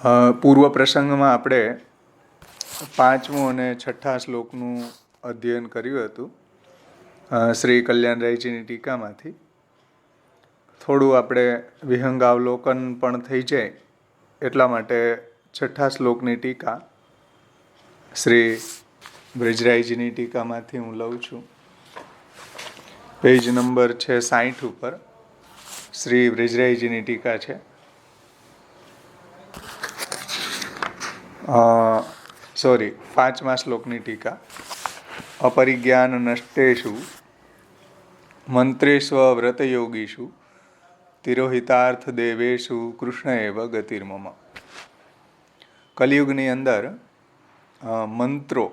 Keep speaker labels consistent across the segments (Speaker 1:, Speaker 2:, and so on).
Speaker 1: પૂર્વ પ્રસંગમાં આપણે પાંચમું અને છઠ્ઠા શ્લોકનું અધ્યયન કર્યું હતું શ્રી કલ્યાણરાયજીની ટીકામાંથી. થોડું આપણે વિહંગાવલોકન પણ થઈ જાય એટલા માટે છઠ્ઠા શ્લોકની ટીકા શ્રી બ્રજરાયજીની ટીકામાંથી હું લઉં છું. પેજ નંબર છે 60 ઉપર શ્રી બ્રજરાયજીની ટીકા છે. પાંચમા શ્લોકની ટીકા. અપરિજ્ઞાન નષ્ટેષુ મંત્રેષ્વ વ્રતયોગીષુ તિરોહિતાર્થ દેવેશુ કૃષ્ણ એવ ગતિર્મમ. કલિયુગની અંદર મંત્રો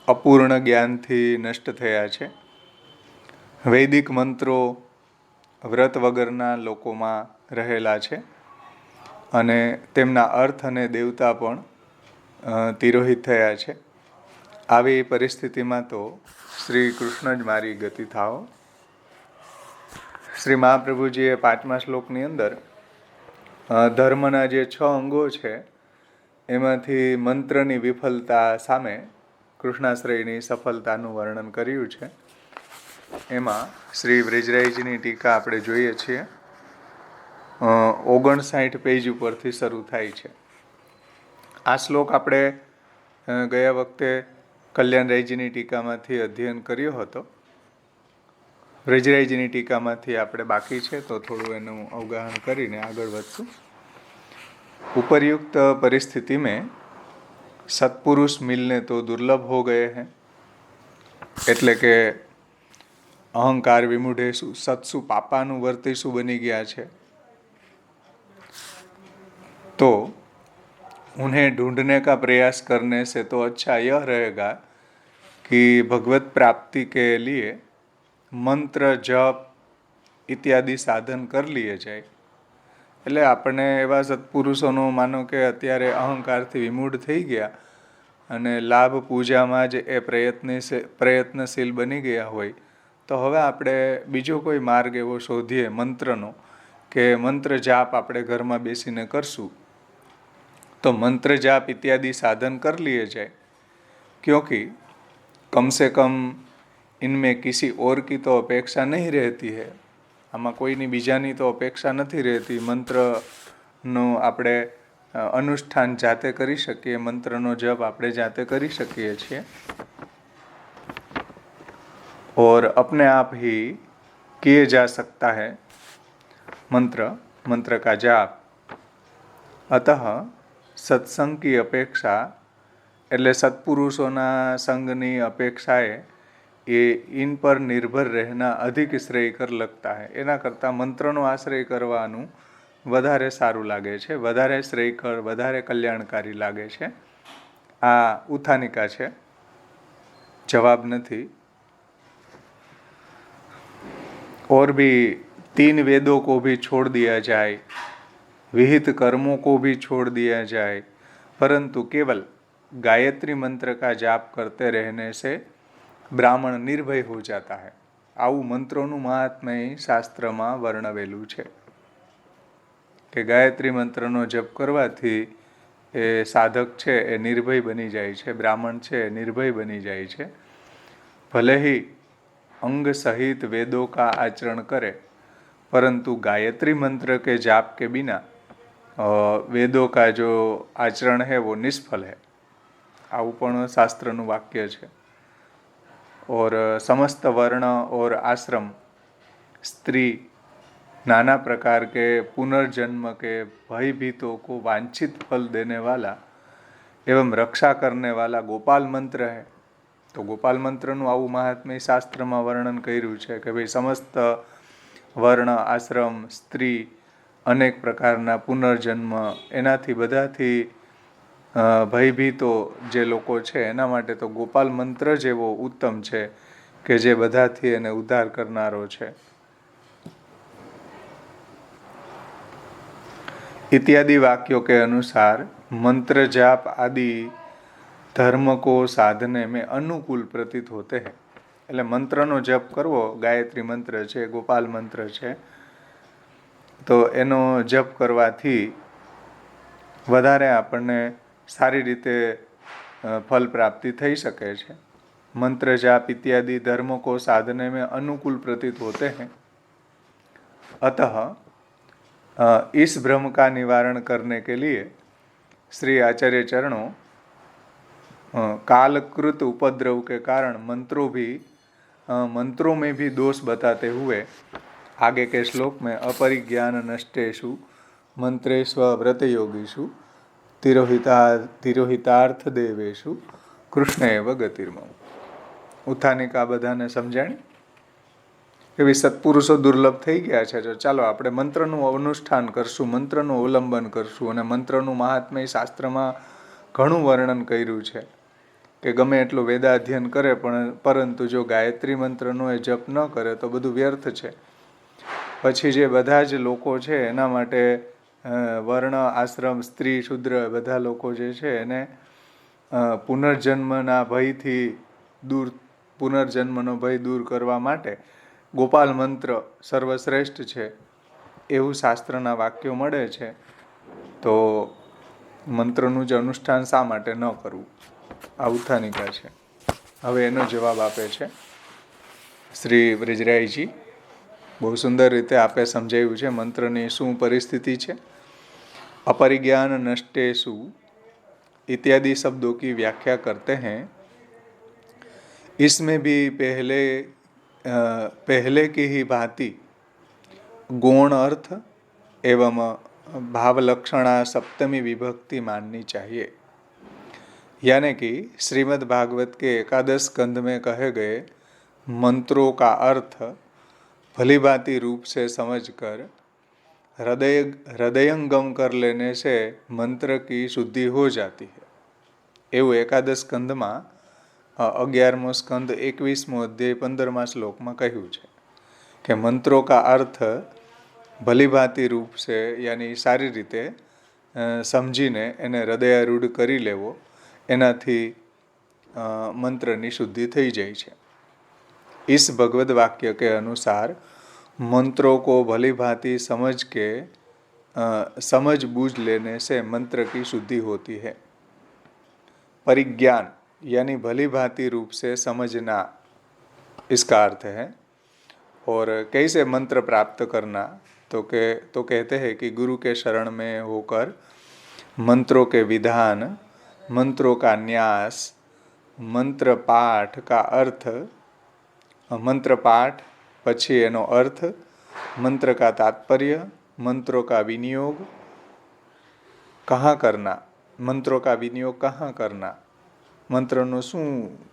Speaker 1: અપૂર્ણ જ્ઞાનથી નષ્ટ થયા છે. વૈદિક મંત્રો વ્રત વગરના લોકોમાં રહેલા છે અને તેમના અર્થ અને દેવતા પણ તિરોહિત થયા છે. આવી પરિસ્થિતિમાં તો શ્રી કૃષ્ણ જ મારી ગતિ થાઓ. શ્રી મહાપ્રભુજીએ પાંચમા શ્લોકની અંદર ધર્મના જે 6 અંગો છે એમાંથી મંત્રની વિફલતા સામે કૃષ્ણાશ્રયની સફળતાનું વર્ણન કર્યું છે. એમાં શ્રી બ્રજરાયજીની ટીકા આપણે જોઈએ છીએ 59 પેજ ઉપરથી શરૂ થાય છે. આ શ્લોક આપણે ગયા વખતે કલ્યાણરાયજીની ટીકામાંથી અધ્યયન કર્યો હતો. બ્રજરાયજીની ટીકામાંથી આપણે બાકી છે તો થોડું એનું અવગાહન કરીને આગળ વધશું. ઉપરયુક્ત પરિસ્થિતિ મેં સત્પુરુષ મિલને તો દુર્લભ હો ગયે हैं, એટલે કે અહંકાર વિમૂઢેશુ સત્સુ પાપાનું વર્તીશું બની ગયા છે. તો उन्हें ढूंढने का प्रयास करने से तो अच्छा यह रहेगा कि भगवत प्राप्ति के लिए मंत्र जप इत्यादि साधन कर लिए जाए. એટલે આપણે એવા સત્પુરુષોનો માનો કે અત્યારે અહંકારથી વિમૂઢ થઈ ગયા અને લાભ પૂજામાં જ એ પ્રયત્નશીલ બની ગયા હોય તો હવે આપણે બીજો કોઈ માર્ગ એવો શોધીએ મંત્રનો કે મંત્ર જાપ આપણે ઘરમાં બેસીને કરશું तो मंत्र जाप इत्यादि साधन कर लिए जाए, क्योंकि कम से कम इनमें किसी और की तो अपेक्षा नहीं रहती है. આમાં કોઈની બીજાની તો અપેક્ષા નથી રહેતી. મંત્રનો આપણે અનુષ્ઠાન જાતે કરી શકીએ, મંત્રનો જપ આપણે જાતે કરી શકીએ છીએ. और अपने आप ही किए जा सकता है मंत्र का जाप. अतः सत्संग की अपेक्षा એટલે સત્પુરુષોના સંગની અપેક્ષાએ એ ઇન પર નિર્ભર રહેના અધિક શ્રેયકર લગતા હૈ. એના કરતાં મંત્રનો આશ્રય કરવાનું વધારે સારું લાગે છે, વધારે શ્રેયકર, વધારે કલ્યાણકારી લાગે છે. આ ઉત્થાનિકા છે, જવાબ નથી. और भी 3 वेदों को भी छोड़ दिया जाए, विहित कर्मों को भी छोड़ दिया जाए, परंतु केवल गायत्री मंत्र का जाप करते रहने से ब्राह्मण निर्भय हो जाता है. આવું મંત્રોનું મહાત્મ્ય શાસ્ત્રમાં વર્ણવેલું છે કે ગાયત્રી મંત્રનો જપ કરવાથી એ સાધક છે એ નિર્ભય બની જાય છે, બ્રાહ્મણ છે એ નિર્ભય બની જાય છે. ભલે ही अंग सहित वेदों का आचरण करे, परंतु गायत्री मंत्र के जाप के बिना वेदों का जो आचरण है वो निष्फल है. આવું પણ શાસ્ત્રનું વાક્ય છે. और समस्त वर्ण और आश्रम, स्त्री, नाना प्रकार के पुनर्जन्म के भयभीतों को वांछित फल देने वाला एवं रक्षा करने वाला गोपाल मंत्र है. તો ગોપાલ મંત્રનું આવું મહાત્મ્ય શાસ્ત્રમાં વર્ણન કર્યું છે કે ભાઈ સમસ્ત વર્ણ, આશ્રમ, સ્ત્રી, અનેક પ્રકારના પુનર્જન્મ, એનાથી બધાથી ભયભીતો જે લોકો છે એના માટે તો ગોપાલ મંત્ર જ એવો ઉત્તમ છે કે જે બધાથી એને ઉદ્ધાર કરનારો છે. इत्यादि वाक्यों के अनुसार मंत्र जाप आदि धर्म को साधने में अनुकूल प्रतीत होते हैं. એટલે મંત્રનો જપ કરવો, ગાયત્રી મંત્ર છે, ગોપાલ મંત્ર છે, તો એનો જપ કરવાથી વધારે આપણને સારી રીતે फल प्राप्ति થઈ શકે છે। मंत्र जाप इत्यादि धर्मों को साधने में अनुकूल प्रतीत होते हैं। अतः इस भ्रम का निवारण करने के लिए श्री आचार्य चरणों कालकृत उपद्रव के कारण मंत्रों में भी दोष बताते हुए आगे के श्लोक में अपरिज्ञान नष्टेषु मंत्रेष्व व्रत योगीषु तिरोहितार्थ देवेशु કૃષ્ણ એવ ગતિર્મમ। ઉત્થાનિકા બધાને સમજાણી એવી સત્પુરુષો દુર્લભ થઈ ગયા છે। જો ચાલો આપણે મંત્રનું અનુષ્ઠાન કરશું, મંત્રનું અવલંબન કરશું, અને મંત્રનું મહાત્મ્ય શાસ્ત્રમાં ઘણું વર્ણન કર્યું છે કે ગમે એટલું વેદાધ્યયન કરે પરંતુ જો ગાયત્રી મંત્રનો એ જપ ન કરે તો બધું વ્યર્થ છે। પછી જે બધા જ લોકો છે એના માટે વર્ણ આશ્રમ સ્ત્રી શૂદ્ર બધા લોકો જે છે એને પુનર્જન્મના ભયથી પુનર્જન્મનો ભય દૂર કરવા માટે ગોપાલ મંત્ર સર્વશ્રેષ્ઠ છે એવું શાસ્ત્રના વાક્યો મળે છે। તો મંત્રનું જ અનુષ્ઠાન શા માટે ન કરવું, આ ઉત્થાનિકા છે। હવે એનો જવાબ આપે છે શ્રી બ્રિજરાઈજી। બહુ સુંદર રીતે આપે સમજાવ્યું છે મંત્રની શું પરિસ્થિતિ છે। अपरिज्ञान नष्टेषु इत्यादि शब्दों की व्याख्या करते हैं। इसमें भी पहले की ही भांति गौण अर्थ एवं भाव लक्षणा सप्तमी विभक्ति माननी चाहिए। यानी कि श्रीमद् भागवत के एकादश स्कंद में कहे गए मंत्रों का अर्थ भली भांति रूप से समझकर हृदयंगम कर लेने से मंत्र की शुद्धि हो जाती है। એવું એકાદશ સ્કંદમાં 11મો સ્કંદ 21મો અધ્યાય 15મા શ્લોકમાં કહ્યું છે કે મંત્રો કા અર્થ ભલી ભાંતિ રૂપ से यानी સારી રીતે સમજીને એને હૃદયારૂઢ કરી લેવો, એનાથી મંત્રની શુદ્ધિ થઈ જાય છે। इस भगवद वाक्य के अनुसार मंत्रों को भली भांति समझ बूझ लेने से मंत्र की शुद्धि होती है। परिज्ञान यानी भली भांति रूप से समझना इसका अर्थ है। और कैसे मंत्र प्राप्त करना, तो कहते हैं कि गुरु के शरण में होकर मंत्रों के विधान, मंत्रों का न्यास, मंत्र पाठ का अर्थ, मंत्र पाठ પછી એનો અર્થ, મંત્ર का तात्पर्य, मंत्रों का विनियोग कहाँ करना, મંત્રો કા વિનિયોગ કहाँ करना, મંત્રનો શું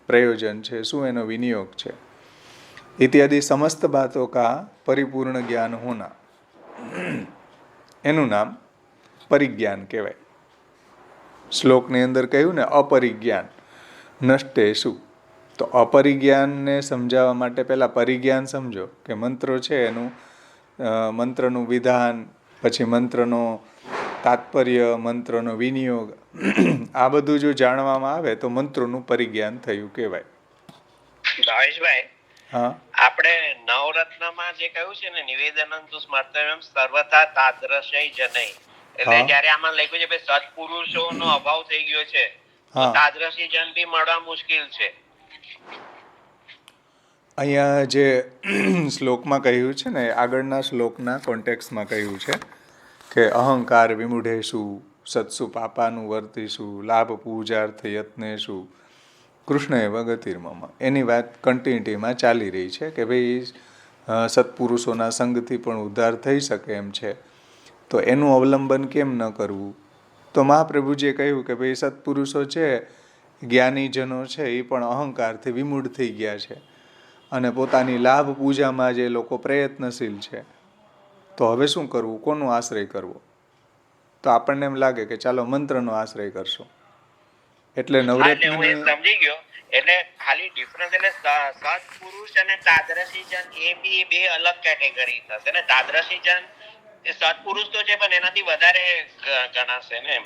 Speaker 1: પ્રયોજન છે, શું એનો વિનિયોગ છે, ઇત્યાદિ સમસ્ત બાતો કા પરિપૂર્ણ જ્ઞાન હોના, એનું નામ પરિજ્ઞાન કહેવાય। શ્લોકની અંદર કહ્યું ને અપરિજ્ઞાન નષ્ટેષુ, તો અપરિજ્ઞાનને સમજાવવા માટે પહેલાં પરિજ્ઞાન સમજો કે મંત્રો છે એનું મંત્રનું વિધાન, પછી મંત્રનો તાત્પર્ય, મંત્રનો વિનિયોગ, આ બધું જો જાણવામાં આવે તો મંત્રોનું પરિજ્ઞાન થયું કહેવાય।
Speaker 2: ભાવેશભાઈ,
Speaker 1: હા,
Speaker 2: આપણે નવરત્નમાં જે કહ્યું છે ને નિવેદનંતુ સ્મર્તવ્યમ સર્વથા તાદ્રશય જનૈ, એટલે જ્યારે આમાં લખ્યું છે કે સત્પુરુષોનો અભાવ થઈ ગયો છે તો તાદ્રશી જન બી મળવા મુશ્કેલ છે।
Speaker 1: અહીંયા જે શ્લોકમાં કહ્યું છે ને, આગળના શ્લોકના કોન્ટેક્સ્ટમાં કહ્યું છે કે અહંકાર વિમૂઢેષુ સત્સુ પાપાનું વર્તીશું લાભ પૂજાર્થ યત્નેષુ કૃષ્ણ એવ ગતિર્મમ, એની વાત કન્ટિન્યુટીમાં ચાલી રહી છે કે ભાઈ સત્પુરુષોના સંગથી પણ ઉદ્ધાર થઈ શકે એમ છે, તો એનું અવલંબન કેમ ન કરવું। તો મહાપ્રભુજીએ કહ્યું કે ભાઈ સત્પુરુષો છે, જ્ઞાનીજનો છે, એ પણ અહંકારથી વિમૂઢ થઈ ગયા છે અને પોતાની લાભ પૂજામાં જે લોકો પ્રયત્નશીલ છે, તો હવે શું કરવું, કોનો આશ્રય કરવો? તો આપણને એમ લાગે કે ચાલો મંત્રનો આશ્રય કરશો। એટલે નવરત્ન
Speaker 2: સમજી ગયો, એટલે ખાલી ડિફરન્સ એટલે સત્પુરુષ અને તાદ્રશી જન એ બી બે અલગ કેટેગરી થશે ને। તાદ્રશી જન એ સત્પુરુષ તો છે પણ એનાથી વધારે ગણાશે ને।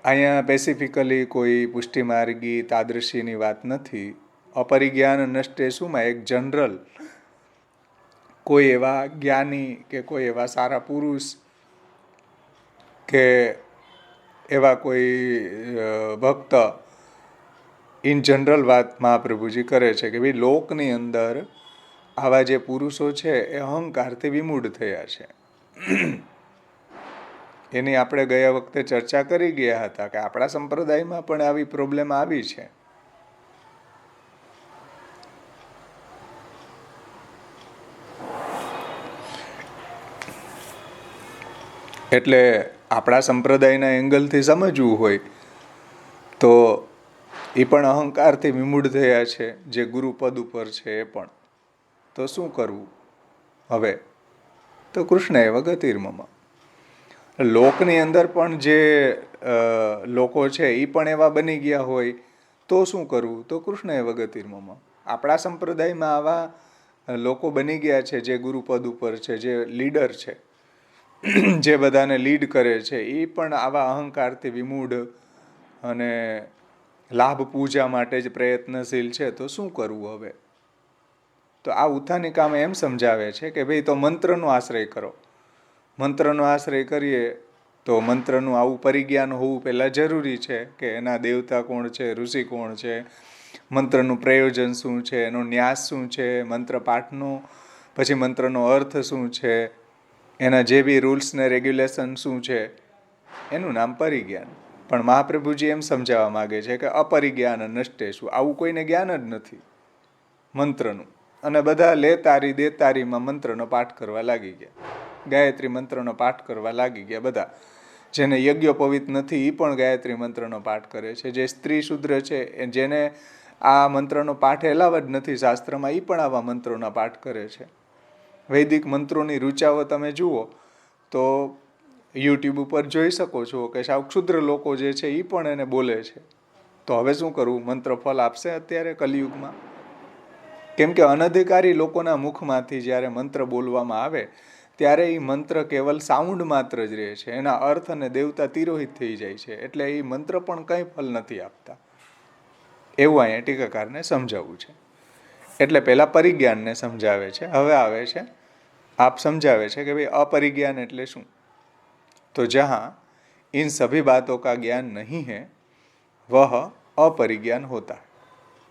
Speaker 1: અહીંયા સ્પેસિફિકલી કોઈ પુષ્ટિ માર્ગી તાદ્રશીની વાત નથી। અપરિજ્ઞાન નષ્ટેષુમાં એક જનરલ કોઈ એવા જ્ઞાની કે કોઈ એવા સારા પુરુષ કે એવા કોઈ ભક્ત ઇન જનરલ વાત મહાપ્રભુજી કરે છે કે ભાઈ લોકની અંદર આવા જે પુરુષો છે એ અહંકારથી વિમૂઢ થયા છે. એની આપણે ગયા વખતે ચર્ચા કરી ગયા હતા કે આપણા સંપ્રદાયમાં પણ આવી પ્રોબ્લેમ આવી છે. એટલે આપણા સંપ્રદાયના એંગલથી સમજવું હોય તો એ પણ અહંકારથી વિમૂઢ થયા છે, જે ગુરુપદ ઉપર છે એ પણ. તો શું કરવું હવે? તો કૃષ્ણ એવ ગતિર્મમ. લોકની અંદર પણ જે લોકો છે એ પણ એવા બની ગયા હોય તો શું કરવું? તો કૃષ્ણ એવ ગતિર્મમ. આપણા સંપ્રદાયમાં આવા લોકો બની ગયા છે જે ગુરુપદ ઉપર છે, જે લીડર છે, જે બધાને લીડ કરે છે, એ પણ આવા અહંકારથી વિમૂઢ અને લાભ પૂજા માટે જ પ્રયત્નશીલ છે. તો શું કરવું હવે? તો આ ઉત્થાનિકામાં એમ સમજાવે છે કે ભાઈ તો મંત્રનો આશ્રય કરો. મંત્રનો આશ્રય કરીએ તો મંત્રનું આવું પરિજ્ઞાન હોવું પહેલાં જરૂરી છે કે એના દેવતા કોણ છે, ઋષિ કોણ છે, મંત્રનું પ્રયોજન શું છે, એનો ન્યાસ શું છે, મંત્ર પાઠનો પછી મંત્રનો અર્થ શું છે, એના જે બી રૂલ્સ ને રેગ્યુલેશન શું છે, એનું નામ પરિજ્ઞાન. પણ મહાપ્રભુજી એમ સમજાવવા માગે છે કે અપરિજ્ઞાન નષ્ટેશું. આવું કોઈને જ્ઞાન જ નથી મંત્રનું, અને બધા લે તારી દે તારીમાં મંત્રનો પાઠ કરવા લાગી ગયા. ગાયત્રી મંત્રનો પાઠ કરવા લાગી ગયા બધા. જેને યજ્ઞોપવિત નથી એ પણ ગાયત્રી મંત્રનો પાઠ કરે છે. જે સ્ત્રી શુદ્ર છે, જેને આ મંત્રનો પાઠ એલાવ જ નથી શાસ્ત્રમાં, એ પણ આવા મંત્રોના પાઠ કરે છે. વૈદિક મંત્રોની રૂચાઓ તમે જુઓ તો યુટ્યુબ ઉપર જોઈ શકો છો કે સાવ ક્ષુદ્ર લોકો જે છે એ પણ એને બોલે છે. તો હવે શું કરવું? મંત્ર ફલ આપશે અત્યારે કલિયુગમાં? કેમ કે અનધિકારી લોકોના મુખમાંથી જ્યારે મંત્ર બોલવામાં આવે ત્યારે એ મંત્ર કેવલ સાઉન્ડ માત્ર જ રહે છે, એના અર્થ અને દેવતા તિરોહિત થઈ જાય છે. એટલે એ મંત્ર પણ કંઈ ફલ નથી આપતા, એવું અહીંયા ટીકાકારને સમજાવવું છે. એટલે પહેલા પરિજ્ઞાનને સમજાવે છે. હવે આવે છે આપ સમજાવે છે કે ભાઈ अपरिज्ञान એટલે શું? તો જहाँ इन सभी बातों का ज्ञान नहीं है वह अपरिज्ञान होता है.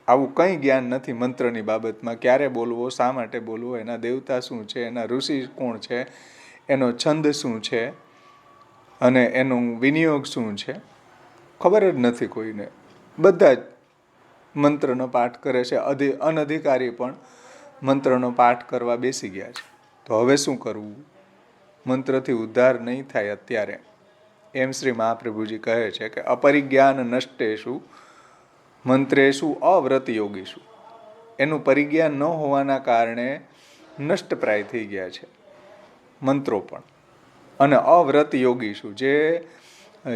Speaker 1: આવું કંઈ જ્ઞાન નથી મંત્રની બાબતમાં. ક્યારે બોલવો, શા માટે બોલવો, એના દેવતા શું છે, એના ઋષિ કોણ છે, એનો છંદ શું છે અને એનું વિનિયોગ શું છે, ખબર જ નથી કોઈને. બધા જ મંત્રનો પાઠ કરે છે. અનધિકારી પણ મંત્રનો પાઠ કરવા બેસી ગયા છે. તો હવે શું કરવું? મંત્રથી ઉદ્ધાર નહીં થાય અત્યારે. એમ શ્રી મહાપ્રભુજી કહે છે કે અપરિજ્ઞાન નષ્ટેશું મંત્રેશું અવ્રત યોગીશું. એનું પરિજ્ઞાન ન હોવાના કારણે નષ્ટપ્રાય થઈ ગયા છે મંત્રો પણ. અને અવ્રત યોગીશું,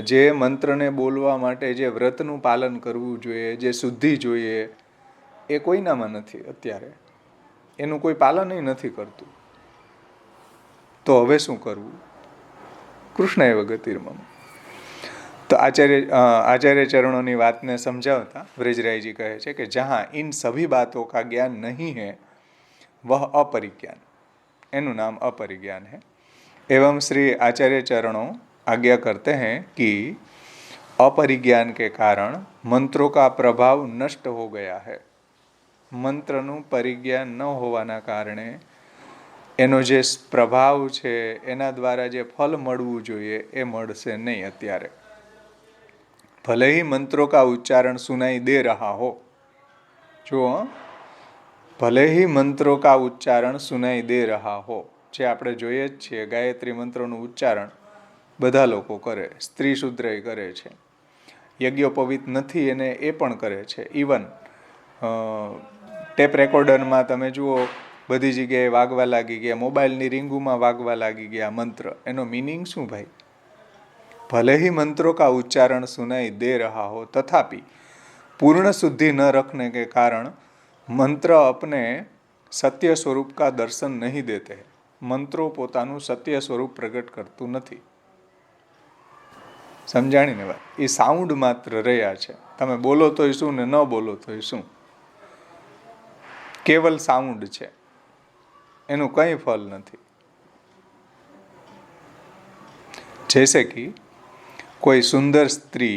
Speaker 1: જે મંત્રને બોલવા માટે જે વ્રતનું પાલન કરવું જોઈએ, જે શુદ્ધિ જોઈએ, એ કોઈનામાં નથી અત્યારે. એનું કોઈ પાલન નથી કરતું. તો હવે શું કરવું? કૃષ્ણ એવ ગતિર્મમ. તો આચાર્ય ચરણોની વાતને સમજાવતા વ્રજરાયજી કહે છે કે જहाँ इन सभी बातों का ज्ञान नहीं है वह अपरिज्ञान. एનું नाम अपरिज्ञान है. एवं श्री आचार्य चरणों आज्ञा करते हैं कि अपरिज्ञान के कारण मंत्रों का प्रभाव नष्ट हो गया है. મંત્રનું પરિજ્ઞાન ન હોવાના કારણે એનો જે પ્રભાવ છે, એના દ્વારા જે ફલ મળવું જોઈએ એ મળશે નહીં અત્યારે. ભલે ही मंत्रों का उच्चारण सुनाई दे रहा हो. જો ભલે ही मंत्रों का उच्चारण सुनाई दे रहा हो, જે આપણે જોઈએ જ છીએ ગાયત્રી મંત્રનું ઉચ્ચારણ બધા લોકો કરે, સ્ત્રી શુદ્ર કરે છે, યજ્ઞોપવિત નથી એને એ પણ કરે છે. ઇવન ટેપ રેકોર્ડરમાં તમે જુઓ બધી જગ્યાએ વાગવા લાગી ગયા, મોબાઈલની રીંગુમાં વાગવા લાગી ગયા મંત્ર. એનો મિનિંગ શું ભાઈ? भले ही मंत्रों का उच्चारण सुनाई दे रहा हो तथापि पूर्ण शुद्धि न रखने के कारण मंत्र अपने सत्य स्वरूप का दर्शन नहीं देते हैं. મંત્રો પોતાનું સત્ય સ્વરૂપ પ્રગટ કરતું નથી. સમજાણીને વાત? એ સાઉન્ડ માત્ર રહ્યા છે. તમે બોલો તોય શું ને ન બોલો તોય શું, કેવલ સાઉન્ડ છે, એનું કંઈ ફલ નથી. जैसे कि कोई सुंदर स्त्री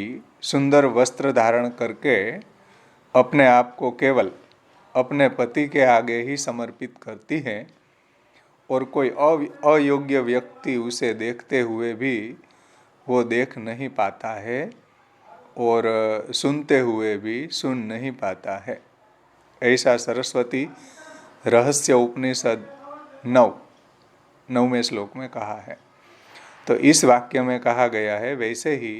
Speaker 1: सुंदर वस्त्र धारण करके अपने आप को केवल अपने पति के आगे ही समर्पित करती है और कोई अयोग्य व्यक्ति उसे देखते हुए भी वो देख नहीं पाता है और सुनते हुए भी सुन नहीं पाता है। ऐसा सरस्वती रहस्य उपनिषद 9वें श्लोक में कहा है। तो इस वाक्य में कहा गया है वैसे ही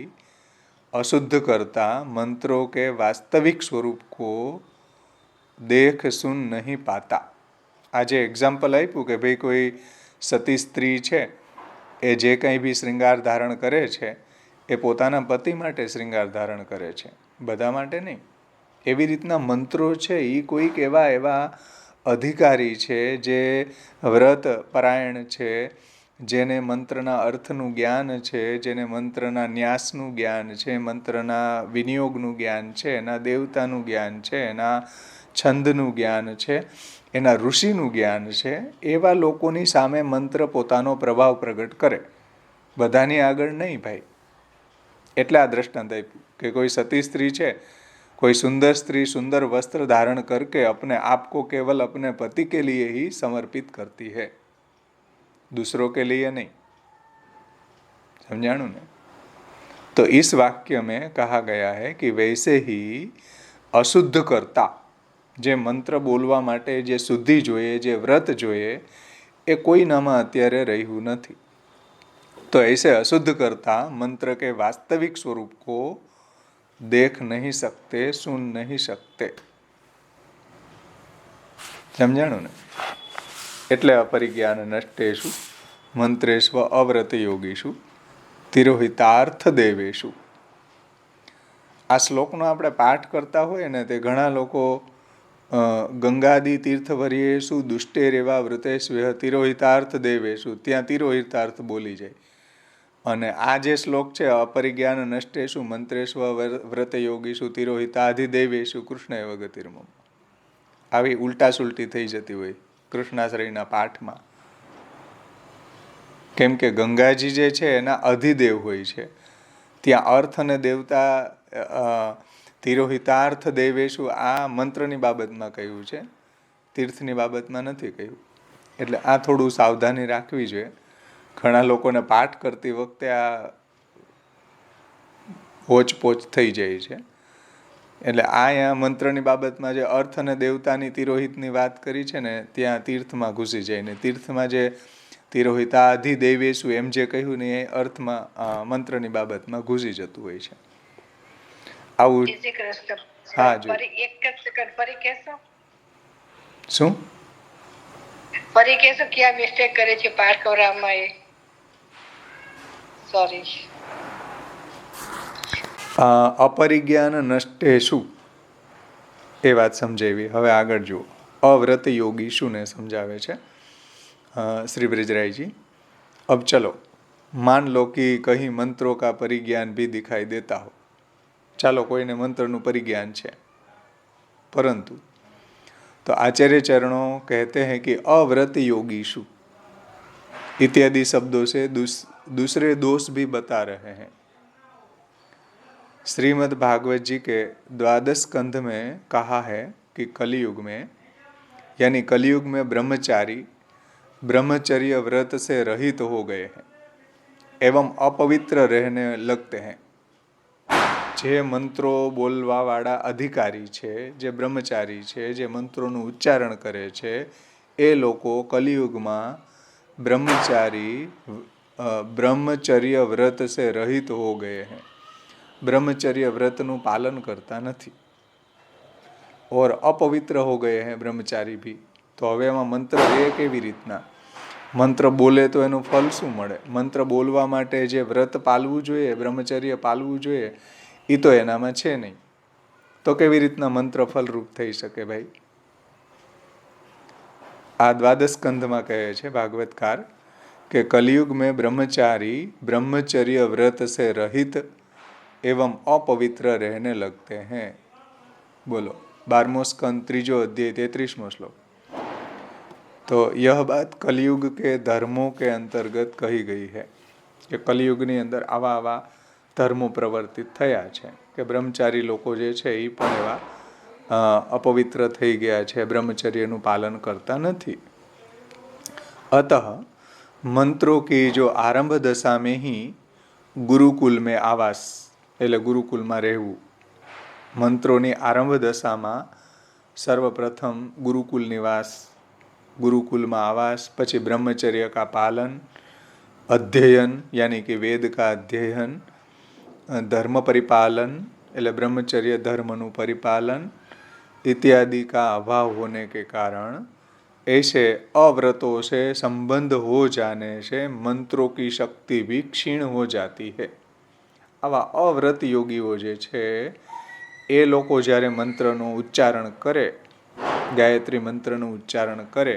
Speaker 1: अशुद्ध कर्ता मंत्रों के वास्तविक स्वरूप को देख सुन नहीं पाता। आज एग्जाम्पल आप्યું કે ભાઈ કોઈ સતી સ્ત્રી છે એ જે કંઈ બી શ્રૃંગાર ધારણ કરે છે એ પોતાના પતિ માટે શ્રૃંગાર ધારણ કરે છે, બધા માટે નહીં। એવી રીતના મંત્રો છે એ કોઈક એવા અધિકારી છે જે વ્રત પરાયણ છે, જેને મંત્રના અર્થનું જ્ઞાન છે, જેને મંત્રના ન્યાસનું જ્ઞાન છે, મંત્રના વિનિયોગનું જ્ઞાન છે, એના દેવતાનું જ્ઞાન છે, એના છંદનું જ્ઞાન છે, એના ઋષિનું જ્ઞાન છે, એવા લોકોની સામે મંત્ર પોતાનો પ્રભાવ પ્રગટ કરે, બધાની આગળ નહીં ભાઈ। એટલે આ દ્રષ્ટાંત આપ્યું કે કોઈ સતી સ્ત્રી છે, कोई सुंदर स्त्री सुंदर वस्त्र धारण करके अपने आप को केवल अपने पति के लिए ही समर्पित करती है, दूसरों के लिए नहीं। समझाणु ने? तो इस वाक्य में कहा गया है कि वैसे ही अशुद्ध करता जे मंत्र बोलवा माटे जे शुद्धि जोए, जे व्रत जोए, ए कोई नाम अत्यारे रह्यु नथी। तो ऐसे अशुद्ध करता मंत्र के वास्तविक स्वरूप को देख नहीं सकते, सुन नहीं सकते। समझाणु ने? એટલે અપરિજ્ઞાન નષ્ટેષુ મંત્રેષ્વ અવ્રત યોગીષુ તિરોહિતાર્થ દેવેશુ। આ શ્લોકનો આપણે પાઠ કરતા હોય ને તે ઘણા લોકો ગંગાદી તીર્થવર્યેષુ દુષ્ટેરેવા વ્રતેષ્વ તિરોહિતાર્થ દેવેશુ, ત્યાં તિરોહિતાર્થ બોલી જાય। અને આ જે શ્લોક છે અપરિજ્ઞાન નષ્ટેષુ મંત્રેષ્વ વ્રત યોગીષુ તિરોહિતાધિદેવેશુ કૃષ્ણ એવ ગતિર્મમ, આવી ઉલટા સુલટી થઈ જતી હોય કૃષ્ણાશ્રયના પાઠમાં। કેમ કે ગંગાજી જે છે એના અધિદેવ હોય છે, ત્યાં અર્થ અને દેવતા તિરોહિતાર્થ દેવેશુ આ મંત્રની બાબતમાં કહ્યું છે, તીર્થની બાબતમાં નથી કહ્યું। એટલે આ થોડું સાવધાની રાખવી જોઈએ। ઘણા લોકોને પાઠ કરતી વખતે આ હોચપોચ થઈ જાય છે। એટલે આ અહીંયા મંત્રની બાબતમાં જે અર્થ અને દેવતાની તિરોહિતની વાત કરી છે ને ત્યાં તીર્થમાં ઘૂસી જાય ને તીર્થમાં જે તિરોહિતાધિદેવેશુ એમ જે કહ્યું ને એ અર્થમાં મંત્રની બાબતમાં ઘૂસી જતું હોય છે। આવું હા જો શું
Speaker 3: ફરી કહેશો ક્યાં મિસ્ટેક કરે છે પાઠ કરવામાં? એ સોરી।
Speaker 1: અપરિજ્ઞાન નષ્ટેષુ એ વાત સમજાવી। હવે આગળ જુઓ, અવ્રત યોગીશુને સમજાવે છે श्री ब्रिजराय जी। अब चलो मान लो कि कहीं मंत्रों का परिज्ञान भी दिखाई देता हो, चालो कोई ने मंत्रनु परिज्ञान है, परंतु तो आचार्य चरणों कहते हैं कि अव्रत योगीशु इत्यादि शब्दों से दूसरे दोष भी बता रहे हैं। श्रीमद् भागवत जी के 12 स्कंध में कहा है कि कलियुग में यानी कलियुग में ब्रह्मचारी ब्रह्मचर्य व्रत से रहित हो गए हैं एवं अपवित्र रहने लगते हैं। જે મંત્રો બોલવા વાળા અધિકારી છે, જે બ્રહ્મચારી છે, જે મંત્રોનું ઉચ્ચારણ કરે છે, એ લોકો કલિયુગમાં ब्रह्मचर्य व्रत से रहित हो गए हैं, ब्रह्मचर्य व्रतનું પાલન કરતા નથી और अपवित्र हो गए हैं ब्रह्मचारी भी। तो હવે એમાં મંત્ર એ કેવી રીતના? મંત્ર બોલે તો એનું ફલ શું મળે? મંત્ર બોલવા માટે જે વ્રત પાલવું જોઈએ, બ્રહ્મચર્ય પાલવું જોઈએ, એ તો એનામાં છે નહીં, તો કેવી રીતના મંત્ર ફલરૂપ થઈ શકે ભાઈ? આ 12 સ્કંધમાં કહે છે ભાગવતકાર કે कलियुग में ब्रह्मचारी ब्रह्मचर्य व्रत से रहित एवं अपवित्र रहने लगते हैं। बोलो 12वां स्कंद 3 अध्याय 33वां श्लोक। तो यह बात कलियुग के धर्मों के अंतर्गत कही गई है कि कलियुग ની અંદર આવા ધર્મો પ્રવર્તિત થયા છે કે બ્રહ્મચારી લોકો જે છે એ પણ એવા અપવિત્ર થઈ ગયા છે, બ્રહ્મચર્યનું પાલન કરતા નથી. अतः मंत्रों की जो आरंभ दशा में ही गुरुकुल में आवास એટલે ગુરુકુલમાં રહેવું. મંત્રોની આરંભ દશામાં સર્વપ્રથમ ગુરુકુલ નિવાસ, ગુરુકુલમાં આવાસ, પછી બ્રહ્મચર્ય કા પાલન, अध्ययन यानी कि वेद का अध्ययन, धर्म परिपालन એટલે ब्रह्मचर्य धर्मનું परिपालन इत्यादि का अभाव होने के कारण ऐसे अव्रतों से संबंध हो जाने से मंत्रों की शक्ति भी क्षीण हो जाती है. આવા અવ્રત યોગીઓ જે છે એ લોકો જ્યારે મંત્રનું ઉચ્ચારણ કરે, ગાયત્રી મંત્રનું ઉચ્ચારણ કરે,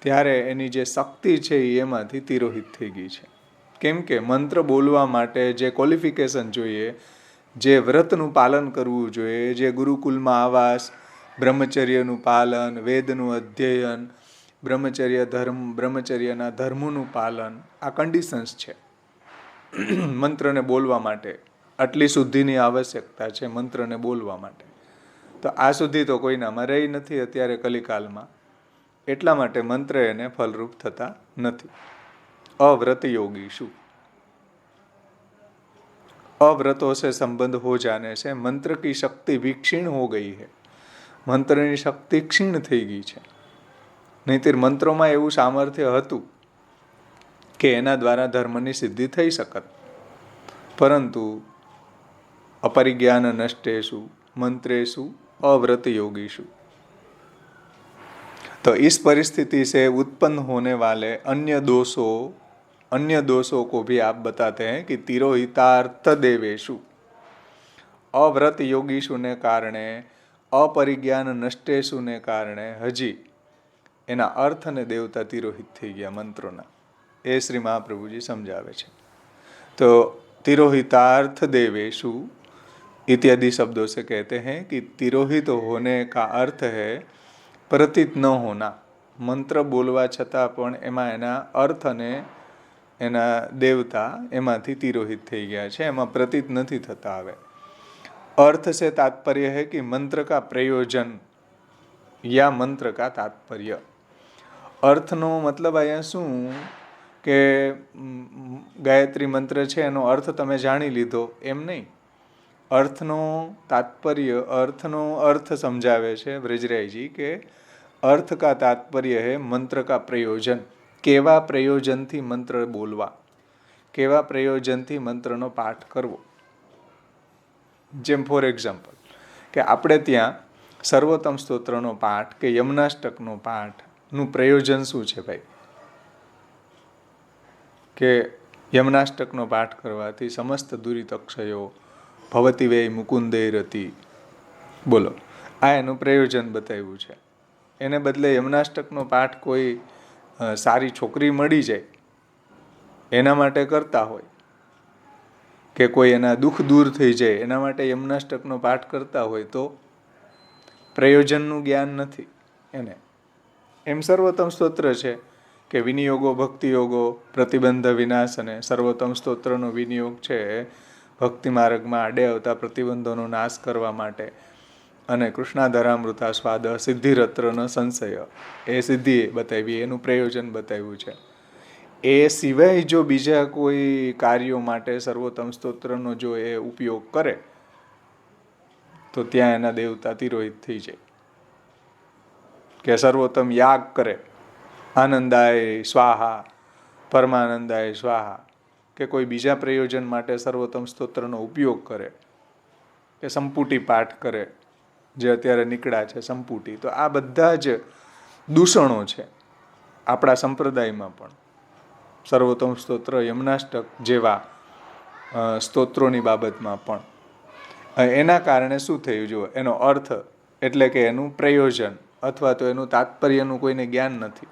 Speaker 1: ત્યારે એની જે શક્તિ છે એ એમાંથી તિરોહિત થઈ ગઈ છે. કેમ કે મંત્ર બોલવા માટે જે ક્વોલિફિકેશન જોઈએ, જે વ્રતનું પાલન કરવું જોઈએ, જે ગુરુકુલમાં આવાસ, બ્રહ્મચર્યનું પાલન, વેદનું અધ્યયન, બ્રહ્મચર્યના ધર્મોનું પાલન, આ કન્ડિશન્સ છે મંત્રને બોલવા માટે. આટલી શુદ્ધિની આવશ્યકતા છે મંત્રને બોલવા માટે. તો આ સુધી તો કોઈનામાં રહી નથી અત્યારે કલિકાલમાં. એટલા માટે મંત્ર એને ફલરૂપ થતા નથી. અવ્રત યોગી શું? अव्रतों से संबंध हो जाने से मंत्र की शक्ति भी क्षीण हो गई है. મંત્રની શક્તિ ક્ષીણ થઈ ગઈ છે. નહીંતર મંત્રોમાં એવું સામર્થ્ય હતું કે એના દ્વારા ધર્મની સિદ્ધિ થઈ શકત. પરંતુ अपरिज्ञान नष्टेषु मंत्रेषु अव्रत योगीषु. तो इस परिस्थिति से उत्पन्न होने वाले अन्य दोषों को भी आप बताते हैं कि तिरोहितार्थ देवेशु, अव्रत योगीशु ने कारणे, अपरिज्ञान नष्टेशु ने कारणे हजी एना अर्थ ने देवता तिरोहित થઈ ગયા મંત્રોના. એ શ્રી મહાપ્રભુજી સમજાવે છે. तो तिरोहितार्थ देवेशु इत्यादि शब्दों से कहते हैं कि तिरोहित होने का अर्थ है प्रतीत न होना. મંત્ર બોલવા છતાં પણ એમાં એના અર્થ અને એના દેવતા એમાંથી તિરોહિત થઈ ગયા છે, એમાં પ્રતીત નથી થતા. હવે अर्थ से तात्पर्य है कि मंत्र का प्रयोजन या मंत्र का तात्पर्य. અર્થનો મતલબ અહીંયા શું કે ગાયત્રી મંત્ર છે એનો અર્થ તમે જાણી લીધો એમ નહીં. અર્થનો તાત્पर्य, અર્થનો અર્થ સમજાવે છે વ્રજરાયજી કે अर्थ का तात्पर्य है मंत्र का प्रयोजन. केवा प्रयोजनથી મંત્ર બોલવા, કેવા પ્રયોજનથી મંત્રનો પાઠ કરવો. જેમ ફોર એક્ઝામ્પલ કે આપણે ત્યાં સર્વોત્તમ સ્તોત્રનો પાઠ કે યમનાષ્ટકનો પાઠનું પ્રયોજન શું છે ભાઈ? કે યમનાષ્ટકનો પાઠ કરવાથી સમસ્ત દુરિતક્ષયો ભવતી વૈ મુકુંદે રતિ. બોલો, આ એનું પ્રયોજન બતાવ્યું છે. એને બદલે યમનાષ્ટકનો પાઠ કોઈ સારી છોકરી મળી જાય એના માટે કરતા હોય, કે કોઈ એના દુઃખ દૂર થઈ જાય એના માટે યમનાષ્ટકનો પાઠ કરતા હોય તો પ્રયોજનનું જ્ઞાન નથી એને. એમ સર્વોત્તમ સ્તોત્ર છે કે વિનિયોગો ભક્તિયોગો પ્રતિબંધ વિનાશ, અને સર્વોત્તમ સ્તોત્રનો વિનિયોગ છે ભક્તિ માર્ગમાં આડે આવતા પ્રતિબંધોનો નાશ કરવા માટે. અને કૃષ્ણાધરામૃતા સ્વાદ સિદ્ધિરત્રનો સંશય, એ સિદ્ધિ બતાવી, એનું પ્રયોજન બતાવ્યું છે. એ સિવાય જો બીજા કોઈ કાર્યો માટે સર્વોત્તમ સ્તોત્રનો જો એ ઉપયોગ કરે તો ત્યાં એના દેવતા તિરોહિત થઈ જાય. કે સર્વોત્તમ યાગ કરે, આનંદાય સ્વાહા, પરમાનંદાય સ્વાહા, કે કોઈ બીજા પ્રયોજન માટે સર્વોત્તમ સ્તોત્રનો ઉપયોગ કરે, કે સંપુટી પાઠ કરે જે અત્યારે નીકળ્યા છે સંપુટી. તો આ બધા જ દૂષણો છે આપણા સંપ્રદાયમાં પણ. સર્વોત્તમ સ્તોત્ર, યમનાષ્ટક જેવા સ્તોત્રોની બાબતમાં પણ. એના કારણે શું થયું જુઓ, એનો અર્થ એટલે કે એનું પ્રયોજન અથવા તો એનું તાત્પર્યનું કોઈને જ્ઞાન નથી.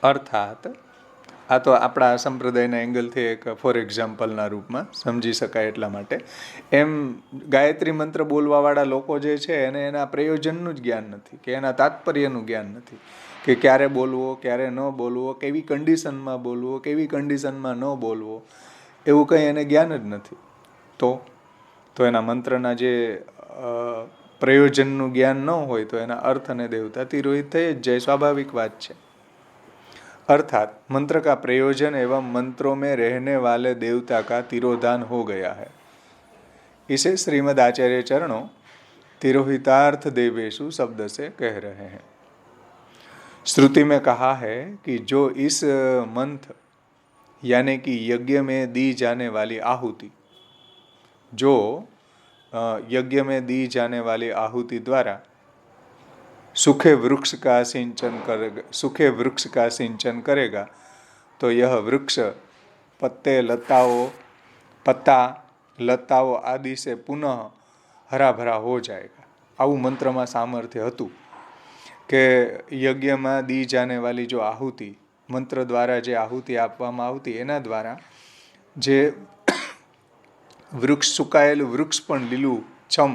Speaker 1: અર્થાત આ તો આપણા સંપ્રદાયના એંગલથી એક ફોર એક્ઝામ્પલના રૂપમાં સમજી શકાય એટલા માટે. એમ ગાયત્રી મંત્ર બોલવાવાળા લોકો જે છે એને એના પ્રયોજનનું જ જ્ઞાન નથી કે એના તાત્પર્યનું જ્ઞાન નથી. કે ક્યારે બોલવો, ક્યારે ન બોલવો, કેવી કન્ડિશનમાં બોલવો, કેવી કન્ડિશનમાં ન બોલવો, એવું કંઈ એને જ્ઞાન જ નથી. તો એના મંત્રના જે પ્રયોજનનું જ્ઞાન ન હોય તો એના અર્થ અને દેવતા તિરોહિત થઈ જ જાય, સ્વાભાવિક વાત છે. अर्थात मंत्र का प्रयोजन एवं मंत्रों में रहने वाले देवता का तिरोधान हो गया है. इसे श्रीमद् आचार्य चरणों तिरोहितार्थ देवेशु शब्द से कह रहे हैं. श्रुति में कहा है कि जो इस मंत्र यानी कि यज्ञ में दी जाने वाली आहुति, जो यज्ञ में दी जाने वाली आहुति द्वारा सूखे वृक्ष का सिंचन करेगा तो यह वृक्ष पत्ता लताओं आदि से पुनः हरा भरा हो जाएगा. આવું મંત્રમાં સામર્થ્ય હતું કે યજ્ઞમાં દી જાને વાલી જો આહુતિ, મંત્ર દ્વારા જે આહુતિ આપવામાં આવતી એના દ્વારા જે વૃક્ષ, સુકાયેલું વૃક્ષ પણ લીલું છમ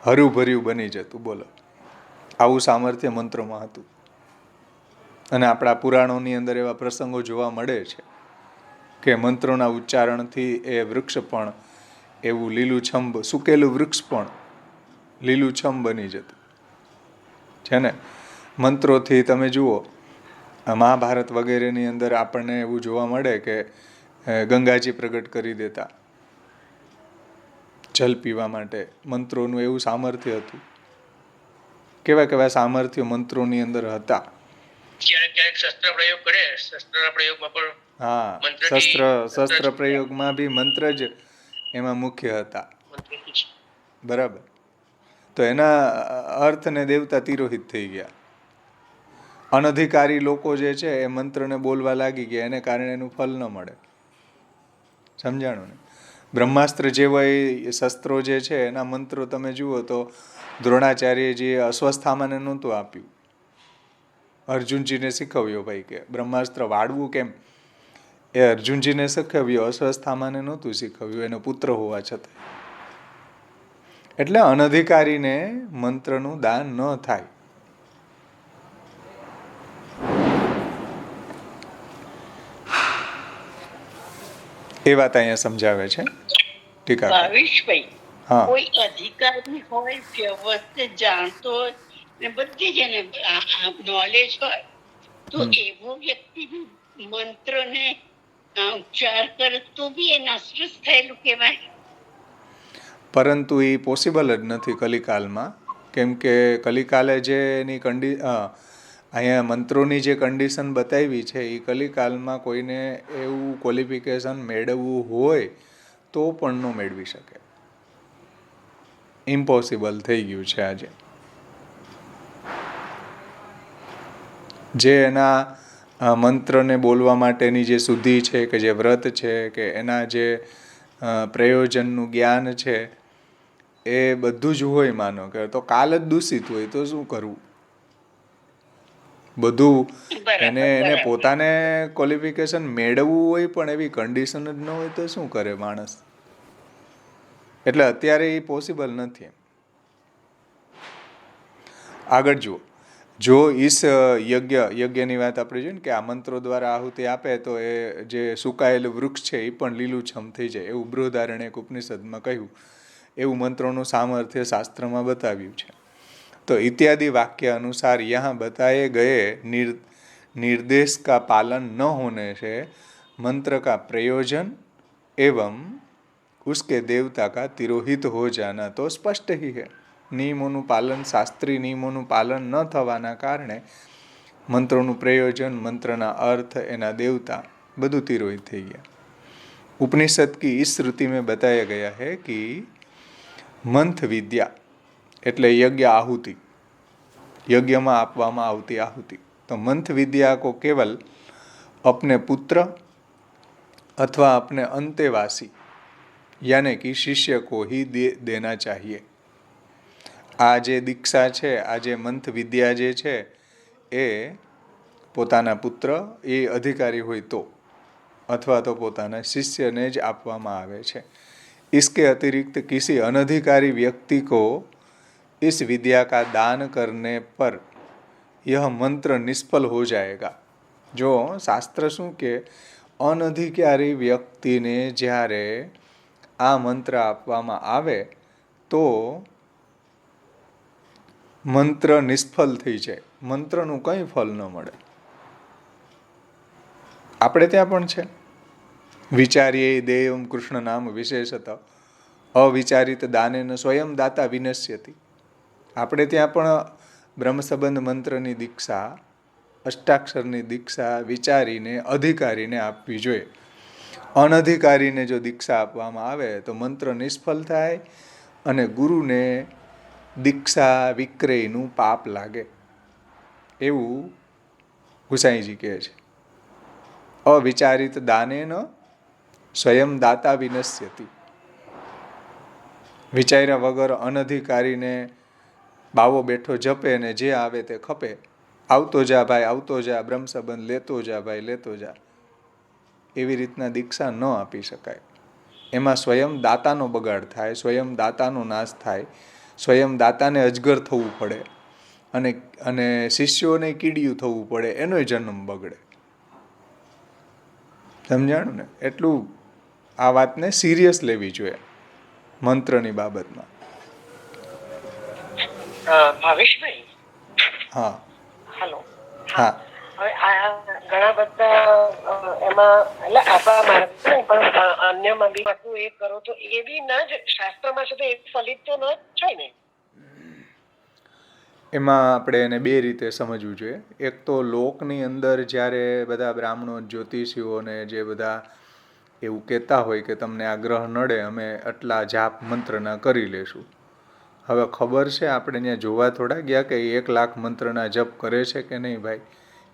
Speaker 1: હર્યું ભર્યું બની જતું. બોલો, આવું સામર્થ્ય મંત્રોમાં હતું. અને આપણા પુરાણોની અંદર એવા પ્રસંગો જોવા મળે છે કે મંત્રોના ઉચ્ચારણથી એ વૃક્ષ પણ એવું લીલુંછમ, સૂકેલું વૃક્ષ પણ લીલુંછમ બની જતું છે ને. મંત્રોથી તમે જુઓ મહાભારત વગેરેની અંદર આપણને એવું જોવા મળે કે ગંગાજી પ્રગટ કરી દેતા જલ પીવા માટે. મંત્રોનું એવું સામર્થ્ય હતું. કેવા કેવા સામર્થ્યો મંત્રોની અંદર હતા.
Speaker 2: શસ્ત્ર પ્રયોગ કરે, શસ્ત્રના પ્રયોગમાં પણ
Speaker 1: હા, શસ્ત્ર પ્રયોગમાં બી મંત્ર જ એમાં મુખ્ય હતા. બરાબર. તો એના અર્થ ને દેવતા તિરોહિત થઈ ગયા. અનધિકારી લોકો જે છે એ મંત્રને બોલવા લાગી ગયા, એને કારણે એનું ફલ ન મળે. સમજાણું ને? બ્રહ્માસ્ત્ર જેવા એ શસ્ત્રો જે છે એના મંત્રો તમે જુઓ તો દ્રોણાચાર્યજીએ અશ્વસ્થામાને નહોતું આપ્યું, અર્જુનજીને શીખવ્યો. ભાઈ કે બ્રહ્માસ્ત્ર વાળવું કેમ એ અર્જુનજીને શીખવ્યો, અશ્વસ્થામાને નહોતું શીખવ્યું, એનો પુત્ર હોવા છતાં. એટલે અનધિકારીને મંત્રનું દાન ન થાય. એ વાત અહીંયા સમજાવે છે ટીકા.
Speaker 3: ભાવેશભાઈ, કોઈ અધિકારી હોય, વ્યવસ્થિત જાણતો હોય ને બધી જ એને નોલેજ હોય તો એવો વ્યક્તિ મંત્રને ઉચ્ચાર કરે તો બી એ નષ્ટ થયેલું કહેવાય.
Speaker 1: પરંતુ એ પોસિબલ જ નથી કલિકાલમાં. કેમ કે કલિકાલે જે એની અહીંયા મંત્રોની જે કન્ડિશન બતાવી છે એ કલિકાલમાં કોઈને એવું ક્વોલિફિકેશન મેળવવું હોય તો પણ ન મેળવી શકે. ઇમ્પોસિબલ થઈ ગયું છે આજે. જે એના મંત્રને બોલવા માટેની જે શુદ્ધિ છે, કે જે વ્રત છે, કે એના જે પ્રયોજનનું જ્ઞાન છે, એ બધું જ હોય. માનો કે તો કાલ જ દૂષિત હોય તો શું કરવું? બધું એને પોતાને ક્વોલિફિકેશન મેળવવું હોય પણ એવી કન્ડિશન જ ન હોય તો શું કરે માણસ? એટલે અત્યારે એ પોસિબલ નથી. આગળ જુઓ, જો ઈસ યજ્ઞની વાત આપણે જોઈએ ને કે આ મંત્રો દ્વારા આહુતિ આપે તો એ જે સુકાયેલું વૃક્ષ છે એ પણ લીલુંછમ થઈ જાય, એવું બૃહદારણ્યક ઉપનિષદમાં કહ્યું. એવું મંત્રોનું સામર્થ્ય શાસ્ત્રમાં બતાવ્યું છે. तो इत्यादि वाक्य अनुसार यहाँ बताए गए निर्देश का पालन न होने से मंत्र का प्रयोजन एवं उसके देवता का तिरोहित हो जाना तो स्पष्ट ही है. नियमों पालन, शास्त्रीय नियमों पालन न थवाना कारणे मंत्रों प्रयोजन, मंत्रना अर्थ, एना देवता બધું तिरोहित થઈ ગયા. उपनिषद की इस श्रुति में बताया गया है कि मंत्र विद्या એટલે यज्ञ आहुति, यज्ञ में आपवामा आवती आहुति. तो मंत्र विद्या को केवल अपने पुत्र अथवा अपने अंतेवासी यानी कि शिष्य को ही देना चाहिए. आ जे दीक्षा है, आ जे मंत्र विद्या जे है ए पोताना पुत्र ए अधिकारी होय तो अथवा तो पोताना शिष्य ने ज आपवामां आवे छे. इसके अतिरिक्त किसी अनधिकारी व्यक्ति को इस विद्या का दान करने पर यह मंत्र निष्फल हो जाएगा. જો શાસ્ત્ર શું કે અનધિકારી વ્યક્તિને જ્યારે આ મંત્ર આપવામાં આવે તો મંત્ર નિષ્ફળ થઈ જાય, મંત્રનું કંઈ ફળ ન મળે. આપણે ત્યાં પણ છે વિચાર્યે દેયમ કૃષ્ણ નામ વિશેષત અવિચારિત દાનેન સ્વયં દાતા વિનશ્યતિ. આપણે ત્યાં પણ બ્રહ્મસંબંધ મંત્રની દીક્ષા, અષ્ટાક્ષરની દીક્ષા વિચારીને અધિકારીને આપવી જોઈએ. અનધિકારીને જો દીક્ષા આપવામાં આવે તો મંત્ર નિષ્ફળ થાય અને ગુરુને દીક્ષા વિક્રયનું પાપ લાગે, એવું ગુસાઈજી કહે છે. અવિચારિત દાનેન સ્વયં દાતા વિનશ્યતિ. વિચાર્યા વગર અનધિકારીને બાવો બેઠો જપે ને જે આવે તે ખપે, આવતો જા ભાઈ આવતો જા, બ્રહ્મ સંબંધ લેતો જા ભાઈ લેતો જા, એવી રીતના દીક્ષા ન આપી શકાય. એમાં સ્વયં દાતાનો બગાડ થાય, સ્વયં દાતાનો નાશ થાય, સ્વયં દાતાને અજગર થવું પડે અને શિષ્યોને કીડિયું થવું પડે, એનોય જન્મ બગડે. સમજાણું ને? એટલું આ વાતને સિરિયસ લેવી જોઈએ મંત્રની બાબતમાં.
Speaker 4: ભાવેશભાઈ.
Speaker 1: હા
Speaker 4: હેલો.
Speaker 1: હા.
Speaker 4: હવે આ ઘણા બધા એમાં એટલે આપણા માર્ગ નહીં પણ અન્યમાં બી વસ્તુ એ કરો તો એ બી ના જ શાસ્ત્રમાં છે તો એ ફલિત તો ન જ થાય ને.
Speaker 1: એમાં આપણે એને બે રીતે સમજવું જોઈએ. એક તો લોકની અંદર જ્યારે બધા બ્રાહ્મણો જ્યોતિષીઓને જે બધા એવું કહેતા હોય કે તમને આ ગ્રહ નડે, અમે આટલા જાપ મંત્રના કરી લેશું. હવે ખબર છે આપણે ત્યાં જોવા થોડા ગયા કે 1 લાખ મંત્રના જપ કરે છે કે નહીં ભાઈ,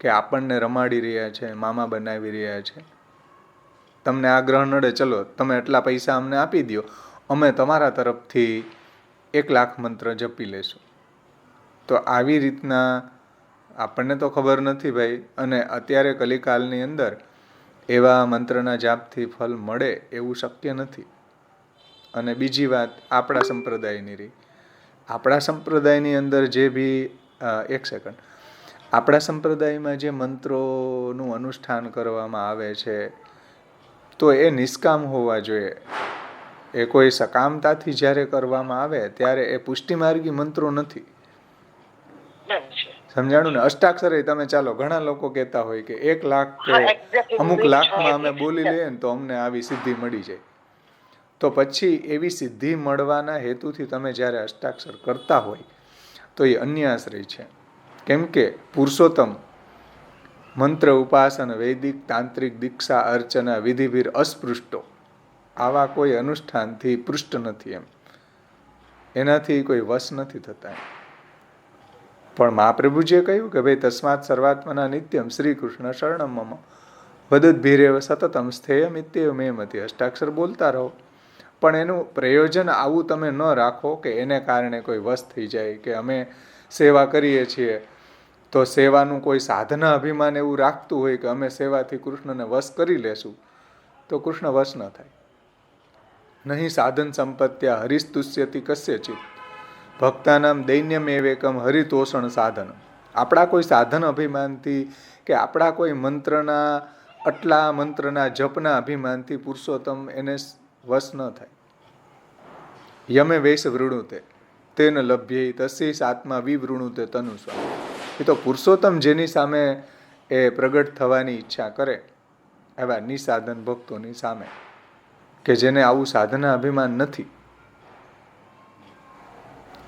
Speaker 1: કે આપણને રમાડી રહ્યા છે, મામા બનાવી રહ્યા છે. તમને આ ગ્રહ નડે, ચલો તમે એટલા પૈસા અમને આપી દો, અમે તમારા તરફથી 1 લાખ મંત્ર જપી લેશું. તો આવી રીતના આપણને તો ખબર નથી ભાઈ, અને અત્યારે કલિકાલની અંદર એવા મંત્રના જાપથી ફળ મળે એવું શક્ય નથી. અને બીજી વાત આપણા સંપ્રદાયની રહી. આપણા સંપ્રદાયની અંદર જે બી એક સેકન્ડ, આપણા સંપ્રદાયમાં જે મંત્રોનું અનુષ્ઠાન કરવામાં આવે છે તો એ નિષ્કામ હોવા જોઈએ. એ કોઈ સકામતાથી જ્યારે કરવામાં આવે ત્યારે એ પુષ્ટિમાર્ગી મંત્રો નથી. સમજાણું ને? અષ્ટાક્ષર તમે ચાલો ઘણા લોકો કહેતા હોય કે 1 લાખ કે અમુક લાખમાં અમે બોલી લઈએ ને તો અમને આવી સિદ્ધિ મળી જાય. તો પછી એવી સિદ્ધિ મળવાના હેતુથી તમે જ્યારે અષ્ટાક્ષર કરતા હોય તો એ અન્યાશ્રય છે. કેમ કે પુરુષોત્તમ મંત્ર ઉપાસન વૈદિક તાંત્રિક દીક્ષા અર્ચના વિધિભીર અસ્પૃષ્ટો, આવા કોઈ અનુષ્ઠાનથી પૃષ્ઠ નથી. એમ એનાથી કોઈ વશ નથી થતા. પણ મહાપ્રભુજીએ કહ્યું કે ભાઈ તસ્માત સર્વાત્મના નિત્યમ શ્રી કૃષ્ણ શરણમ મમ વદદ્ભીરેવ સતતમ સ્થેયમ ઇત્યેવ મે મતિ. અષ્ટાક્ષર બોલતા રહો, પણ એનું પ્રયોજન આવું તમે ન રાખો કે એને કારણે કોઈ વશ થઈ જાય. કે અમે સેવા કરીએ છીએ તો સેવાનું કોઈ સાધના અભિમાન એવું રાખતું હોય કે અમે સેવાથી કૃષ્ણને વશ કરી લેશું, તો કૃષ્ણ વશ ન થાય. નહીં સાધન સંપત્ત્યા હરિસ્તુષ્યતિ કસ્યચિત ભક્તાનામ દૈન્યમેવેકમ હરિતોષણ સાધન. આપણા કોઈ સાધન અભિમાનથી કે આપણા કોઈ મંત્રના આટલા મંત્રના જપના અભિમાનથી પુરુષોત્તમ એને વશ ન થાય. યમે વૈશ વૃણુતે તેન લભ્યે તસ્ય આત્મા વિવૃણુતે તનુસ્વા. એ તો પુરુષોત્તમ જેની સામે એ પ્રગટ થવાની ઈચ્છા કરે એવા નિસાધન ભક્તોની સામે, કે જેને આવું સાધના અભિમાન નથી,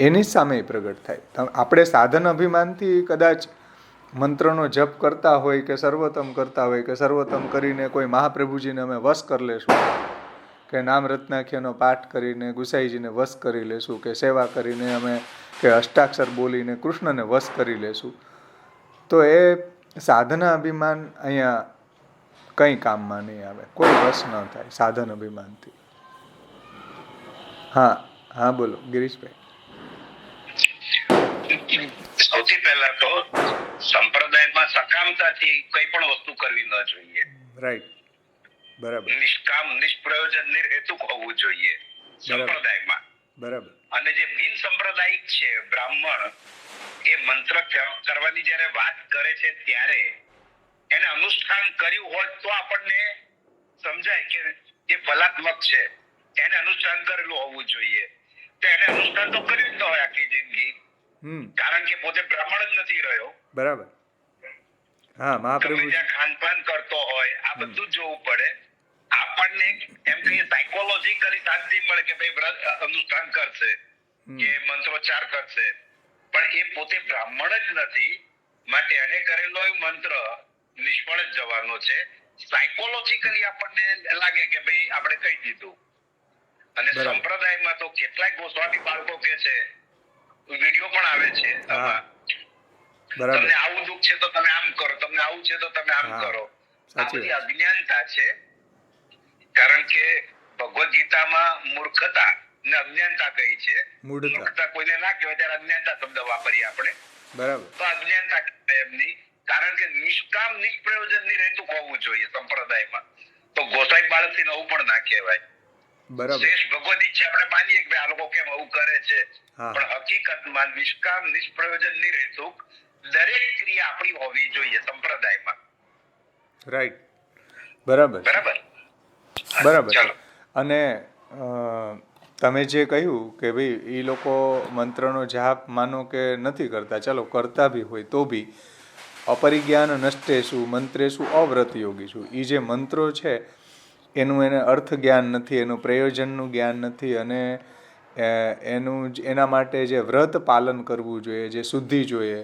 Speaker 1: એની સામે પ્રગટ થાય. આપણે સાધન અભિમાનથી કદાચ મંત્રનો જપ કરતા હોય કે સર્વોત્તમ કરતા હોય કે સર્વોત્તમ કરીને કોઈ મહાપ્રભુજીને અમે વશ કરી લેશું, કે નામ રત્નાખ્યનો પાઠ કરીને ગુસાઈજીને વશ કરી લેશું, કે સેવા કરીને અમે કે અષ્ટાક્ષર બોલીને કૃષ્ણને વશ કરી લેશું, તો એ સાધના અભિમાન અહીંયા કંઈ કામમાં નહીં આવે. કોઈ વશ ન થાય સાધન અભિમાનથી. હા હા બોલો ગિરીશભાઈ.
Speaker 5: સૌથી પહેલા તો સંપ્રદાયમાં સકામતાથી કઈ પણ વસ્તુ કરવી ન જોઈએ.
Speaker 1: રાઈટ, બરાબર.
Speaker 5: નિષ્કામ નિષ્પ્રયોજન નિર્હેતુક હોવું જોઈએ સંપ્રદાયમાં.
Speaker 1: બરાબર.
Speaker 5: અને જે બિન સાંપ્રદાયિક છે બ્રાહ્મણ, એ મંત્ર કરવાની જયારે વાત કરે છે ત્યારે એને અનુષ્ઠાન કર્યું હોય તો આપણને સમજાય કે એ ફલાત્મક છે, એને અનુષ્ઠાન કરેલું હોવું જોઈએ. તો એને અનુષ્ઠાન તો કર્યું જ ન હોય આખી જિંદગી, કારણ કે પોતે બ્રાહ્મણ જ નથી રહ્યો.
Speaker 1: બરાબર. હા, મહાપ્રભુ
Speaker 5: ત્યાં ખાનપાન કરતો હોય, આ બધું જોવું પડે. આપણને એમ કહીએ સાયકોલોજીકલી શાંતિ મળે કે ભાઈ અનુષ્ઠાન કરશે કે મંત્રોચ્ચાર કરશે, પણ એ પોતે બ્રાહ્મણ જ નથી, માટે એને કરેલો મંત્ર નિષ્ફળ જ જવાનો છે. સાયકોલોજીકલી આપણને લાગે કે ભાઈ આપણે કહી દીધું. અને સંપ્રદાયમાં તો કેટલાય ગોસ્વામી બાળકો કે છે, વિડીયો પણ આવે છે, તમને આવું દુઃખ છે તો તમે આમ કરો, તમને આવું છે તો તમે આમ કરો. આ બધી અજ્ઞાનતા છે, કારણ કે ભગવદ ગીતામાં મૂર્ખતા ને અજ્ઞાનતા કહી છે. મૂર્ખતા કોઈને ના કહેવાય, ત્યારે અજ્ઞાનતા શબ્દ વાપરીએ આપણે. બરાબર. તો અજ્ઞાનતા કહેવાય એમની, કારણ કે નિષ્કામ નિષ્પ્રયોજન ની રહેતું હોવું જોઈએ સંપ્રદાયમાં. તો ગોસાઈ બાળકથી નવું પણ ના કહેવાય. બરાબર. શ્રેષ્ઠ ભગવદ ઈચ્છા આપણે માનીએ કે આ લોકો કેમ આવું કરે છે, પણ હકીકતમાં નિષ્કામ નિષ્પ્રયોજન ની રહેતું દરેક ક્રિયા આપણી હોવી જોઈએ સંપ્રદાયમાં. રાઈટ. બરાબર. બરાબર. બરાબર. અને તમે જે કહ્યું કે ભાઈ એ લોકો મંત્રનો જાપ માનો કે નથી કરતા, ચાલો કરતા બી હોય તો બી અપરિજ્ઞાન નષ્ટેશુ મંત્રેશુ અવ્રત યોગીશુ, એ જે મંત્રો છે એનું એને અર્થ જ્ઞાન નથી, એનું પ્રયોજનનું જ્ઞાન નથી, અને એના માટે જે વ્રત પાલન કરવું જોઈએ, જે શુદ્ધિ જોઈએ,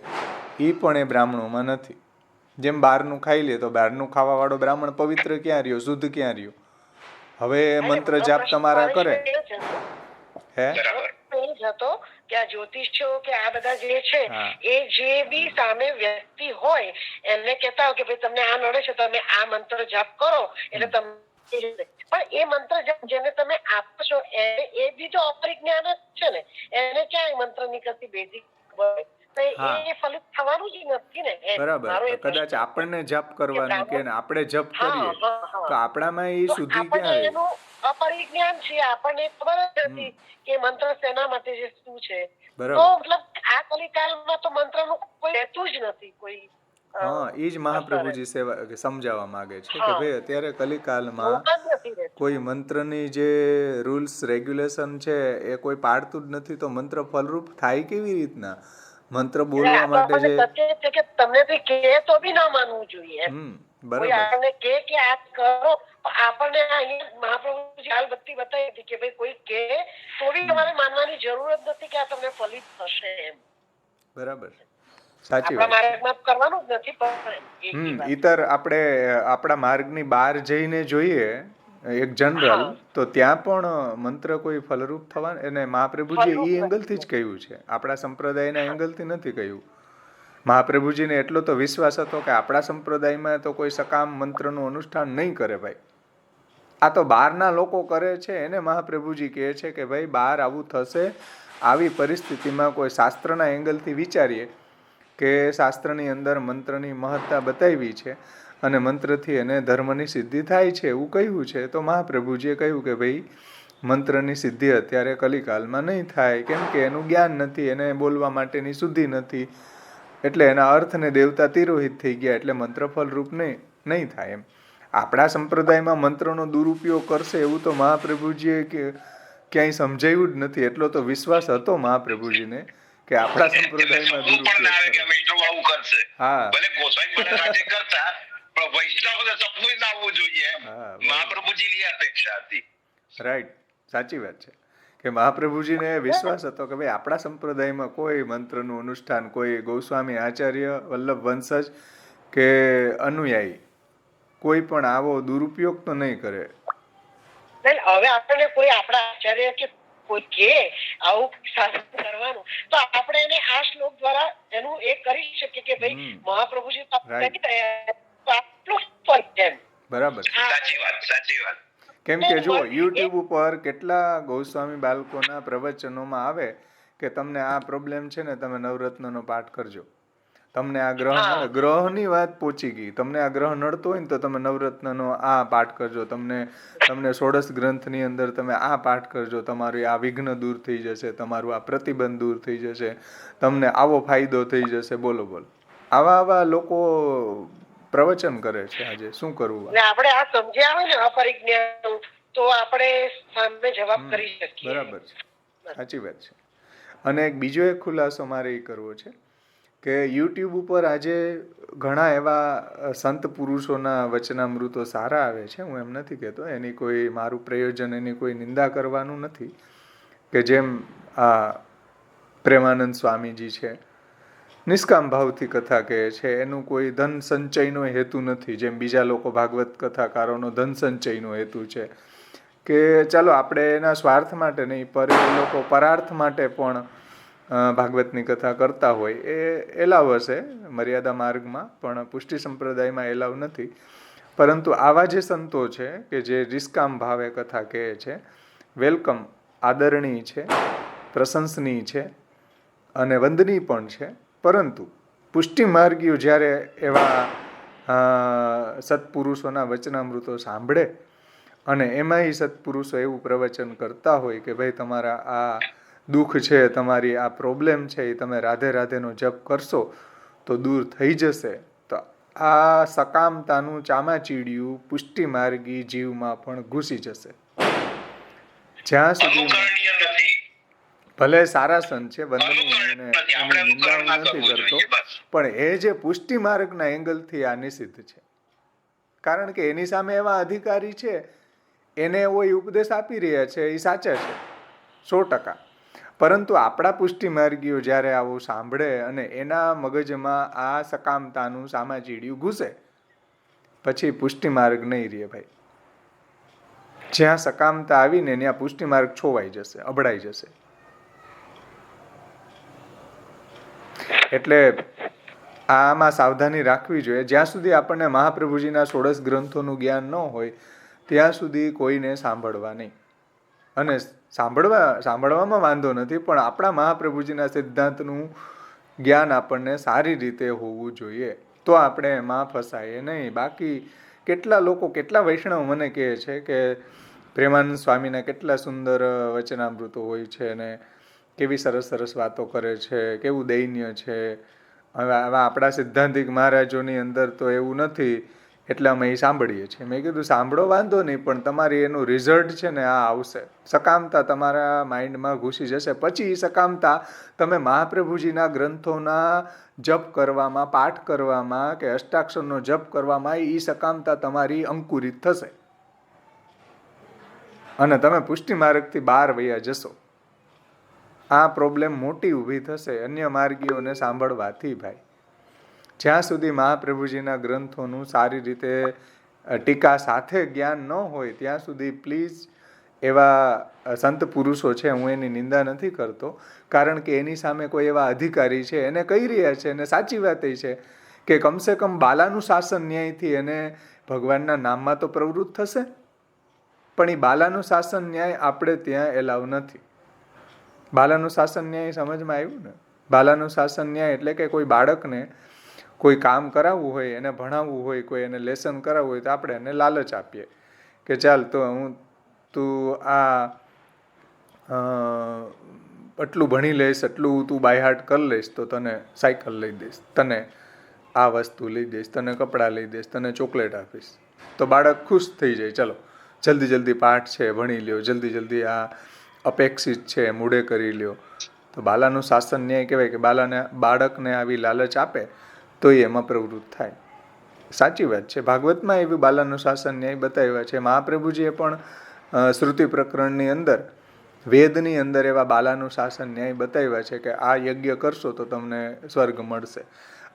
Speaker 5: એ પણ એ બ્રાહ્મણોમાં નથી. જેમ બહારનું ખાઈ લે તો બહારનું ખાવાવાળો બ્રાહ્મણ પવિત્ર ક્યાં રહ્યો, શુદ્ધ ક્યાં રહ્યો? હવે મંત્ર જાપ તમારા કરે હે
Speaker 4: હતો કે આ જ્યોતિષો કે આ બધા જે છે એ જે બી સામે વ્યક્તિ હોય એમને કહેતા હોય કે ભાઈ તમને આ નડે છે, તમે આ મંત્ર જાપ કરો એટલે તમે, પણ એ મંત્ર જાપ જેને તમે આપો છો એ બી તો અપરિજ્ઞાન જ છે ને, એને ક્યાં મંત્ર ની કરતી બેઝિક હોય, એ ફલિત થવાનું જ નથી ને.
Speaker 1: બરાબર. કદાચ આપણને જપ કરવાનું કે આપણે જપ કરીએ તો આપણામાં એ શુદ્ધિ ક્યાં રહે?
Speaker 4: એનું અપરિજ્ઞાન છે, આપણને ખબર જ નથી કે મંત્ર શેના માટે છે, શું છે. તો મતલબ આ કલિકાલમાં તો મંત્રનું કોઈ રહેતું જ નથી કોઈ.
Speaker 1: હા, એ જ મહાપ્રભુજી સમજાવવા માંગે છે કે ભાઈ અત્યારે કલિકાલમાં કોઈ મંત્રની જે રૂલ્સ રેગ્યુલેશન છે એ કોઈ પાડતું જ નથી, તો મંત્ર ફલરૂપ થાય કેવી રીતના? મંત્ર બોલવા માટે જે
Speaker 4: કે તમને બી કહે તો બી ના માનવું જોઈએ. બરાબર. આપણને કે આ કરો, આપણને અહીંયા મહાપ્રભુજી હાલ બત્તી બતાવી હતી કે ભાઈ કોઈ કહે તો બી તમારે માનવાની જરૂર જ નથી કે આ તમને ફલિત થશે એમ.
Speaker 1: બરાબર. સાચી વાત.
Speaker 4: કરવાનું જ નથી, પણ
Speaker 1: ઈતર આપણે આપણા માર્ગની બહાર જઈને જોઈએ એક જનરલ, તો ત્યાં પણ મંત્ર કોઈ ફલરૂપ થવા, એને મહાપ્રભુજી એ એંગલથી જ કહ્યું છે, આપણા સંપ્રદાયના એંગલથી નથી કહ્યું. મહાપ્રભુજીને એટલો તો વિશ્વાસ હતો કે આપણા સંપ્રદાયમાં તો કોઈ સકામ મંત્રનું અનુષ્ઠાન નહીં કરે ભાઈ, આ તો બહારના લોકો કરે છે, એને મહાપ્રભુજી કહે છે કે ભાઈ બહાર આવું થશે. આવી પરિસ્થિતિમાં કોઈ શાસ્ત્રના એંગલથી વિચારીએ કે શાસ્ત્રની અંદર મંત્રની મહત્તા બતાવી છે અને મંત્રથી એને ધર્મની સિદ્ધિ થાય છે એવું કહ્યું છે, તો મહાપ્રભુજીએ કહ્યું કે ભાઈ મંત્રની સિદ્ધિ અત્યારે કલિકાલમાં નહીં થાય, કેમ કે એનું જ્ઞાન નથી, એને બોલવા માટેની શુદ્ધિ નથી, એટલે એના અર્થને દેવતા તિરોહિત થઈ ગયા, એટલે મંત્ર ફલરૂપ નહીં થાય એમ. આપણા સંપ્રદાયમાં મંત્રનો દુરુપયોગ કરશે એવું તો મહાપ્રભુજીએ ક્યાંય સમજાયું જ નથી. એટલો તો વિશ્વાસ હતો મહાપ્રભુજીને કે આપણા સંપ્રદાયમાં દુરુપયોગ કરશે. હા, ભલે ગોસાઈ મહારાજે કરતા, પણ વૈષ્ણવને સપનું ના આવવું જોઈએ એમ મહાપ્રભુજીની અપેક્ષા હતી. રાઈટ, સાચી વાત છે કે મહાપ્રભુજીને વિશ્વાસ હતો કે ભાઈ આપણા સંપ્રદાયમાં કોઈ મંત્રનું અનુષ્ઠાન, કોઈ ગોસ્વામી આચાર્ય વલ્લભ વંશજ કે અનુયાયી કોઈ પણ આવો દુરુપયોગ તો નહીં કરે.
Speaker 4: હવે આપણને કોઈ આપણા આચાર્ય કે કોઈ કે આવું શાસન કરવાનું, તો આપણે એને આ શ્લોક દ્વારા એનું એ કરી શકીએ કે ભાઈ મહાપ્રભુજી
Speaker 1: બરાબર.
Speaker 5: સાચી વાત.
Speaker 1: કેમ કે જો યુટ્યુબ ઉપર કેટલા ગોસ્વામી બાળકોના પ્રવચનોમાં આવે કે તમને આ પ્રોબ્લેમ છે ને તમે નવરત્નનો પાઠ કરજો, તમને આ ગ્રહ ગ્રહની વાત પહોંચી ગઈ. તમને આ ગ્રહ નડતો હોય ને તો તમે નવરત્નનો આ પાઠ કરજો. તમને ષોડશ ગ્રંથની અંદર તમે આ પાઠ કરજો. તમારું આ વિઘ્ન દૂર થઈ જશે, તમારું આ પ્રતિબંધ દૂર થઈ જશે, તમને આવો ફાયદો થઈ જશે. બોલો બોલો, આવા લોકો પ્રવચન કરે છે. આજે શું કરવું?
Speaker 4: આપણે આ સમજ્યા હોય ને અપરિજ્ઞાન, તો આપણે સામે જવાબ કરી શકીએ.
Speaker 1: બરાબર છે, સાચી વાત છે. અને બીજો એક ખુલાસો મારે એ કરવો છે કે યુટ્યુબ ઉપર આજે ઘણા એવા સંત પુરુષોના વચનામૃતો સારા આવે છે. હું એમ નથી કહેતો, એની કોઈ મારું પ્રયોજન એની કોઈ નિંદા કરવાનું નથી. કે જેમ આ પ્રેમાનંદ સ્વામીજી છે, નિષ્કામ ભાવથી કથા કહે છે. એનું કોઈ ધન સંચયનો હેતુ નથી, જેમ બીજા લોકો ભાગવત કથાકારોનો ધન સંચયનો હેતુ છે. કે ચાલો આપણે એના સ્વાર્થ માટે નહીં, પર એ લોકો પરાર્થ માટે પણ ભાગવતની કથા કરતા હોય. એ એલાવ હશે મર્યાદા માર્ગમાં, પણ પુષ્ટિ સંપ્રદાયમાં એલાવ નથી. પરંતુ આવા જે સંતો છે કે જે નિષ્કામ ભાવે કથા કહે છે, વેલકમ, આદરણીય છે, પ્રશંસનીય છે અને વંદનીય પણ છે. પરંતુ પુષ્ટિ માર્ગીઓ જ્યારે એવા સત્પુરુષોના વચનામૃતો સાંભળે અને એમાં સત્પુરુષો એવું પ્રવચન કરતા હોય કે ભાઈ તમારા આ દુઃખ છે, તમારી આ પ્રોબ્લેમ છે, એ તમે રાધે રાધેનો જપ કરશો તો દૂર થઈ જશે, તો આ સકામતાનું ચામાચીડિયું પુષ્ટિ માર્ગી જીવમાં પણ ઘૂસી જશે. જ્યાં સુધી ભલે સારા સંત છે, વંદનીય એની નિંદા હું નથી કરતો, પણ એ જે પુષ્ટિ માર્ગના એંગલથી આ નિષિદ્ધ છે. કારણ કે એની સામે એવા અધિકારી છે, એને એવો ઉપદેશ આપી રહ્યા છે, એ સાચા છે 100%. પરંતુ આપણા પુષ્ટિ માર્ગીઓ જ્યારે આવું સાંભળે અને એના મગજમાં આ સકામતાનું સામાચીડિયું ઘૂસે, પછી પુષ્ટિ માર્ગ નહીં રહે ભાઈ. જ્યાં સકામતા આવીને ત્યાં પુષ્ટિ માર્ગ છોવાઈ જશે, અબડાઈ જશે. એટલે આમાં સાવધાની રાખવી જોઈએ. જ્યાં સુધી આપણને મહાપ્રભુજીના ષોડશ ગ્રંથોનું જ્ઞાન ન હોય ત્યાં સુધી કોઈને સાંભળવા નહીં. અને સાંભળવામાં વાંધો નથી, પણ આપણા મહાપ્રભુજીના સિદ્ધાંતનું જ્ઞાન આપણને સારી રીતે હોવું જોઈએ, તો આપણે એમાં ફસાઈએ નહીં. બાકી કેટલા લોકો, કેટલા વૈષ્ણવ મને કહે છે કે પ્રેમાનંદ સ્વામીના કેટલા સુંદર વચનામૃતો હોય છે ને કેવી સરસ સરસ વાતો કરે છે, કેવું દૈન્ય છે. હવે આપણા સિદ્ધાંતિક મહારાજોની અંદર તો એવું નથી, એટલે અમે એ સાંભળીએ છીએ. મેં કીધું સાંભળો વાંધો નહીં, પણ તમારી એનું રિઝલ્ટ છે ને આ આવશે. સકામતા તમારા માઇન્ડમાં ઘૂસી જશે. પછી એ સકામતા તમે મહાપ્રભુજીના ગ્રંથોના જપ કરવામાં, પાઠ કરવામાં કે અષ્ટાક્ષરનો જપ કરવામાં એ સકામતા તમારી અંકુરિત થશે અને તમે પુષ્ટિ માર્ગથી બહાર વયા જશો. આ પ્રોબ્લેમ મોટી ઊભી થશે અન્ય માર્ગીઓને સાંભળવાથી ભાઈ. જ્યાં સુધી મહાપ્રભુજીના ગ્રંથોનું સારી રીતે ટીકા સાથે જ્ઞાન ન હોય ત્યાં સુધી પ્લીઝ એવા સંત પુરુષો છે, હું એની નિંદા નથી કરતો, કારણ કે એની સામે કોઈ એવા અધિકારી છે, એને કહી રહ્યા છે, અને સાચી વાત એ છે કે કમસે કમ બાલાનું શાસન ન્યાયથી એને ભગવાનના નામમાં તો પ્રવૃત્ત થશે. પણ એ બાલાનું શાસન ન્યાય આપણે ત્યાં એલાવ નથી. બાલાનું શાસન ન્યાય સમજમાં આવ્યું ને? બાલાનું શાસન ન્યાય એટલે કે કોઈ બાળકને કોઈ કામ કરાવવું હોય, એને ભણાવવું હોય, કોઈ એને લેસન કરાવવું હોય, તો આપણે એને લાલચ આપીએ કે ચાલ તો તું આટલું ભણી લઈશ, એટલું તું બાય હાર્ટ કરી લઈશ તો તને સાયકલ લઈ દઈશ, તને આ વસ્તુ લઈ દઈશ, તને કપડાં લઈ દઈશ, તને ચોકલેટ આપીશ. તો બાળક ખુશ થઈ જાય, ચલો જલ્દી જલ્દી પાઠ છે ભણી લ્યો, જલ્દી જલ્દી આ અપેક્ષિત છે મૂળે કરી લ્યો. તો બાલાનું શાસન ન્યાય કહેવાય કે બાળકને આવી લાલચ આપે તો એમાં પ્રવૃત્ત થાય. સાચી વાત છે, ભાગવતમાં એવી બાલાનું શાસન ન્યાય બતાવ્યા છે. મહાપ્રભુજીએ પણ શ્રુતિ પ્રકરણની અંદર, વેદની અંદર એવા બાલાનું શાસન ન્યાય બતાવ્યા છે કે આ યજ્ઞ કરશો તો તમને સ્વર્ગ મળશે,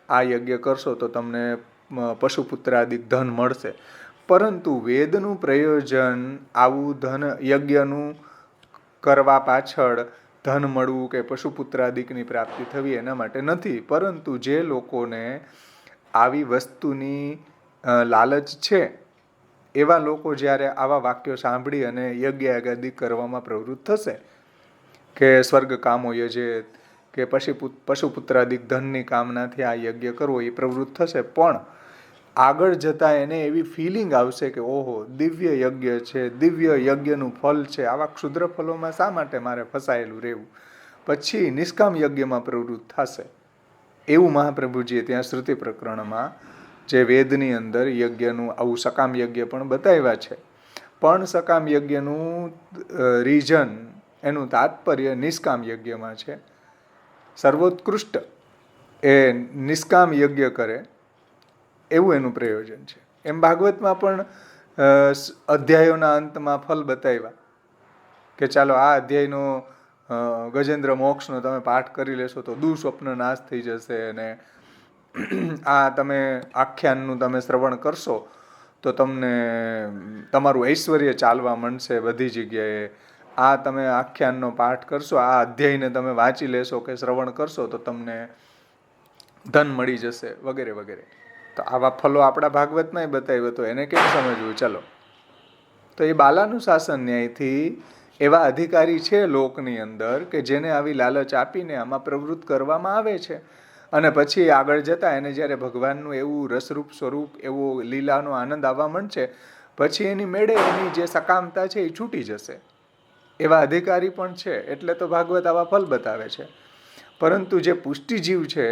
Speaker 1: આ યજ્ઞ કરશો તો તમને પશુપુત્રાદિક ધન મળશે. પરંતુ વેદનું પ્રયોજન આવું ધન યજ્ઞનું કરવા પાછળ ધન મળવું કે પશુપુત્રાદિકની પ્રાપ્તિ થવી એના માટે નથી. પરંતુ જે લોકોને આવી વસ્તુની લાલચ છે એવા લોકો જ્યારે આવા વાક્યો સાંભળી અને યજ્ઞ યાગાદિ કરવામાં પ્રવૃત્ત થશે કે સ્વર્ગ કામો યજેત, કે પશુપુત્રાદિક ધનની કામનાથી આ યજ્ઞ કરવો એ પ્રવૃત્ત થશે, પણ આગળ જતાં એને એવી ફિલિંગ આવશે કે ઓહો દિવ્ય યજ્ઞ છે, દિવ્ય યજ્ઞનું ફલ છે, આવા ક્ષુદ્ર ફલોમાં શા માટે મારે ફસાયેલું રહેવું, પછી નિષ્કામ યજ્ઞમાં પ્રવૃત્ત થશે. એવું મહાપ્રભુજીએ ત્યાં શ્રુતિ પ્રકરણમાં જે વેદની અંદર યજ્ઞનું આવું સકામ યજ્ઞ પણ બતાવ્યા છે. પણ સકામ યજ્ઞનું રીઝન, એનું તાત્પર્ય નિષ્કામ યજ્ઞમાં છે. સર્વોત્કૃષ્ટ એ નિષ્કામ યજ્ઞ કરે એવું એનું પ્રયોજન છે. એમ ભાગવતમાં પણ અધ્યાયોના અંતમાં ફલ બતાવ્યા કે ચાલો આ અધ્યાયનો ગજેન્દ્ર મોક્ષનો તમે પાઠ કરી લેશો તો દુઃસ્વપ્ન નાશ થઈ જશે, અને આ તમે આખ્યાનનું તમે શ્રવણ કરશો તો તમને તમારું ઐશ્વર્ય ચાલવા માંડશે બધી જગ્યાએ. આ તમે આખ્યાનનો પાઠ કરશો, આ અધ્યાયને તમે વાંચી લેશો કે શ્રવણ કરશો તો તમને ધન મળી જશે વગેરે વગેરે. તો આવા ફલો આપણા ભાગવતમાંય બતાવ્યો, તો એને કેમ સમજવું? ચલો, તો એ બાલાનું શાસન ન્યાયથી એવા અધિકારી છે લોકની અંદર કે જેને આવી લાલચ આપીને આમાં પ્રવૃત્ત કરવામાં આવે છે, અને પછી આગળ જતાં એને જ્યારે ભગવાનનું એવું રસરૂપ સ્વરૂપ, એવો લીલાનો આનંદ આવવા માંડશે, પછી એની મેળે એની જે સકામતા છે એ છૂટી જશે. એવા અધિકારી પણ છે, એટલે તો ભાગવત આવા ફલ બતાવે છે. પરંતુ જે પુષ્ટિજીવ છે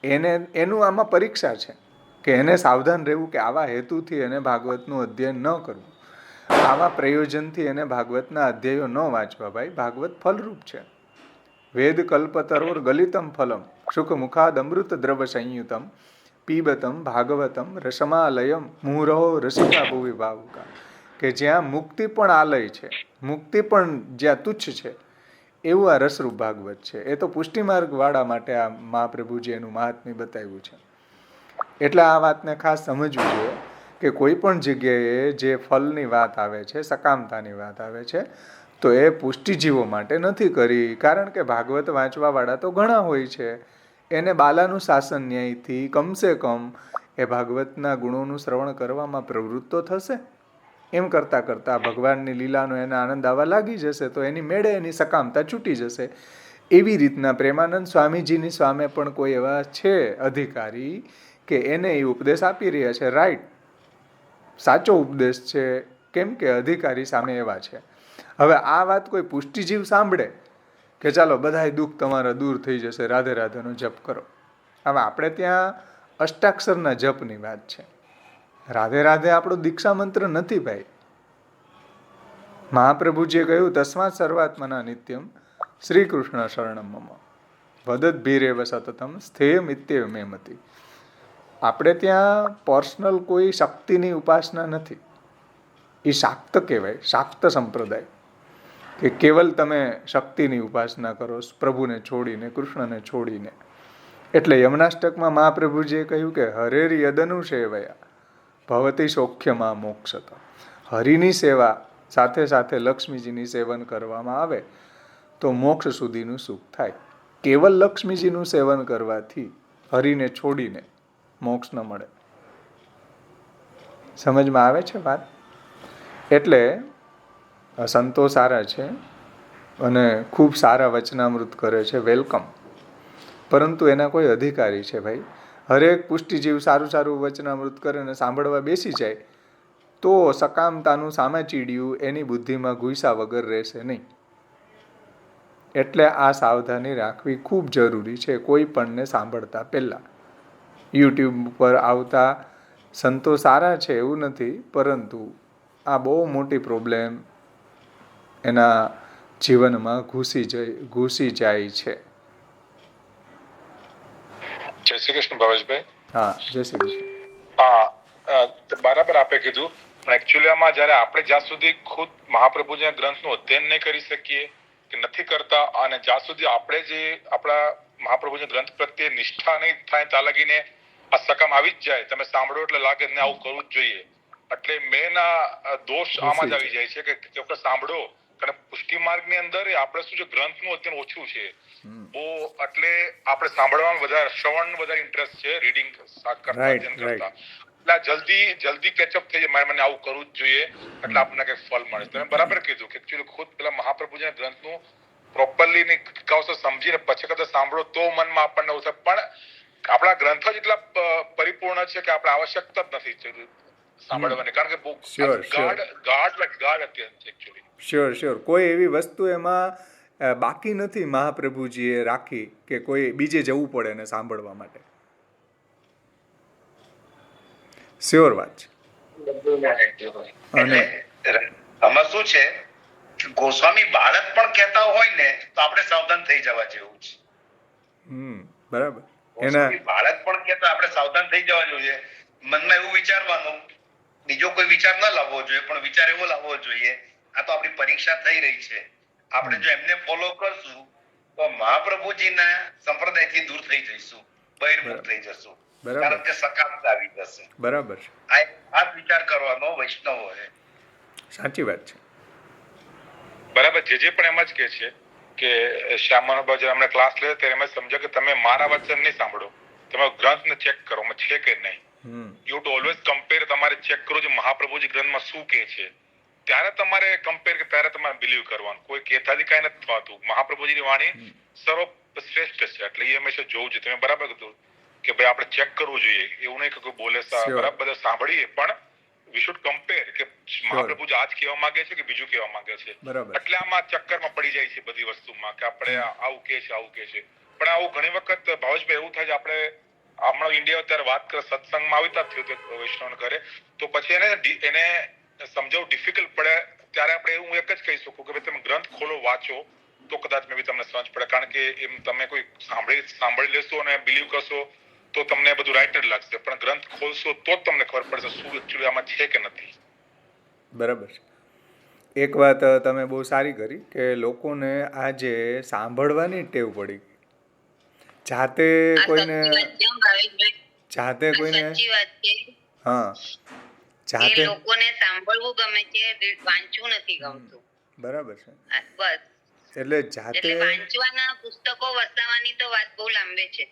Speaker 1: એનું આમાં પરીક્ષા છે કે એને સાવધાન રહેવું કે આવા હેતુથી એને ભાગવતનું અધ્યયન ન કરવું, આવા પ્રયોજનથી એને ભાગવતના અધ્યાયો ન વાંચવા. ભાઈ, ભાગવત ફલરૂપ છે. વેદ કલ્પતરોર ગલિતમ ફલમ શુક મુખાદ અમૃત દ્રવ સંયુતમ પીબતમ ભાગવતમ રસમાલયમ મુહુરહો રસિકા ભુવિ ભાવુકા. કે જ્યાં મુક્તિ પણ આલય છે, મુક્તિ પણ જ્યાં તુચ્છ છે, એવું આ રસરૂપ ભાગવત છે. એ તો પુષ્ટિમાર્ગ વાળા માટે આ મહાપ્રભુજી એનું મહાત્મ્ય બતાવ્યું છે. એટલે આ વાતને ખાસ સમજવું જોઈએ કે કોઈ પણ જગ્યાએ જે ફલની વાત આવે છે, સકામતાની વાત આવે છે, તો એ પુષ્ટિજીવો માટે નથી કરી. કારણ કે ભાગવત વાંચવાવાળા તો ઘણા હોય છે, એને બાલાનું શાસન ન્યાયથી કમસે કમ એ ભાગવતના ગુણોનું શ્રવણ કરવામાં પ્રવૃત્ત તો થશે. એમ કરતાં કરતાં ભગવાનની લીલાનો એને આનંદ આવવા લાગી જશે, તો એની મેળે એની સકામતા છૂટી જશે. એવી રીતના પ્રેમાનંદ સ્વામીજીની સામે પણ કોઈ એવા છે અધિકારી કે એને એ ઉપદેશ આપી રહ્યા છે. રાઈટ, સાચો ઉપદેશ છે, કેમ કે અધિકારી સામે એવા છે. હવે આ વાત કોઈ પુષ્ટિજીવ સાંભળે કે ચાલો બધાય દુઃખ તમારા દૂર થઈ જશે, રાધે રાધેનો જપ કરો. હવે આપણે ત્યાં અષ્ટાક્ષરના જપની વાત છે. રાધે રાધે આપણો દીક્ષા મંત્ર નથી ભાઈ. મહાપ્રભુજીએ કહ્યું તસ્માત સર્વાત્મના નિત્યમ શ્રી કૃષ્ણ શરણમ મમ વદત ભીરેવ સતતમ સ્થેય મિત્યેવ મે મતિ. આપણે ત્યાં પર્સનલ કોઈ શક્તિની ઉપાસના નથી. એ શાક્ત કહેવાય, શાક્ત સંપ્રદાય, કે કેવલ તમે શક્તિની ઉપાસના કરો પ્રભુને છોડીને, કૃષ્ણને છોડીને. એટલે યમનાષ્ટકમાં મહાપ્રભુજીએ કહ્યું કે હરેર યદનુ સેવયા ભવતી સૌખ્યમાં મોક્ષત. હરિની સેવા સાથે સાથે લક્ષ્મીજીની સેવન કરવામાં આવે તો મોક્ષ સુધીનું સુખ થાય. કેવલ લક્ષ્મીજીનું સેવન કરવાથી હરિને છોડીને મોક્ષ ન મળે. સમજમાં આવે છે વાત? એટલે સંતો સારા છે અને ખૂબ સારા વચનામૃત કરે છે, વેલકમ. પરંતુ એના કોઈ અધિકારી છે ભાઈ. હરેક પુષ્ટિજીવ સારું સારું વચનામૃત કરે અને સાંભળવા બેસી જાય તો સકામતાનું સામાચીડિયું એની બુદ્ધિમાં ઘૂસ્યા વગર રહેશે નહીં. એટલે આ સાવધાની રાખવી ખૂબ જરૂરી છે કોઈ પણને સાંભળતા પહેલાં. યુટ્યુબ પર આવતા સંતો સારા છે એવું નથી, પરંતુ આ બહુ મોટી પ્રોબ્લેમ એના જીવનમાં ઘૂસી જાય છે.
Speaker 6: જય શ્રી કૃષ્ણ ભાવેશભાઈ.
Speaker 1: હા, જય શ્રી કૃષ્ણ.
Speaker 6: હા, બરાબર આપે કીધું. પણ એકચ્યુઅલીમાં જ્યારે આપણે જ્યાં સુધી ખુદ મહાપ્રભુજીના ગ્રંથનું અધ્યયન નહીં કરી શકીએ કે નથી કરતા, અને જ્યાં સુધી આપણે જે આપણા મહાપ્રભુજીના ગ્રંથ પ્રત્યે નિષ્ઠા નહીં થાય ત્યાં લગીને આ સકામ આવી જ જાય, તમે સાંભળો એટલે લાગે ને આવું કરવું જ જોઈએ. એટલે મેન દોષ આમાં જ આવી જાય છે કે સાંભળો, કારણ પુષ્ટિ માર્ગની અંદર આપણે શું છે, ગ્રંથનું અધ્યયન ઓછું છે બહુ, એટલે આપણે સાંભળવામાં વધારે, શ્રવણ વધારે ઇન્ટરેસ્ટ છે રીડિંગ કરતા. એટલે જલ્દી કેચઅપ થઈ જાય, મને આવું કરવું જ જોઈએ એટલે આપણને કઈ ફળ મળે. તમે બરાબર કીધું કે એકચ્યુઅલી ખુદ પેલા મહાપ્રભુજીના ગ્રંથનું પ્રોપરલી ની કહો છો સમજીને પછી કદાચ સાંભળો તો મનમાં આપણને એવું થાય. પણ આપણા ગ્રંથો જેટલા પરિપૂર્ણ છે કે આપણે આવશ્યકતા જ નથી સાંભળવાની, કારણ કે બુક ગાઢ અત્યંત એકચ્યુઅલી.
Speaker 1: શ્યોર કોઈ એવી વસ્તુ એમાં બાકી નથી મહાપ્રભુજીએ રાખી કે કોઈ બીજે જવું પડે ને સાંભળવા માટે. શ્યોર વાત છે.
Speaker 5: અને આમાં શું છે, ગોસ્વામી બાળક પણ કહેતા હોય ને તો આપણે સાવધાન થઈ જવા જેવું છે.
Speaker 1: બરાબર.
Speaker 5: બાળક પણ કહેતા આપણે સાવધાન થઈ જવા જોઈએ. મનમાં એવું વિચારવાનું, બીજો કોઈ વિચાર ન લાવવો જોઈએ, પણ વિચાર એવો લાવવો જોઈએ, આ તો આપણી પરીક્ષા થઈ રહી છે, આપણે જો એમને ફોલો કરશું તો મહાપ્રભુજીના સંપ્રદાયથી દૂર થઈ જઈશું, બહિર્મુખ થઈ જશું, કારણ કે સકામતા આવી જશે.
Speaker 1: બરાબર.
Speaker 5: આ વિચાર કરવાનો વૈષ્ણવોએ.
Speaker 1: સાચી વાત છે.
Speaker 6: બરાબર. જે પણ એમ જ કે છે કે શ્યામ મનોભાઈ જ્યારે અમને ક્લાસ લે ત્યારે એમ જ સમજો કે તમે મારા વચન નહીં સાંભળો, તમે ગ્રંથને ચેક કરો છે કે નહીં. You to always compare. તમારે ચેક કરો છો મહાપ્રભુજી ગ્રંથમાં શું કહે છે, ત્યારે તમારે કમ્પેર કે ત્યારે તમારે બિલીવ કરવાનું. કોઈ કહેતાથી કાંઈ નથી થતું. મહાપ્રભુજીની વાણી સર્વશ્રેષ્ઠ છે, એટલે એ હંમેશા જોવું જોઈએ. તમે બરાબર કીધું કે ભાઈ આપણે ચેક કરવું જોઈએ. એવું નહીં કે કોઈ બોલે બરાબર સાંભળીએ, પણ વી શુડ કમ્પેર કે મહાપ્રભુજી આજ કહેવા માંગે છે કે બીજું કહેવા માંગે છે. એટલે આમાં ચક્કરમાં પડી જાય છે બધી વસ્તુમાં કે આપણે આવું કહે છે. પણ આવું ઘણી વખત ભાવેશભાઈ એવું થાય છે, આપણે હમણાં ઇન્ડિયા અત્યારે વાત કરે સત્સંગમાં આવતા થયું વૈષ્ણવ ઘરે, તો પછી એને સમજાવવું ડિફિકલ્ટ પડે. ત્યારે આપણે હું એક જ કહી શકું કે ભાઈ તમે ગ્રંથ ખોલો, વાંચો, તો કદાચ મેં બી તમને સમજ પડે. કારણ કે એમ તમે કોઈ સાંભળી લેશો અને બિલીવ કરશો તો તમને બધું રાઈટ જ લાગશે, પણ ગ્રંથ ખોલશો તો જ તમને ખબર પડશે શું એકચ્યુઅલી આમાં છે કે નથી.
Speaker 1: બરાબર. એક વાત તમે બહુ સારી કરી કે લોકોને આજે સાંભળવાની ટેવ પડી ગઈ. જાતે કોઈને હા જાતે
Speaker 7: લોકોને સાંભળવું ગમે છે, વાંચવું નથી ગમતું.
Speaker 1: બરાબર છે.
Speaker 7: બસ
Speaker 1: એટલે જાતે
Speaker 7: વાંચવાના પુસ્તકો વસાવવાની તો વાત બહુ લાંબે છે.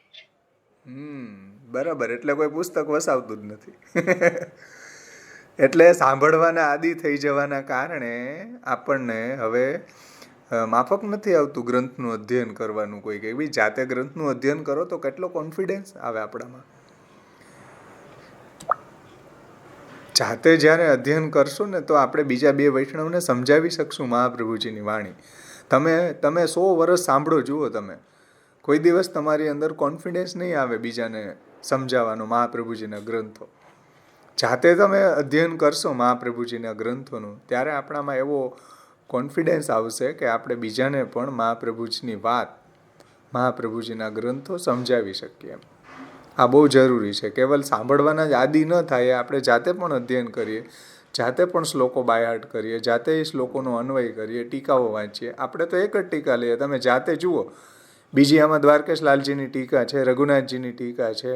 Speaker 1: બરાબર. એટલે કોઈ પુસ્તક વસાવતું જ નથી. એટલે સાંભળવાના આદિ થઈ જવાના કારણે આપણને હવે માફક નથી આવતું ગ્રંથનું અધ્યયન કરવાનું. કોઈ કે ભાઈ જાતે ગ્રંથનું અધ્યયન કરો તો કેટલો કોન્ફિડન્સ આવે આપણામાં. જાતે જ્યારે અધ્યયન કરશું ને તો આપણે બીજા બે વૈષ્ણવને સમજાવી શકશું મહાપ્રભુજીની વાણી. તમે 100 વર્ષ સાંભળો, જુઓ તમે કોઈ દિવસ તમારી અંદર કોન્ફિડન્સ નહીં આવે બીજાને સમજાવવાનો મહાપ્રભુજીના ગ્રંથો. જાતે તમે અધ્યયન કરશો મહાપ્રભુજીના ગ્રંથોનું, ત્યારે આપણામાં એવો કોન્ફિડન્સ આવશે કે આપણે બીજાને પણ મહાપ્રભુજીની વાત, મહાપ્રભુજીના ગ્રંથો સમજાવી શકીએ. આ બહુ જરૂરી છે. કેવલ સાંભળવાના જ આદિ ન થાય, આપણે જાતે પણ અધ્યયન કરીએ, જાતે પણ શ્લોકો બાયહાટ કરીએ, જાતે એ શ્લોકોનો અન્વય કરીએ, ટીકાઓ વાંચીએ. આપણે તો એક જ ટીકા લઈએ, તમે જાતે જુઓ. બીજી આમાં દ્વારકેશ લાલજીની ટીકા છે, રઘુનાથજીની ટીકા છે,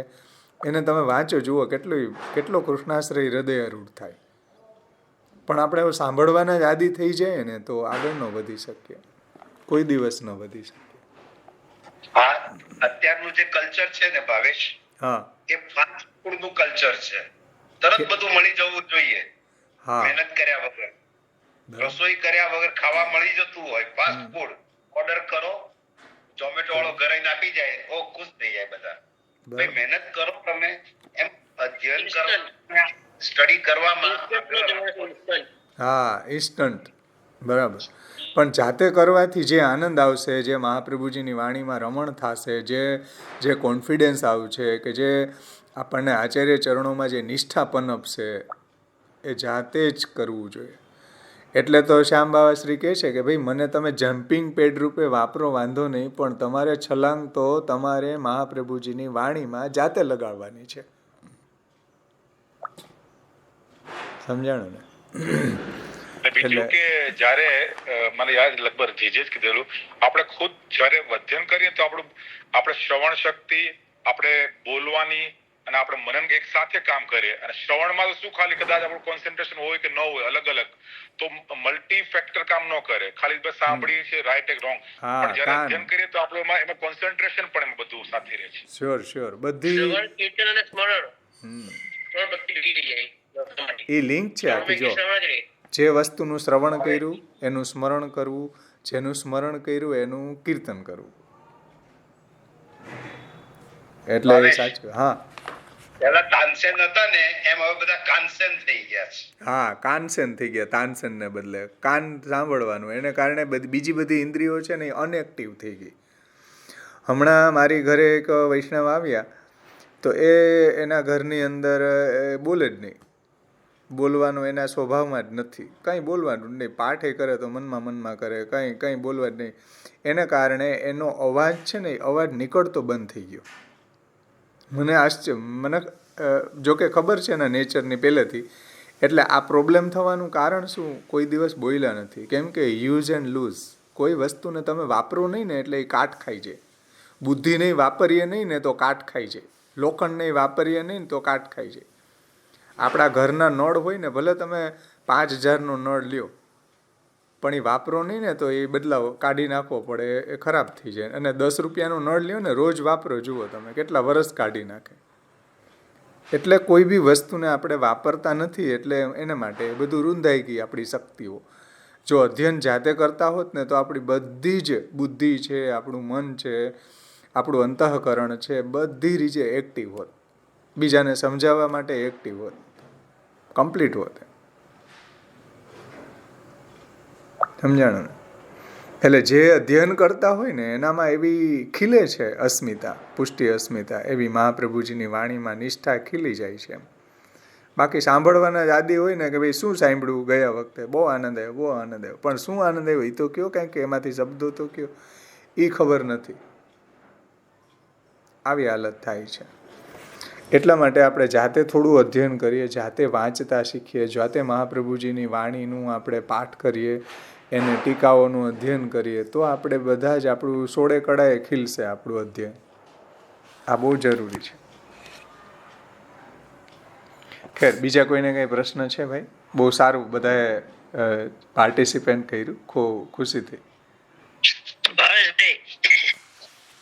Speaker 1: એને તમે વાંચો, જુઓ કેટલો કૃષ્ણાશ્રય હૃદયારૂઢ થાય. પણ આપણે સાંભળવાના જ આદિ થઈ જાય ને તો આગળ ન વધી શકીએ, કોઈ દિવસ ન વધી શકીએ.
Speaker 5: અત્યારનું જે કલ્ચર છે ને ભાવેશ, એ ફાસ્ટ ફૂડ નું કલ્ચર છે. તરત બધું મળી જવું જોઈએ, મહેનત કર્યા વગર, રસોઈ કર્યા વગર ખાવા મળી જતું હોય. ફાસ્ટ ફૂડ ઓર્ડર કરો, ઝોમેટો વાળો ઘરે આપી જાય, ઓ ખુશ થઈ જાય બધા. ભાઈ મહેનત કરો, તમે એમ અધ્યયન કરો, સ્ટડી કરવામાં.
Speaker 1: ઇન્સ્ટન્ટ. બરાબર. પણ જાતે કરવાથી જે આનંદ આવશે, જે મહાપ્રભુજીની વાણીમાં રમણ થશે, જે કોન્ફિડન્સ આવશે, કે જે આપણને આચાર્ય ચરણોમાં જે નિષ્ઠા પનપશે, એ જાતે જ કરવું જોઈએ. એટલે તો શ્યામ બાવા શ્રી કહે છે કે ભાઈ મને તમે જમ્પિંગ પેડ રૂપે વાપરો, વાંધો નહીં, પણ તમારે છલાંગ તો તમારે મહાપ્રભુજીની વાણીમાં જાતે લગાડવાની છે. સમજાણું ને?
Speaker 6: બીજું કે જયારે મને યાદ લગભગ જે જ કીધેલું, આપણે ખુદ જયારે અધ્યયન કરીએ તો આપણે શ્રવણ શક્તિ, આપણે બોલવાની અને આપણે મનન એક સાથે કામ કરીએ. અને શ્રવણમાં તો શું ખાલી કદાચ આપણું કોન્સન્ટ્રેશન હોય કે ન હોય, અલગ અલગ, તો મલ્ટી ફેક્ટર કામ ન કરે. ખાલી બસ સાંભળીએ છીએ રાઈટ એક રોંગ, પણ જ્યારે અધ્યયન કરીએ તો આપણે એમાં કોન્સન્ટ્રેશન પણ એમાં બધું સાથે રહે છે.
Speaker 1: શ્યોર. બધી
Speaker 2: કીર્તન અને સ્મરણ ભક્તિ લગી જાય.
Speaker 1: એ લિંક છે આખી. જો જે વસ્તુનું શ્રવણ કર્યું એનું સ્મરણ કરવું, જેનું સ્મરણ કર્યું એનું કીર્તન કરવું. એટલે એ સાચું. હા,
Speaker 5: પેલા તાનસેન હતા ને એમ હવે બધા કાનસેન થઈ ગયા છે.
Speaker 1: હા, કાનસેન થઈ ગયા, તાનસેન ને બદલે કાન સાંભળવાનું. એને કારણે બીજી બધી ઇન્દ્રિયો છે ને એ અનએક્ટિવ થઈ ગઈ. હમણાં મારી ઘરે એક વૈષ્ણવ આવ્યા તો એના ઘરની અંદર બોલે જ નહીં. બોલવાનું એના સ્વભાવમાં જ નથી, કંઈ બોલવાનું નહીં. પાઠે કરે તો મનમાં કરે, કંઈ બોલવા જ નહીં. એને કારણે એનો અવાજ છે ને એ અવાજ નીકળતો બંધ થઈ ગયો. મને જોકે ખબર છે એના નેચરની પહેલેથી. એટલે આ પ્રોબ્લેમ થવાનું કારણ શું? કોઈ દિવસ બોલ્યા નથી. કેમ કે યુઝ એન્ડ લૂઝ. કોઈ વસ્તુને તમે વાપરો નહીં ને એટલે એ કાટ ખાઈ જાય. બુદ્ધિ નહીં વાપરીએ નહીં ને તો કાટ ખાઈ જાય. લોખંડ નહીં વાપરીએ નહીં ને તો કાટ ખાઈ જાય. આપણા ઘરના નળ હોય ને, ભલે તમે 5000નો નળ લ્યો, પણ એ વાપરો નહીં ને તો એ બદલાવો, કાઢી નાખવો પડે, એ ખરાબ થઈ જાય. અને 10 રૂપિયાનો નળ લ્યો ને, રોજ વાપરો, જુઓ તમે કેટલા વરસ કાઢી નાખે. એટલે કોઈ બી વસ્તુને આપણે વાપરતા નથી, એટલે એના માટે બધું રૂંધાઈ ગઈ આપણી શક્તિઓ. જો અધ્યયન જાતે કરતા હોત ને તો આપણી બધી જ બુદ્ધિ છે, આપણું મન છે, આપણું અંતઃકરણ છે, બધી રીતે એક્ટિવ હોત. બીજાને સમજાવવા માટે એક્ટિવ હોત, કમ્પ્લીટ હોત. સમજાણું ને? એટલે જે અધ્યયન કરતા હોય ને એનામાં એવી ખીલે છે અસ્મિતા, પુષ્ટિ અસ્મિતા, એવી મહાપ્રભુજીની વાણીમાં નિષ્ઠા ખીલી જાય છે. બાકી સાંભળવાના જ આદિ હોય ને કે ભાઈ શું સાંભળ્યું ગયા વખતે, બહુ આનંદ આવ્યો, બહુ આનંદ આવ્યો, પણ શું આનંદ આવ્યો એ તો કયો, કાંઈ કે એમાંથી શબ્દો તો કયો, એ ખબર નથી. આવી હાલત થાય છે. એટલા માટે આપણે જાતે થોડું અધ્યયન કરીએ, જાતે વાંચતા શીખીએ, જાતે મહાપ્રભુજીની વાણીનું આપણે પાઠ કરીએ, એને ટીકાઓનું અધ્યયન કરીએ, તો આપણે બધા જ આપણું સોળે કળાએ ખીલશે આપણું અધ્યયન. આ બહુ જરૂરી છે. ખેર, બીજા કોઈને કંઈ પ્રશ્ન છે ભાઈ? બહુ સારું, બધાએ પાર્ટિસિપેન્ટ કર્યું, ખુશી થઈ.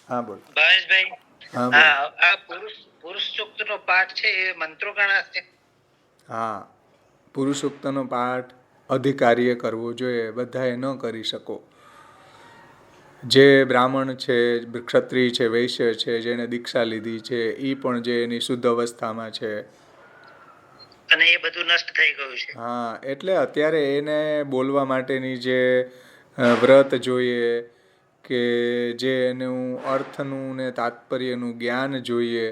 Speaker 1: હા બોલ
Speaker 8: ભાવેશભાઈ. આ પુરુષ સૂક્તનો પાઠ છે એ મંત્રો ઘણા છે.
Speaker 1: હા, પુરુષ સૂક્તનો પાઠ અધિકારીએ કરવો જોઈએ, બધાએ ન કરી શકો. જે બ્રાહ્મણ છે, ક્ષત્રિય છે, વૈશ્ય છે, જેને દીક્ષા લીધી છે, એ પણ જે એની શુદ્ધ અવસ્થામાં છે,
Speaker 8: અને એ બધું નષ્ટ થઈ ગયું છે.
Speaker 1: હા, એટલે અત્યારે એને બોલવા માટેની જે વ્રત જોઈએ, કે જે એનું અર્થનું ને તાત્પર્યનું જ્ઞાન જોઈએ,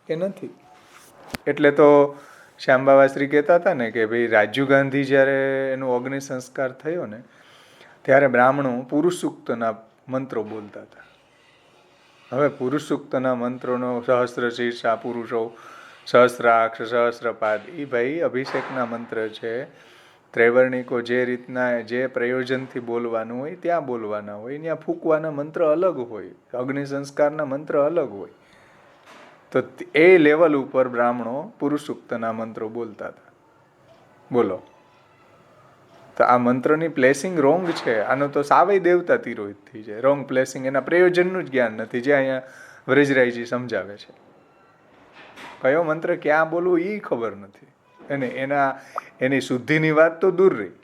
Speaker 1: એ નથી. એટલે તો શ્યામબાવા શ્રી કહેતા હતા ને કે ભાઈ રાજીવ ગાંધી જ્યારે એનો અગ્નિ સંસ્કાર થયો ને ત્યારે બ્રાહ્મણો પુરુષ સૂક્તના મંત્રો બોલતા હતા. હવે પુરુષ સૂક્તના મંત્રોનો સહસ્ર શીર્ષા પુરુષો, સહસ્રાક્ષ, સહસ્રપાદ, એ ભાઈ અભિષેકના મંત્ર છે. ત્રૈવર્ણિકો જે રીતના જે પ્રયોજનથી બોલવાનું હોય ત્યાં બોલવાના હોય, ત્યાં ફૂંકવાના મંત્ર અલગ હોય, અગ્નિ સંસ્કારના મંત્ર અલગ હોય. તો એ લેવલ ઉપર બ્રાહ્મણો પુરુષ સૂક્તના મંત્રો બોલતા હતા. બોલો, તો આ મંત્રની પ્લેસિંગ રોંગ છે. આનો તો સાવય દેવતા તિરોહિત થઈ જાય. રોંગ પ્લેસિંગ, એના પ્રયોજનનું જ જ્ઞાન નથી, જે અહીંયા વ્રજરાયજી સમજાવે છે. કયો મંત્ર ક્યાં બોલવું એ ખબર નથી, અને એની શુદ્ધિની વાત તો દૂર રહી.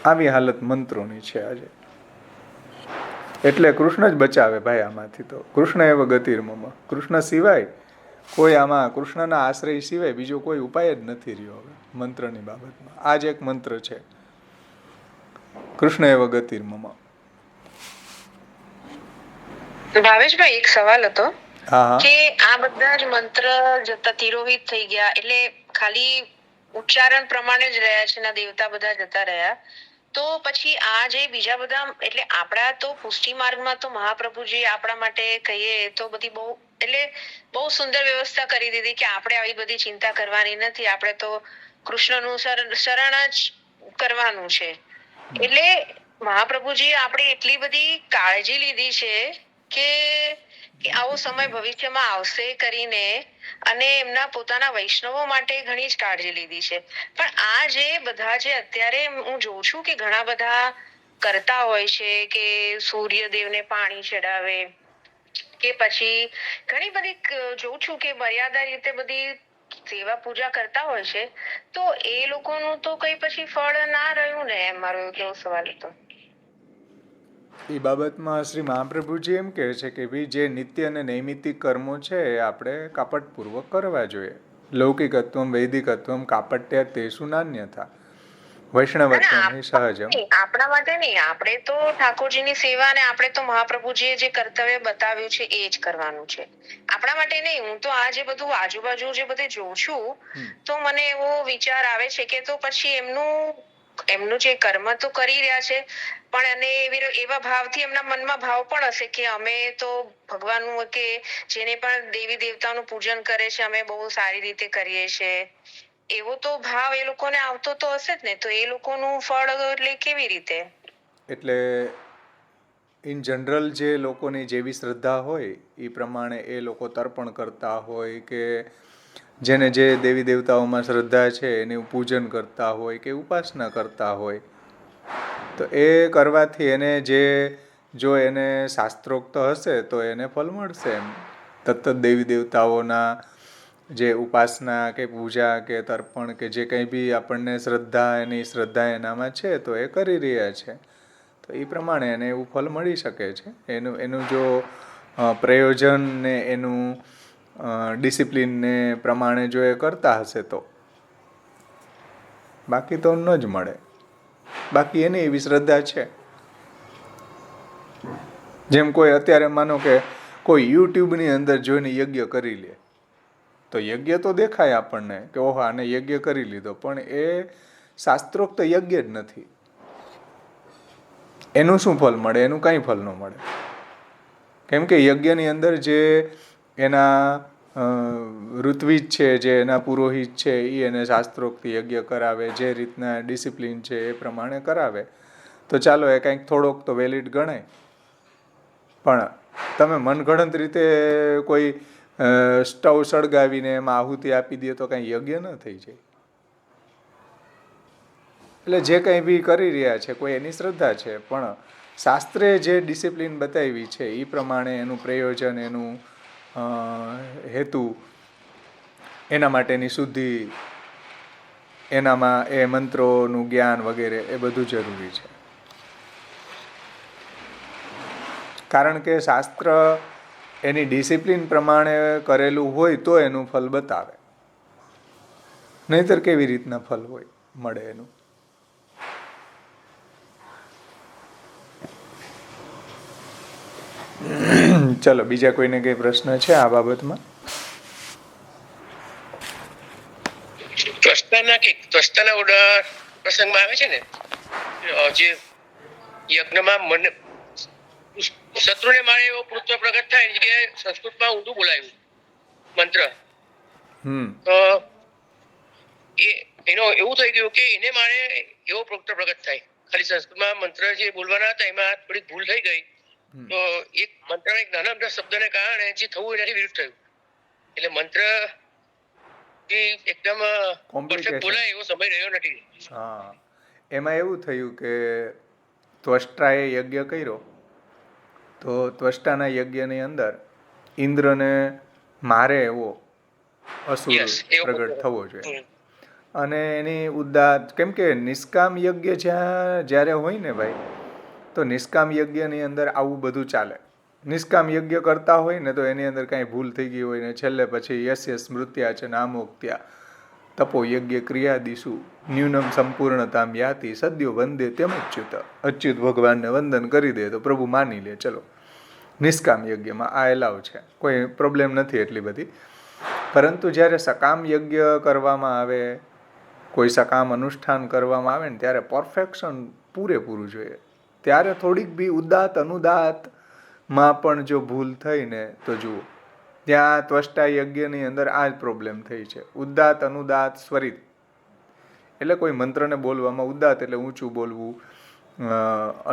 Speaker 1: આવી હાલત મંત્રોની છે આજે. એટલે કૃષ્ણ જ બચાવે ભાઈ આમાંથી. તો કૃષ્ણ એવ ગતિર્મમ, કૃષ્ણ સિવાય કોઈ આમાં, કૃષ્ણના આશ્રય સિવાય બીજો કોઈ ઉપાય જ નથી રહ્યો હવે મંત્રની બાબતમાં. આ જ એક મંત્ર છે, કૃષ્ણ એવ ગતિર્મમ.
Speaker 4: ભાવેશભાઈ, એક સવાલ હતો
Speaker 1: હા,
Speaker 4: કે આ બધા જ મંત્ર જતા તિરોહિત થઈ ગયા, એટલે ખાલી ઉચ્ચારણ પ્રમાણે જ રહ્યા છે, ના દેવતા બધા જતા રહ્યા, તો પછી આ જે બીજા બધા, એટલે આપણા તો પુષ્ટિ માર્ગમાં તો મહાપ્રભુજી આપણા માટે કહીએ તો બધી બહુ, એટલે બહુ સુંદર વ્યવસ્થા કરી દીધી કે આપણે આવી બધી ચિંતા કરવાની નથી, આપણે તો કૃષ્ણનું શરણ જ કરવાનું છે. એટલે મહાપ્રભુજી આપણે એટલી બધી કાળજી લીધી છે કે આવો સમય ભવિષ્યમાં આવશે કરીને, અને એમના પોતાના વૈષ્ણવો માટે ઘણી જ કાળજી લીધી છે. પણ આ જે બધા જે અત્યારે હું જોઉં છું કે ઘણા બધા કરતા હોય છે કે સૂર્યદેવને પાણી ચડાવે, કે પછી ઘણી બધી જોઉં છું કે મર્યાદા રીતે બધી
Speaker 7: સેવા પૂજા કરતા હોય છે તો એ લોકોનું તો કઈ પછી ફળ ના રહ્યું ને, એમ મારો કેવો સવાલ હતો.
Speaker 1: એ બાબતમાં શ્રી મહાપ્રભુજી એમ કહે છે કે ભાઈ જે નિત્ય અને નૈમિત્તિક કર્મો છે એ આપણે કાપટપૂર્વક કરવા જોઈએ. લૌકિકત્વમ વૈદિકત્વમ કાપટ્ય તેસુ નાન્યથા વૈષ્ણવત્વમ સહજમ.
Speaker 7: આપણા માટે નહીં, આપણે તો ઠાકોરજીની સેવા અને આપણે તો મહાપ્રભુજીએ જે કર્તવ્ય બતાવ્યું છે એ જ કરવાનું છે. આપણા માટે નહીં. હું તો આ જે બધું આજુબાજુ જે બધે જોઉં છું તો મને એવો વિચાર આવે છે કે તો પછી એમનું જે કર્મ તો કરી રહ્યા છે પણ અને એવા ભાવથી એમના મનમાં ભાવ પણ હશે કે અમે તો ભગવાનનું કે જેને પણ દેવી દેવતાનું પૂજન કરે છે અમે બહુ સારી રીતે કરીએ છીએ, એવો તો ભાવ એ લોકોને આવતો તો હશે જ ને. તો એ લોકોનું ફળ એટલે કેવી રીતે?
Speaker 1: એટલે ઇન જનરલ જે લોકોની જેવી શ્રદ્ધા હોય એ પ્રમાણે એ લોકો તર્પણ કરતા હોય કે જેને જે દેવી દેવતાઓમાં શ્રદ્ધા છે એનું પૂજન કરતા હોય કે ઉપાસના કરતા હોય, તો એ કરવાથી એને જો એને શાસ્ત્રોક્ત હશે તો એને ફળ મળશે. એમ તત્ત દેવી દેવતાઓના જે ઉપાસના કે પૂજા કે તર્પણ કે જે કંઈ બી આપણને એની શ્રદ્ધા એનામાં છે તો એ કરી રહ્યા છે, તો એ પ્રમાણે એને એવું ફળ મળી શકે છે. એનું જો પ્રયોજન ને એનું ડિસિપ્લિનને પ્રમાણે જો એ કરતા હશે તો, બાકી તો ન જ મળે. બાકી એની એવી શ્રદ્ધા છે. જેમ કોઈ અત્યારે માનો કે કોઈ યુટ્યુબની અંદર જોઈને યજ્ઞ કરી લે તો યજ્ઞ તો દેખાય આપણને કે ઓહો આને યજ્ઞ કરી લીધો, પણ એ શાસ્ત્રોક્ત યજ્ઞ જ નથી. એનું શું ફળ મળે? એનું કાંઈ ફળ ન મળે. કેમ કે યજ્ઞની અંદર જે એના ઋત્વિજ છે, જે એના પુરોહિત છે, એ એને શાસ્ત્રોક્ત યજ્ઞ કરાવે, જે રીતના ડિસિપ્લિન છે એ પ્રમાણે કરાવે તો ચાલો એ કંઈક થોડોક તો વેલિડ ગણાય. પણ તમે મનગણત રીતે કોઈ સ્ટવ સળગાવીને એમાં આહુતિ આપી દે તો કંઈ યજ્ઞ ન થઈ જાય. એટલે જે કંઈ બી કરી રહ્યા છે કોઈ એની શ્રદ્ધા છે, પણ શાસ્ત્રે જે ડિસિપ્લિન બતાવી છે એ પ્રમાણે એનું પ્રયોજન, એનું હેતુ, એના માટેની શુદ્ધિ, એનામાં એ મંત્રોનું જ્ઞાન વગેરે એ બધું જરૂરી છે. કારણ કે શાસ્ત્ર એની ડિસિપ્લિન પ્રમાણે કરેલું હોય તો એનું ફળ બતાવે, નહીંતર કેવી રીતના ફળ હોય મળે એનું. ચલો, બીજા કોઈને કઈ પ્રશ્ન છે આ બાબતમાં?
Speaker 9: ત્વષ્ટાના પ્રસંગમાં આવે છે ને જે યજ્ઞમાં મને શત્રુને મારે એવો પુત્ર પ્રગટ થાય એની જગ્યાએ સંસ્કૃતમાં ઊંધું બોલાયું મંત્ર, તો એનો એવું થઈ ગયું કે એને મારે એવો પુત્ર પ્રગટ થાય. ખાલી સંસ્કૃતમાં મંત્ર જે બોલવાના હતા એમાં થોડીક ભૂલ થઈ ગઈ, તો એક મંત્રના એક નાના મોટા શબ્દને કારણે જે થયું એનાથી વિરુદ્ધ થયું. એટલે મંત્ર એકદમ પરફેક્ટ બોલાય એવો સમય રહ્યો નથી.
Speaker 1: હા, એમાં એવું થયું કે ત્વષ્ટાએ યજ્ઞ કર્યો તો ત્વષ્ટાના યજ્ઞની અંદર ઇન્દ્રને મારે એવો અસુર પ્રગટ થવો જોઈએ. અને એની ઉદાત, કેમ કે નિષ્કામ યજ્ઞ જ્યારે હોય ને ભાઈ, તો નિષ્કામ યજ્ઞની અંદર આવું બધું ચાલે. નિષ્કામ યજ્ઞ કરતા હોય ને તો એની અંદર કાંઈ ભૂલ થઈ ગઈ હોય ને છેલ્લે પછી યસ્ય સ્મૃત્યા છે નામોક્ત્યા તપો યજ્ઞ ક્રિયાદિશુ ન્યૂનમ સંપૂર્ણતામ યાતિ સદ્યો વંદે તેમચ્યુત. અચ્યુત ભગવાનને વંદન કરી દે તો પ્રભુ માની લે. ચલો, નિષ્કામ યજ્ઞમાં આ એલાવ છે, કોઈ પ્રોબ્લેમ નથી એટલી બધી. પરંતુ જ્યારે સકામ યજ્ઞ કરવામાં આવે, કોઈ સકામ અનુષ્ઠાન કરવામાં આવે ને ત્યારે પરફેક્શન પૂરેપૂરું જોઈએ. ત્યારે થોડીક બી ઉદાત અનુદાતમાં પણ જો ભૂલ થઈ ને તો જુઓ, ત્યાં ત્વષ્ટા યજ્ઞની અંદર આ જ પ્રોબ્લેમ થઈ છે. ઉદાત અનુદાત સ્વરિત, એટલે કોઈ મંત્રને બોલવામાં ઉદાત એટલે ઊંચું બોલવું,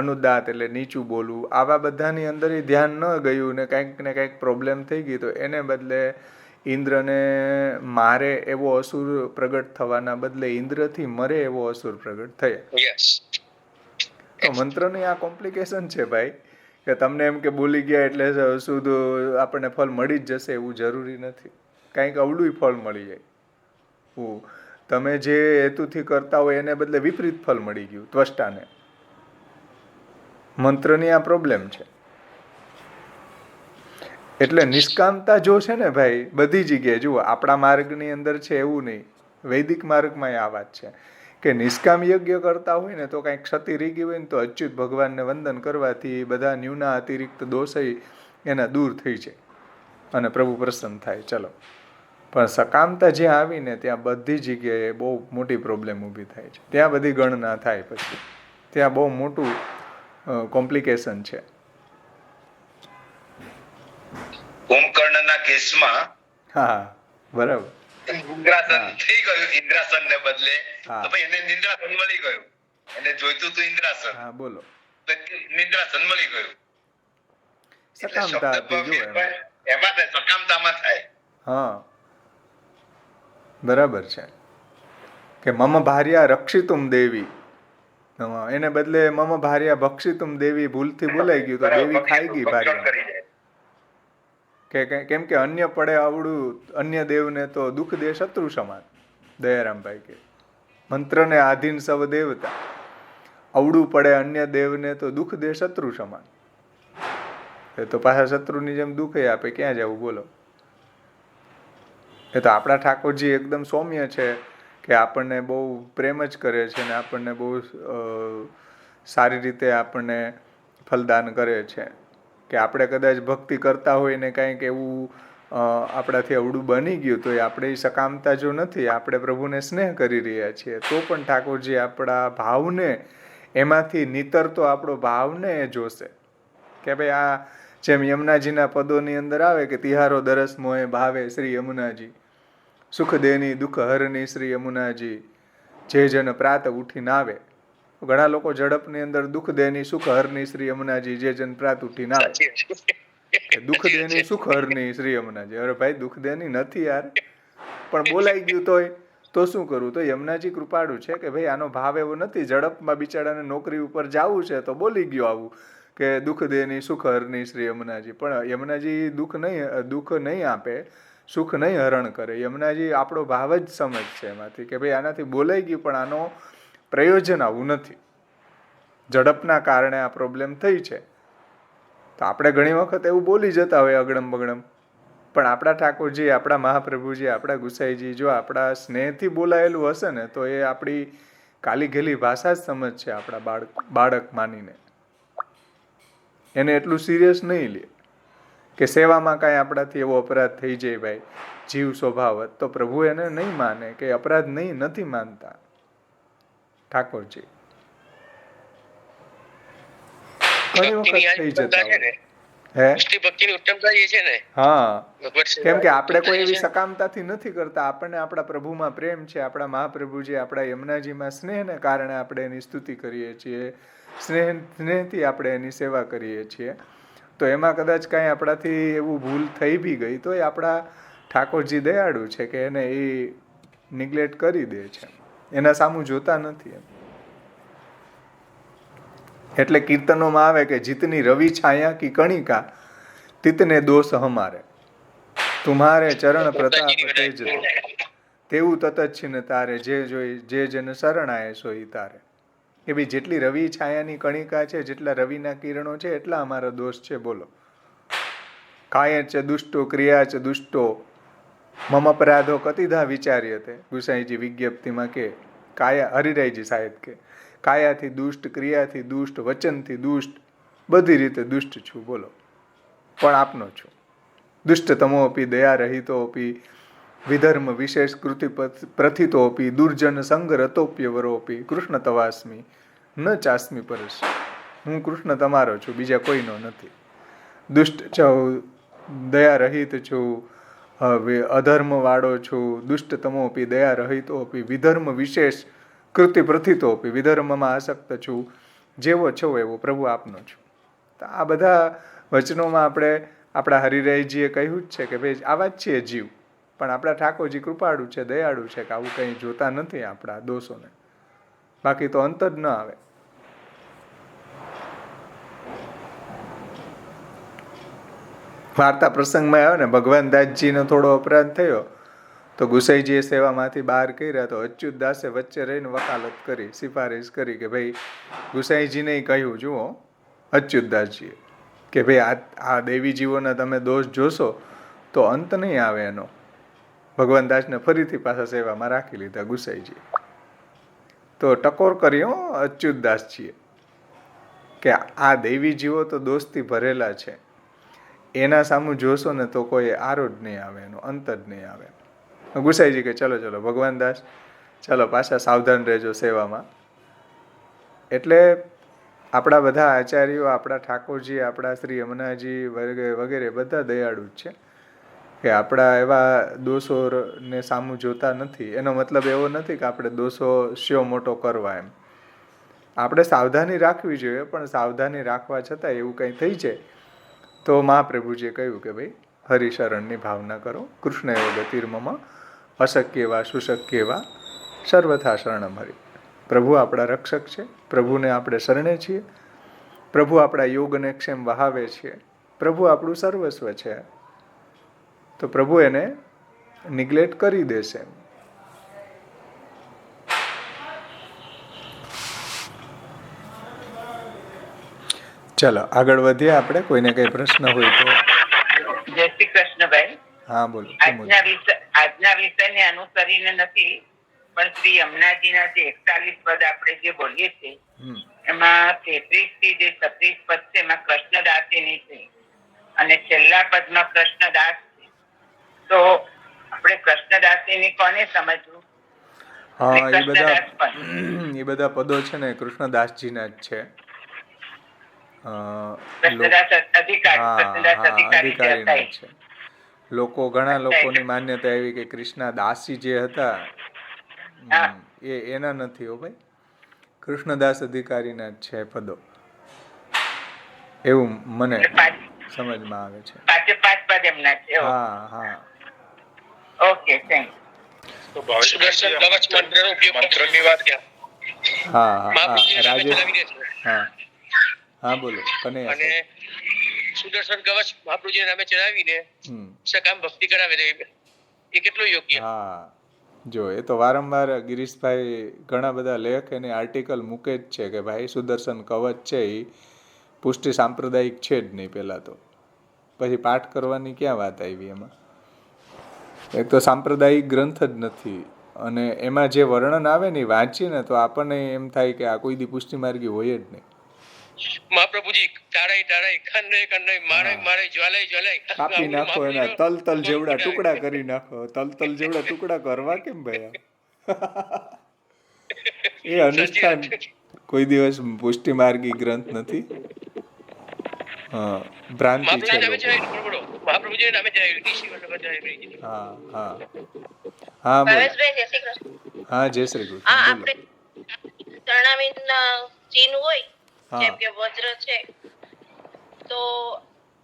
Speaker 1: અનુદાત એટલે નીચું બોલવું, આવા બધાની અંદર એ ધ્યાન ન ગયું ને કંઈક પ્રોબ્લેમ થઈ ગઈ, તો એને બદલે ઇન્દ્રને મારે એવો અસુર પ્રગટ થવાના બદલે ઇન્દ્રથી મરે એવો અસુર પ્રગટ થયા. તો મંત્રની આ કોમ્પ્લિકેશન છે ભાઈ, કે તમને એમ કે બોલી ગયા એટલે શુદ્ધ આપણને ફળ મળી જ જશે એવું જરૂરી નથી. કંઈક અવળું ફળ મળી જાય. તમે જે હેતુથી કરતા હોય એને બદલે વિપરીત ફળ મળી ગયું ત્વષ્ટાને. મંત્રની આ પ્રોબ્લેમ છે. એટલે નિષ્કામતા જો છે ને ભાઈ, બધી જગ્યાએ જુઓ, આપણા માર્ગની અંદર છે એવું નહીં, વૈદિક માર્ગમાં આ વાત છે કે નિષ્કામ યજ્ઞ કરતા હોય ને તો કાંઈક ક્ષતિ રીગી હોય ને તો અચ્યુત ભગવાનને વંદન કરવાથી બધા ન્યૂના અતિરિક્ત દોષ એના દૂર થઈ જાય અને પ્રભુ પ્રસન્ન થાય. ચલો, પણ સકામતા જ્યાં આવીને ત્યાં બધી જગ્યાએ બહુ મોટી પ્રોબ્લેમ ઊભી થાય છે. ત્યાં બધી ગણના થાય, પછી ત્યાં બહુ મોટું કોમ્પ્લિકેશન છે.
Speaker 5: કુંભકર્ણના કેસમાં
Speaker 1: હા બરાબર,
Speaker 5: ઇન્દ્રાસન થઈ ગયું, ઇન્દ્રાસન ને બદલે તો ભાઈ એને નિંદ્રાસન મળી ગયું, એને જોઈતું હતું ઇન્દ્રાસન.
Speaker 1: હા બોલો,
Speaker 5: નિંદ્રાસન મળી ગયું.
Speaker 1: સકામતા
Speaker 5: એમાં સકામતામાં થાય.
Speaker 1: હા બરાબર છે કે મમ ભાર્યા રક્ષિતુમ દેવી, એને બદલે મમ ભાર્યા ભક્ષિતુમ દેવી ભૂલથી બોલાઈ ગયું તો દેવી ખાઈ ગઈ ભાર્યા. કેમ કે અન્ય પડે આવડું અન્ય દેવને તો દુઃખ દે શત્રુ સમાન. દયારામભાઈ કે મંત્રને આધીન સવ દેવતા, અવડું પડે અન્ય દેવને તો દુઃખ દે શત્રુ સમાન. એ તો પાછા શત્રુની જેમ દુઃખ આપે, ક્યાં જવું બોલો. એ તો આપણા ઠાકોરજી એકદમ સૌમ્ય છે કે આપણને બહુ પ્રેમ જ કરે છે ને આપણને બહુ સારી રીતે આપણને ફલદાન કરે છે. કે આપણે કદાચ ભક્તિ કરતા હોય ને કાંઈક એવું આપણાથી અવળું બની ગયું તો એ આપણે સકામતા જો નથી, આપણે પ્રભુને સ્નેહ કરી રહ્યા છીએ તો પણ ઠાકોરજી આપણા ભાવને એમાંથી નીતરતો આપણો ભાવને એ જોશે કે ભાઈ આ જેમ યમુનાજીના પદોની અંદર આવે કે તિહારો દરસ મોહે ભાવે શ્રી યમુનાજી, સુખ દેની દુઃખ હરની શ્રી યમુનાજી, જે જન પ્રાત ઉઠીને આવે. ઘણા લોકો ઝડપની અંદર દુઃખ દેની સુખ હરની શ્રી યમુનાજી, જે જન પ્રાત ઉઠીને આવે. દુઃખ દેની સુખ હરની શ્રી યમુનાજી, અરે ભાઈ દુઃખ દેની નથી યાર, પણ બોલાઈ ગયું તો શું કરવું? તો યમુનાજી કૃપાળુ છે કે ભાઈ આનો ભાવ એવો નથી, ઝડપમાં બિચારાને નોકરી ઉપર જવું છે તો બોલી ગયો આવું કે દુઃખ દેની સુખ હરની શ્રી યમુનાજી. પણ યમુનાજી દુઃખ નહીં આપે, સુખ નહીં હરણ કરે. યમુનાજી આપણો ભાવ જ સમજ છે એમાંથી કે ભાઈ આનાથી બોલાઈ ગયું પણ આનો પ્રયોજન આવું નથી, ઝડપના કારણે આ પ્રોબ્લેમ થઈ છે. તો આપણે ઘણી વખત એવું બોલી જતા હોય અગડમ બગડમ, પણ આપણા ઠાકોરજી, આપણા મહાપ્રભુજી, આપણા ગુસાઈજી જો આપણા સ્નેહથી બોલાયેલું હશે ને તો એ આપણી કાલી ઘેલી ભાષા જ સમજ છે આપણા બાળક માનીને. એને એટલું સિરિયસ નહીં લે કે સેવામાં કાંઈ આપણાથી એવો અપરાધ થઈ જાય ભાઈ જીવ સ્વભાવત, તો પ્રભુ એને નહીં માને કે અપરાધ નથી માનતા ઠાકોરજી. ઘણી વખત થઈ જતા હા, કેમ કે આપણે કોઈ એવી સકામતાથી નથી કરતા. આપણને આપણા પ્રભુમાં પ્રેમ છે, આપણા મહાપ્રભુજી, આપણા યમુનાજીમાં સ્નેહને કારણે આપણે એની સ્તુતિ કરીએ છીએ, સ્નેહથી આપણે એની સેવા કરીએ છીએ. તો એમાં કદાચ કાંઈ આપણાથી એવું ભૂલ થઈ બી ગઈ તો એ આપણા ઠાકોરજી દયાળુ છે કે એને એ નિગ્લેક્ટ કરી દે છે, એના સામું જોતા નથી એમ. એટલે કીર્તનોમાં આવે કે જીતની રવિ છાયા કી કણિકા તિતને દોષ હમારે, તુમ્હારે ચરણ પ્રતાપ તેજ તેવું તતચ્છિન તારે, જે જોઈ જે જન શરણ આયે સોઈ તારે. કે ભાઈ જેટલી રવિ છાયાની કણિકા છે, જેટલા રવિના કિરણો છે એટલા અમારા દોષ છે. બોલો, કાય ચ દુષ્ટો ક્રિયા ચ દુષ્ટો મમ અપરાધો કતિધા વિચાર્યતે. ગુસાઈજી વિજ્ઞપ્તિમાં કે કાયા, હરિરાયજી સાહેબ કે કાયાથી દુષ્ટ, ક્રિયાથી દુષ્ટ, વચનથી દુષ્ટ, બધી રીતે દુષ્ટ છું. બોલો, પણ આપનો છું. દુષ્ટતમોપી દયા રહિતોપી વિધર્મ વિશેષ કૃતિ પ્રથિતોપી દુર્જન સંગ રતોપ્યવરોપી કૃષ્ણ તવાસ્મી ન ચાસ્મી પરશ. હું કૃષ્ણ તમારો છું, બીજા કોઈનો નથી. દુષ્ટ છું, દયા રહિત છું, અધર્મ વાળો છું, દુષ્ટતમોપી દયા રહિતોપી વિધર્મ વિશેષ કૃતિ પ્રથિતોપી, વિધર્મમાં આસક્ત છું, જેવો છો એવો પ્રભુ આપનો છું. તો આ બધા વચનોમાં આપણે આપણા હરિરાયજીએ કહ્યું જ છે કે ભાઈ આવા જ છીએ જીવ, પણ આપણા ઠાકોરજી કૃપાળુ છે, દયાળુ છે કે આવું કંઈ જોતા નથી આપણા દોષોને, બાકી તો અંત જ ન આવે. વાર્તા પ્રસંગમાં આવ્યો ને ભગવાન દાસજીનો થોડો અપરાધ થયો તો ગુસાઈજીએ સેવામાંથી બહાર કર્યા તો અચ્યુતદાસે વચ્ચે રહીને વકાલત કરી, સિફારિશ કરી કે ભાઈ ગુસાઈજીને કહ્યું, જુઓ અચ્યુતદાસજીએ, કે ભાઈ આ દેવી જીવોના તમે દોષ જોશો તો અંત નહીં આવે એનો. ભગવાન દાસને ફરીથી પાછા સેવામાં રાખી લીધા ગુસાઈજીએ. તો ટકોર કર્યો અચ્યુતદાસજીએ કે આ દેવી જીવો તો દોષથી ભરેલા છે, એના સામું જોશો ને તો કોઈ આરો જ નહીં આવે, એનો અંત જ નહીં આવે. ગુસાઈજી કે ચલો ચલો ભગવાન દાસ, ચાલો પાછા સાવધાન રહેજો સેવામાં. એટલે આપણા બધા આચાર્યો, આપણા ઠાકોરજી, આપણા શ્રી યમુનાજી વગેરે બધા દયાળુ જ છે કે આપણા એવા દોષોને સામું જોતા નથી. એનો મતલબ એવો નથી કે આપણે દોષો શો મોટો કરવા એમ. આપણે સાવધાની રાખવી જોઈએ, પણ સાવધાની રાખવા છતાં એવું કંઈ થઈ જાય તો મહાપ્રભુજીએ કહ્યું કે ભાઈ હરિશરણની ભાવના કરો. કૃષ્ણ એવો ગતિર્મમ અશક્ય એવા સુશક્ય એવા સર્વથા શરણમ હરિ. પ્રભુ આપણા રક્ષક છે, પ્રભુને આપણે શરણે છીએ, પ્રભુ આપણા યોગને ક્ષેમ વહાવે છે, પ્રભુ આપણું સર્વસ્વ છે. તો પ્રભુ એને નિગ્લેક્ટ કરી દેશે. ચાલો આગળ વધીએ આપણે. કોઈને કઈ પ્રશ્ન હોય તો.
Speaker 10: જય શ્રી કૃષ્ણભાઈ.
Speaker 1: હા બોલો.
Speaker 10: આજના વિષયને અનુસરીને નથી, પણ શ્રી યમુનાજીના જે 41 પદ આપણે જે બોલીએ છીએ એમાં 33 થી જે 36 પદ છે એમાં કૃષ્ણદાસીની છે અને છેલ્લા પદમાં કૃષ્ણદાસ છે. તો આપણે કૃષ્ણદાસીની કોને સમજવું?
Speaker 1: હા, એ બધા પદો છે ને કૃષ્ણદાસજીના જ છે. અધિકારીના છે. લોકો, ઘણા લોકોની માન્યતા એવી કે કૃષ્ણ દાસી જે હતા એના નથી હો ભાઈ, કૃષ્ણદાસ અધિકારીના જ છે પદો, એવું મને સમજમાં આવે છે.
Speaker 10: પાંચ પદ એમના છે.
Speaker 1: હા હા,
Speaker 10: ઓકે, થેન્ક
Speaker 5: તો સુદર્શન કવચ મંત્રનો ઉપયોગ મંત્રની વાત ક્યાં?
Speaker 1: હા હા રાજેશ, હા હા બોલો.
Speaker 9: અને સુદર્શન કવચ મહાપ્રભુજીના નામે ચડાવીને સકામ ભક્તિ કરાવે એ કેટલું યોગ્ય?
Speaker 1: હા, જો એ તો વારંવાર ગિરીશભાઈ ઘણા બધા લેખ એને આર્ટિકલ મૂકે જ છે કે ભાઈ સુદર્શન કવચ છે એ પુષ્ટિ સાંપ્રદાયિક છે જ નહીં. પહેલાં તો પછી પાઠ કરવાની ક્યાં વાત આવી એમાં? એક તો સાંપ્રદાયિક ગ્રંથ જ નથી, અને એમાં જે વર્ણન આવે ને વાંચીએ ને તો આપણને એમ થાય કે આ કોઈ દી પુષ્ટિ માર્ગી હોય જ નહીં.
Speaker 9: મહાપ્રભુજી ટાળાઈ મારે જ્વાલાઈ
Speaker 1: કાપી નાખો, એના તલ જેવડા ટુકડા કરી નાખો. તલ જેવડા ટુકડા કરવા કેમ ભાઈ? એ અનુષ્ઠાન કોઈ દિવસ પુષ્ટિ માર્ગી ગ્રંથ નથી. ભ્રાંતિ છે. હા હા હા બોલો. હા જય શ્રી કૃષ્ણ.
Speaker 7: ચિહ્ન હોય જેમ કે વજ્ર છે, તો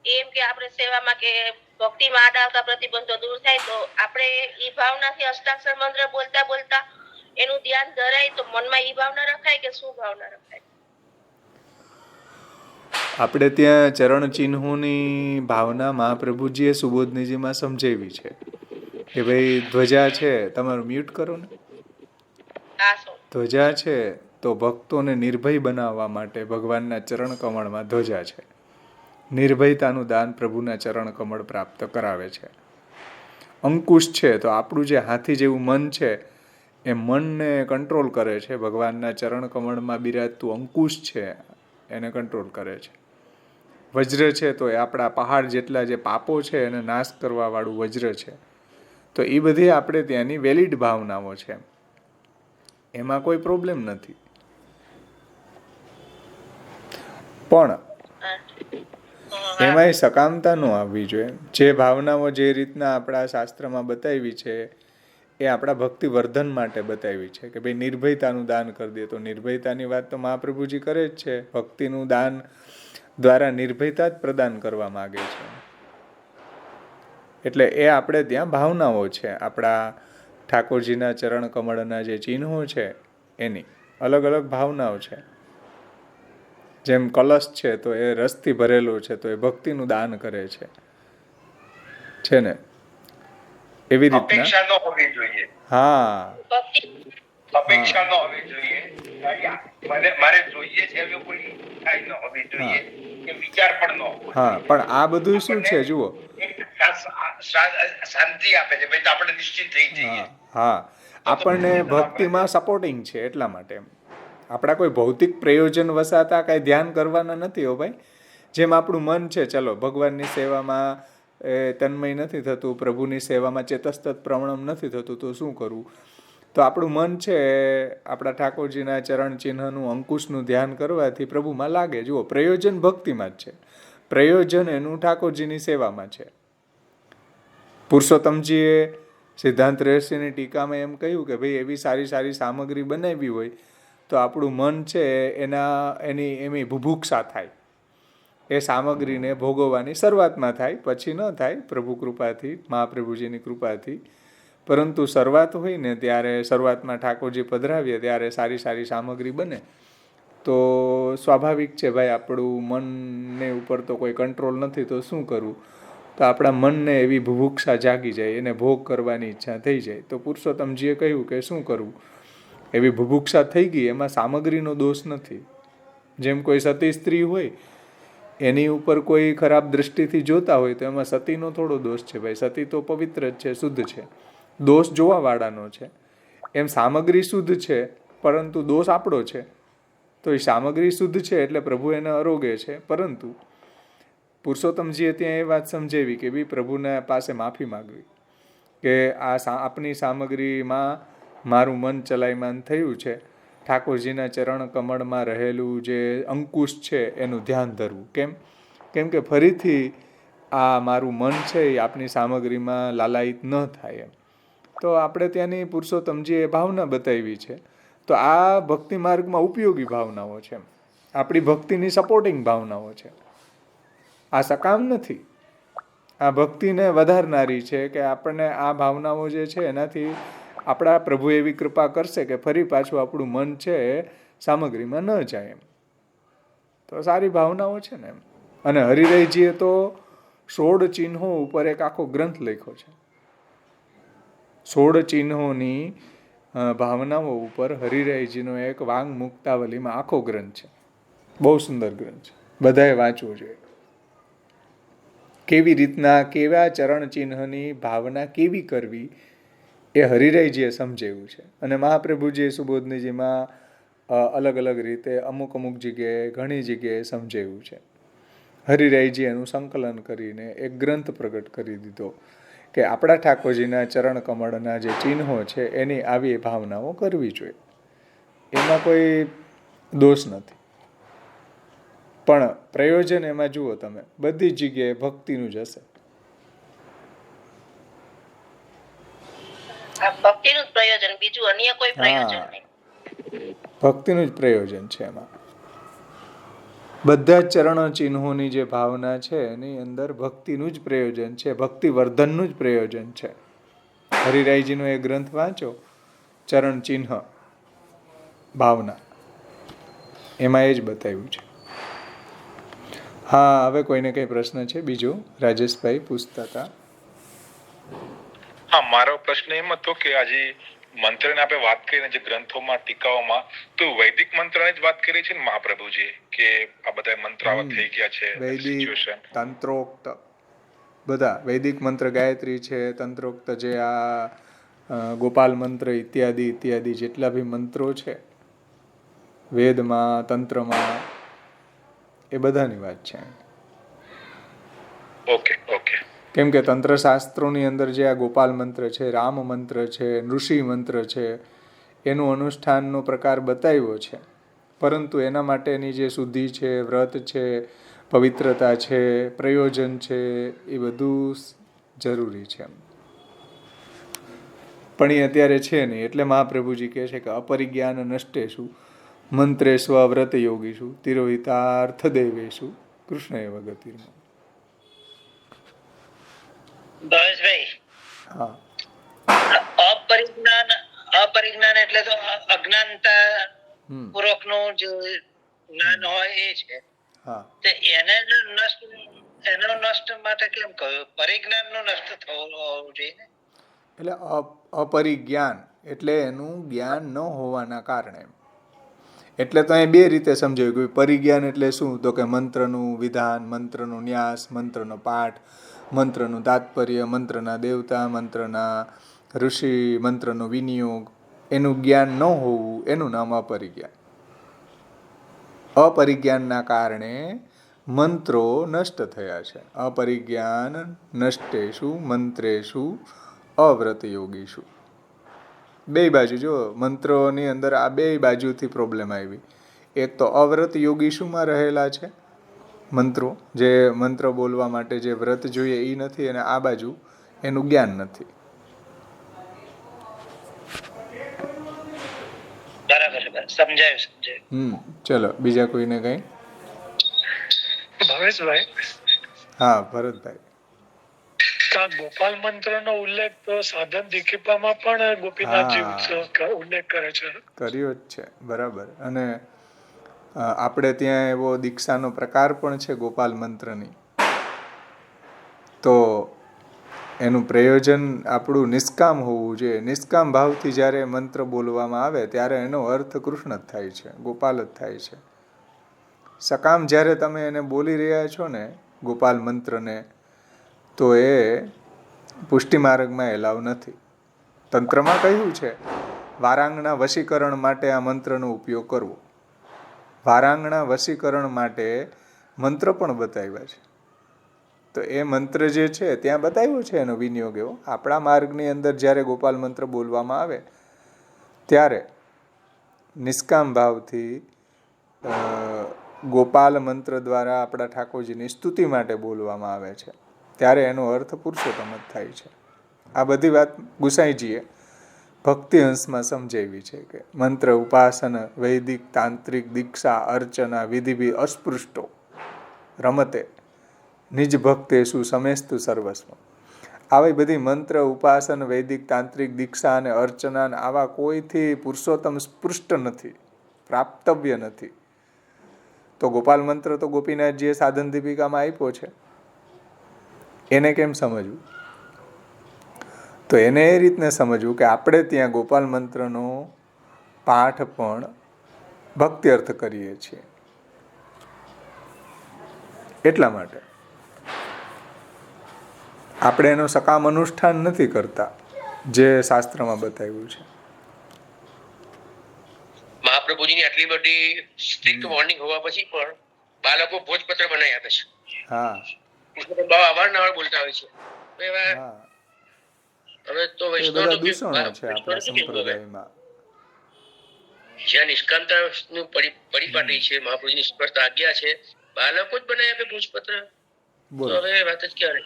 Speaker 7: એમ કે આપણે સેવામાં કે ભક્તિમાં આડા આવતા પ્રતિબંધો દૂર થાય, તો આપણે ઈ ભાવનાથી અષ્ટાક્ષર મંત્ર બોલતા બોલતા એનું ધ્યાન ધરાય તો મનમાં ઈ ભાવના રખાય કે શું ભાવના રખાય?
Speaker 1: આપણે ત્યાં ચરણ ચિહ્નોની ભાવના મહાપ્રભુજીએ સુબોધનીજીમાં સમજાવી છે કે ભાઈ ધ્વજા છે, તમારું મ્યુટ કરો ને. ધ્વજા છે તો ભક્તોને નિર્ભય બનાવવા માટે ભગવાનના ચરણ કમળમાં ધ્વજા છે. નિર્ભયતાનું દાન પ્રભુના ચરણ કમળ પ્રાપ્ત કરાવે છે. અંકુશ છે તો આપણું જે હાથી જેવું મન છે એ મનને કંટ્રોલ કરે છે. ભગવાનના ચરણ કમળમાં બિરાજતું અંકુશ છે એને કંટ્રોલ કરે છે. વજ્ર છે તો એ આપણા પહાડ જેટલા જે પાપો છે એને નાશ કરવા વાળું વજ્ર છે. તો એ બધી આપણે ત્યાંની વેલિડ ભાવનાઓ છે, એમાં કોઈ પ્રોબ્લેમ નથી. પણ એમાંય સકામતા ન આવવી જોઈએ. જે ભાવનાઓ જે રીતના આપણા શાસ્ત્રમાં બતાવી છે એ આપણા ભક્તિ વર્ધન માટે બતાવી છે કે ભાઈ નિર્ભયતાનું દાન કરી દે. તો નિર્ભયતાની વાત તો મહાપ્રભુજી કરે જ છે. ભક્તિનું દાન દ્વારા નિર્ભયતા જ પ્રદાન કરવા માગે છે. એટલે એ આપણે ત્યાં ભાવનાઓ છે. આપણા ઠાકોરજીના ચરણ કમળના જે ચિહ્નો છે એની અલગ અલગ ભાવનાઓ છે. જેમ કલશ છે તો એ રસથી ભરેલો છે તો એ ભક્તિનું દાન કરે છે ને. એવી રીતના
Speaker 5: અપેક્ષા ન હોવી જોઈએ.
Speaker 1: હા,
Speaker 5: અપેક્ષા ન હોવી જોઈએ. મારે જોઈએ છે એવું કોઈ ઈચ્છા ન હોવી જોઈએ, કે વિચાર પણ ન હોવો.
Speaker 1: હા, પણ આ બધું શું છે જુઓ,
Speaker 5: શાંતિ આપે છે, ભાઈ આપણે નિશ્ચિત થઈ જઈએ.
Speaker 1: હા, આપણને ભક્તિમાં સપોર્ટિંગ છે એટલા માટે. આપણા કોઈ ભૌતિક પ્રયોજન વસાતા કાંઈ ધ્યાન કરવાના નથી હો ભાઈ. જેમ આપણું મન છે, ચલો ભગવાનની સેવામાં તન્મય નથી થતું, પ્રભુની સેવામાં ચેતસ્તત પ્રવણમ નથી થતું, તો શું કરવું? તો આપણું મન છે આપણા ઠાકોરજીના ચરણ ચિહ્નનું અંકુશનું ધ્યાન કરવાથી પ્રભુમાં લાગે. જુઓ, પ્રયોજન ભક્તિમાં જ છે, પ્રયોજન એનું ઠાકોરજીની સેવામાં છે. પુરુષોત્તમજીએ સિદ્ધાંત રહસ્યની ટીકામાં એમ કહ્યું કે ભાઈ એવી સારી સારી સામગ્રી બનાવી હોય તો આપણું મન છે એની બુભુક્ષા થાય, એ સામગ્રીને ભોગવવાની શરૂઆતમાં થાય, પછી ન થાય પ્રભુ કૃપાથી, મહાપ્રભુજીની કૃપાથી. પરંતુ શરૂઆત હોય ને ત્યારે, શરૂઆતમાં ઠાકોરજી પધરાવીએ ત્યારે સારી સારી સામગ્રી બને તો સ્વાભાવિક છે ભાઈ, આપણું મનને ઉપર તો કોઈ કંટ્રોલ નથી, તો શું કરવું? તો આપણા મનને એવી બુભુક્ષા જાગી જાય, એને ભોગ કરવાની ઈચ્છા થઈ જાય. તો પુરુષોત્તમજીએ કહ્યું કે શું કરવું? એવી બુભુક્ષા થઈ ગઈ, એમાં સામગ્રીનો દોષ નથી. જેમ કોઈ સતી સ્ત્રી હોય, એની ઉપર કોઈ ખરાબ દૃષ્ટિથી જોતા હોય તો એમાં સતીનો થોડો દોષ છે ભાઈ. સતી તો પવિત્ર જ છે, શુદ્ધ છે, દોષ જોવાવાળાનો છે. એમ સામગ્રી શુદ્ધ છે પરંતુ દોષ આપણો છે. તો એ સામગ્રી શુદ્ધ છે એટલે પ્રભુ એને આરોગે છે, પરંતુ પુરુષોત્તમજીએ ત્યાં એ વાત સમજાવી કે ભાઈ પ્રભુના પાસે માફી માગવી કે આપની સામગ્રીમાં મારું મન ચલાયમાન થયું છે, ઠાકોરજીના ચરણ કમળમાં રહેલું જે અંકુશ છે એનું ધ્યાન ધરવું. કેમ કે ફરીથી આ મારું મન છે એ આપની સામગ્રીમાં લાલાયિત ન થાય એમ. તો આપણે ત્યાંની પુરુષોત્તમજીએ ભાવના બતાવી છે. તો આ ભક્તિ માર્ગમાં ઉપયોગી ભાવનાઓ છે, આપણી ભક્તિની સપોર્ટિંગ ભાવનાઓ છે. આ સકામ નથી, આ ભક્તિને વધારનારી છે કે આપણને આ ભાવનાઓ જે છે એનાથી આપણા પ્રભુ એવી કૃપા કરશે કે ફરી પાછું આપણું મન છે સામગ્રીમાં ન જાય એમ. તો સારી ભાવનાઓ છે ને એમ. અને હરિરાયજીએ તો 16 ચિહ્નો ઉપર એક આખો ગ્રંથ લખ્યો છે. 16 ચિહ્નોની ભાવનાઓ ઉપર હરિરાયજીનો એક વાંગ મુક્તાવલીમાં આખો ગ્રંથ છે. બહુ સુંદર ગ્રંથ છે, બધાએ વાંચવું જોઈએ. કેવી રીતના, કેવા ચરણ ચિહ્નની ભાવના કેવી કરવી એ હરિરાયજીએ સમજાવ્યું છે. અને મહાપ્રભુજીએ સુબોધનીજીમાં અલગ અલગ રીતે અમુક જગ્યાએ, ઘણી જગ્યાએ સમજાવ્યું છે. હરિરાયજી એનું સંકલન કરીને એક ગ્રંથ પ્રગટ કરી દીધો કે આપણા ઠાકોરજીના ચરણ કમળના જે ચિહ્નો છે એની આવી ભાવનાઓ કરવી જોઈએ. એમાં કોઈ દોષ નથી. પણ પ્રયોજન એમાં જુઓ તમે, બધી જગ્યાએ ભક્તિનું જ હશે.
Speaker 11: ભક્તિનું જ પ્રયોજન, બીજું અન્ય કોઈ પ્રયોજન નહીં.
Speaker 1: ભક્તિનું જ પ્રયોજન છે એમાં. બધા ચરણ ચિહ્નોની જે ભાવના છે એની અંદર ભક્તિનું જ પ્રયોજન છે, ભક્તિ વર્ધનનું જ પ્રયોજન છે. હરિરાયજીનો એ ગ્રંથ વાંચો, ચરણ ચિહ્ન ભાવના, એમાં એ જ બતાવ્યું છે. હા, હવે કોઈને કઈ પ્રશ્ન છે બીજો? રાજેશભાઈ પૂછતા હતા.
Speaker 6: હા, મારો પ્રશ્ન એમ હતો કે આજે મંત્રની આપણે વાત કરીને જે ગ્રંથોમાં, ટીકાઓમાં, તો વૈદિક મંત્રની જ વાત કરી છે ને મહાપ્રભુજી, કે આ બધા મંત્ર આવા થઈ ગયા છે.
Speaker 1: વૈદિક, તંત્રોક્ત, બધા વૈદિક મંત્ર, ગાયત્રી છે, તંત્રોક્ત જે આ ગોપાલ મંત્ર ઇત્યાદિ જેટલા બી મંત્રો છે વેદમાં, તંત્રમાં, એ બધાની વાત છે.
Speaker 6: ઓકે.
Speaker 1: કેમ કે તંત્રશાસ્ત્રોની અંદર જે આ ગોપાલ મંત્ર છે, રામ મંત્ર છે, ઋષિ મંત્ર છે, એનું અનુષ્ઠાનનો પ્રકાર બતાવ્યો છે. પરંતુ એના માટેની જે શુદ્ધિ છે, વ્રત છે, પવિત્રતા છે, પ્રયોજન છે, એ બધું જરૂરી છે. પણ એ અત્યારે છે નહીં. એટલે મહાપ્રભુજી કહે છે કે અપરિજ્ઞાન નષ્ટેશુ મંત્રેસ્વ વ્રત યોગીશુ તિરોહિતાર્થ દેવેશુ કૃષ્ણ એવ ગતિર્મોહ.
Speaker 8: ભાવેશભાઈ, અપરિજ્ઞાન એટલે તો અજ્ઞાનતા પૂર્વક નું જે જ્ઞાન હોય એ છે. એનો નષ્ટ માટે કેમ કહ્યું? પરિજ્ઞાન નો નષ્ટ થવો જોઈએ ને?
Speaker 1: એટલે અપરિજ્ઞાન એટલે એનું જ્ઞાન ન હોવાના કારણે. એટલે તો અહીં બે રીતે સમજાવ્યું કે પરિજ્ઞાન એટલે શું, તો કે મંત્રનું વિધાન, મંત્રનો ન્યાસ, મંત્રનો પાઠ, મંત્રનું તાત્પર્ય, મંત્રના દેવતા, મંત્રના ઋષિ, મંત્રનો વિનિયોગ, એનું જ્ઞાન ન હોવું એનું નામ અપરિજ્ઞાન. અપરિજ્ઞાનના કારણે મંત્રો નષ્ટ થયા છે. અપરિજ્ઞાન નષ્ટેષુ મંત્રેષુ અવ્રત યોગીશુ. બે બાજુ જો મંત્રોની અંદર આ બે બાજુથી પ્રોબ્લેમ આવી. એક તો અવ્રત યોગીશુમાં રહેલા છે મંત્રો, જે મંત્ર બોલવા માટે જે વ્રત જોઈએ એ નથી, અને આ બાજુ એનું જ્ઞાન નથી. ચલો બીજા કોઈને કઈ?
Speaker 12: ભાવેશભાઈ.
Speaker 1: હા ભરતભાઈ.
Speaker 12: ગોપાલ મંત્ર નો ઉલ્લેખ તો સાધન દીક્ષિપામાં પણ ગોપીનાથજી ઉલ્લેખ કરે છે.
Speaker 1: કર્યો જ છે, બરાબર. અને આપણે ત્યાં એવો દીક્ષાનો પ્રકાર પણ છે ગોપાલ મંત્રની. તો એનું પ્રયોજન આપણું નિષ્કામ હોવું જોઈએ. નિષ્કામ ભાવથી જ્યારે મંત્ર બોલવામાં આવે ત્યારે એનો અર્થ કૃષ્ણ જ થાય છે, ગોપાલ જ થાય છે. સકામ જ્યારે તમે એને બોલી રહ્યા છો ને ગોપાલ મંત્રને, તો એ પુષ્ટિ માર્ગમાં એલાવ નથી. તંત્રમાં કહ્યું છે વારાંગના વશીકરણ માટે આ મંત્રનો ઉપયોગ કરવો. વારાંગના વશીકરણ માટે મંત્ર પણ બતાવ્યા છે. તો એ મંત્ર જે છે ત્યાં બતાવ્યો છે એનો વિનિયોગ એવો. આપણા માર્ગની અંદર જ્યારે ગોપાલ મંત્ર બોલવામાં આવે ત્યારે નિષ્કામ ભાવથી ગોપાલ મંત્ર દ્વારા આપણા ઠાકોરજીની સ્તુતિ માટે બોલવામાં આવે છે ત્યારે એનો અર્થ પુરુષોત્તમ જ થાય છે. આ બધી વાત ગુસાઈજીએ ભક્તિ અંશમાં સમજાવી છે કે મંત્ર ઉપાસન વૈદિક તાંત્રિક દીક્ષા અર્ચના વિધિભી અસ્પૃષ્ટો રમતે નિજ ભક્તેષુ સમેસ્તુ સર્વસ્વ. આવી બધી મંત્ર ઉપાસન વૈદિક તાંત્રિક દીક્ષા અને અર્ચના આવા કોઈથી પુરુષોત્તમ સ્પૃષ્ટ નથી, પ્રાપ્તવ્ય નથી. તો ગોપાલ મંત્ર તો ગોપીનાથજીએ સાધન દીપિકામાં આપ્યો છે, એને કેમ સમજવું? તો એને એ રીતને સમજવું કે આપણે ત્યાં ગોપાલ મંત્રનો પાઠ પણ ભક્તિ અર્થ કરીએ છીએ. એટલા માટે આપણે એનું સકામ અનુષ્ઠાન નથી કરતા જે શાસ્ત્રમાં બતાવ્યું છે.
Speaker 9: મહાપ્રભુજીની આટલી બધી સ્ટ્રિક્ટ વોર્નિંગ હોવા પછી પણ બાળકો ભોજપત્ર બનાવી આપે છે.
Speaker 1: હા,
Speaker 9: અવારનવાર બોલતા હોય છે. હવે તો વૈષ્ણવ જ્યાં નિષ્કાંતનું પરિપાટી છે, મહાપ્રભુજીની સ્પષ્ટ આજ્ઞા છે, બાળકો જ બનાવી આપે ભોજપત્ર. હવે વાત જ ક્યારે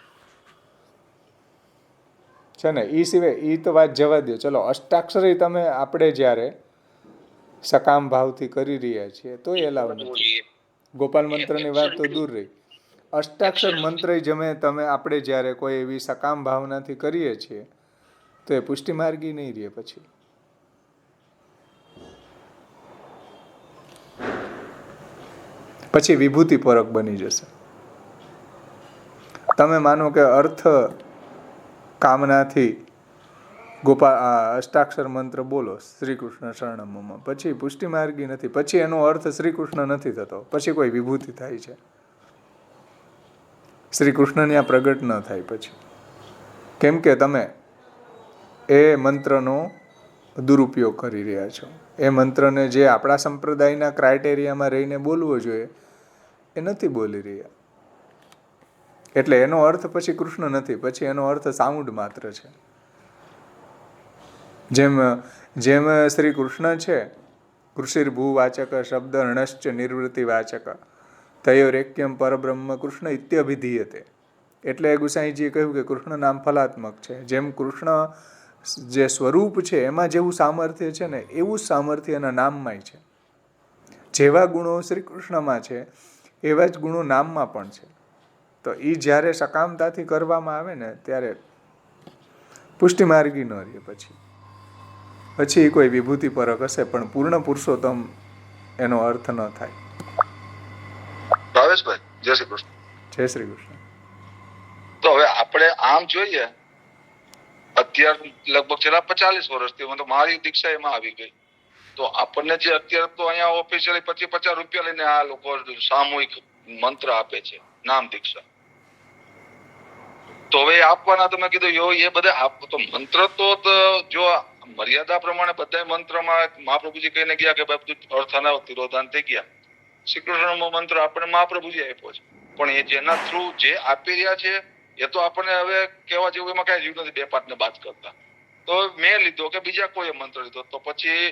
Speaker 1: છે ને. એ સિવાય એ તો વાત જવા દો. ચલો અષ્ટાક્ષરી તમે આપણે જ્યારે સકામ ભાવથી કરી રહ્યા છીએ તો એલાવ નથી. ગોપાલ મંત્રની વાત તો દૂર રહી. અષ્ટાક્ષર મંત્ર તમે આપણે જ્યારે કોઈ એવી સકામ ભાવનાથી કરીએ છીએ તો એ પુષ્ટિ માર્ગી નહીં રહે. પછી વિભૂતિ પરક બની જશે. તમે માનો કે અર્થ કામનાથી અષ્ટાક્ષર મંત્ર બોલો શ્રી કૃષ્ણ શરણમમાં, પછી પુષ્ટિ માર્ગી નથી, પછી એનો અર્થ શ્રી કૃષ્ણ નથી થતો, પછી કોઈ વિભૂતિ થાય છે, શ્રી કૃષ્ણની આ પ્રગટ ન થાય પછી. કેમ કે તમે એ મંત્રનો દુરુપયોગ કરી રહ્યા છો. એ મંત્રને જે આપણા સંપ્રદાયના ક્રાઇટેરિયામાં રહીને બોલવો જોઈએ એ નથી બોલી રહ્યા. એટલે એનો અર્થ પછી કૃષ્ણ નથી, પછી એનો અર્થ સાઉન્ડ માત્ર છે. જેમ શ્રી કૃષ્ણ છે કૃષિર્ભૂ વાચક શબ્દ ણશ્ચ નિવૃત્તિ વાચક તયોરેક્યમ પરબ્રહ્મ કૃષ્ણ ઇત્યભિધીયતે. એટલે ગુસાઈજીએ કહ્યું કે કૃષ્ણ નામ ફલાત્મક છે. જેમ કૃષ્ણ જે સ્વરૂપ છે એમાં જેવું સામર્થ્ય છે ને એવું જ સામર્થ્ય એના નામમાંય છે. જેવા ગુણો શ્રી કૃષ્ણમાં છે એવા જ ગુણો નામમાં પણ છે. તો એ જ્યારે સકામતાથી કરવામાં આવે ને ત્યારે પુષ્ટિ માર્ગી ન રહે. પછી કોઈ વિભૂતિ પરક હશે પણ પૂર્ણ પુરુષોત્તમ એનો અર્થ ન થાય.
Speaker 6: ભાવેશભાઈ જય શ્રી કૃષ્ણ.
Speaker 1: જય શ્રી કૃષ્ણ.
Speaker 6: તો હવે આપણે આમ જોઈએ અત્યાર લગભગ છેલ્લા 45 વર્ષથી તો મારી દીક્ષા એમાં આવી ગઈ. તો આપણને જે અત્યારે તો અહીંયા ઓફિશિયલી 25-50 રૂપિયા લઈને આ લોકો સામૂહિક મંત્ર આપે છે, નામ દીક્ષા. તો હવે આપવાના તમે કીધું એ બધા તો મંત્ર તો જો મર્યાદા પ્રમાણે બધા મંત્રમાં મહાપ્રભુજી કહીને ગયા કે ભાઈ અર્થના તિરોધાન થઈ ગયા. શ્રી કૃષ્ણનો મંત્ર આપણે મહાપ્રભુજી આપ્યો છે, પણ એ જેના થ્રુ જે આપી રહ્યા છે એ તો આપણને હવે કહેવા જેવું એમાં કઈ જીવ નથી, બે પાઠને બાદ કરતા. તો મેં લીધો કે બીજા કોઈ મંત્ર લીધો તો પછી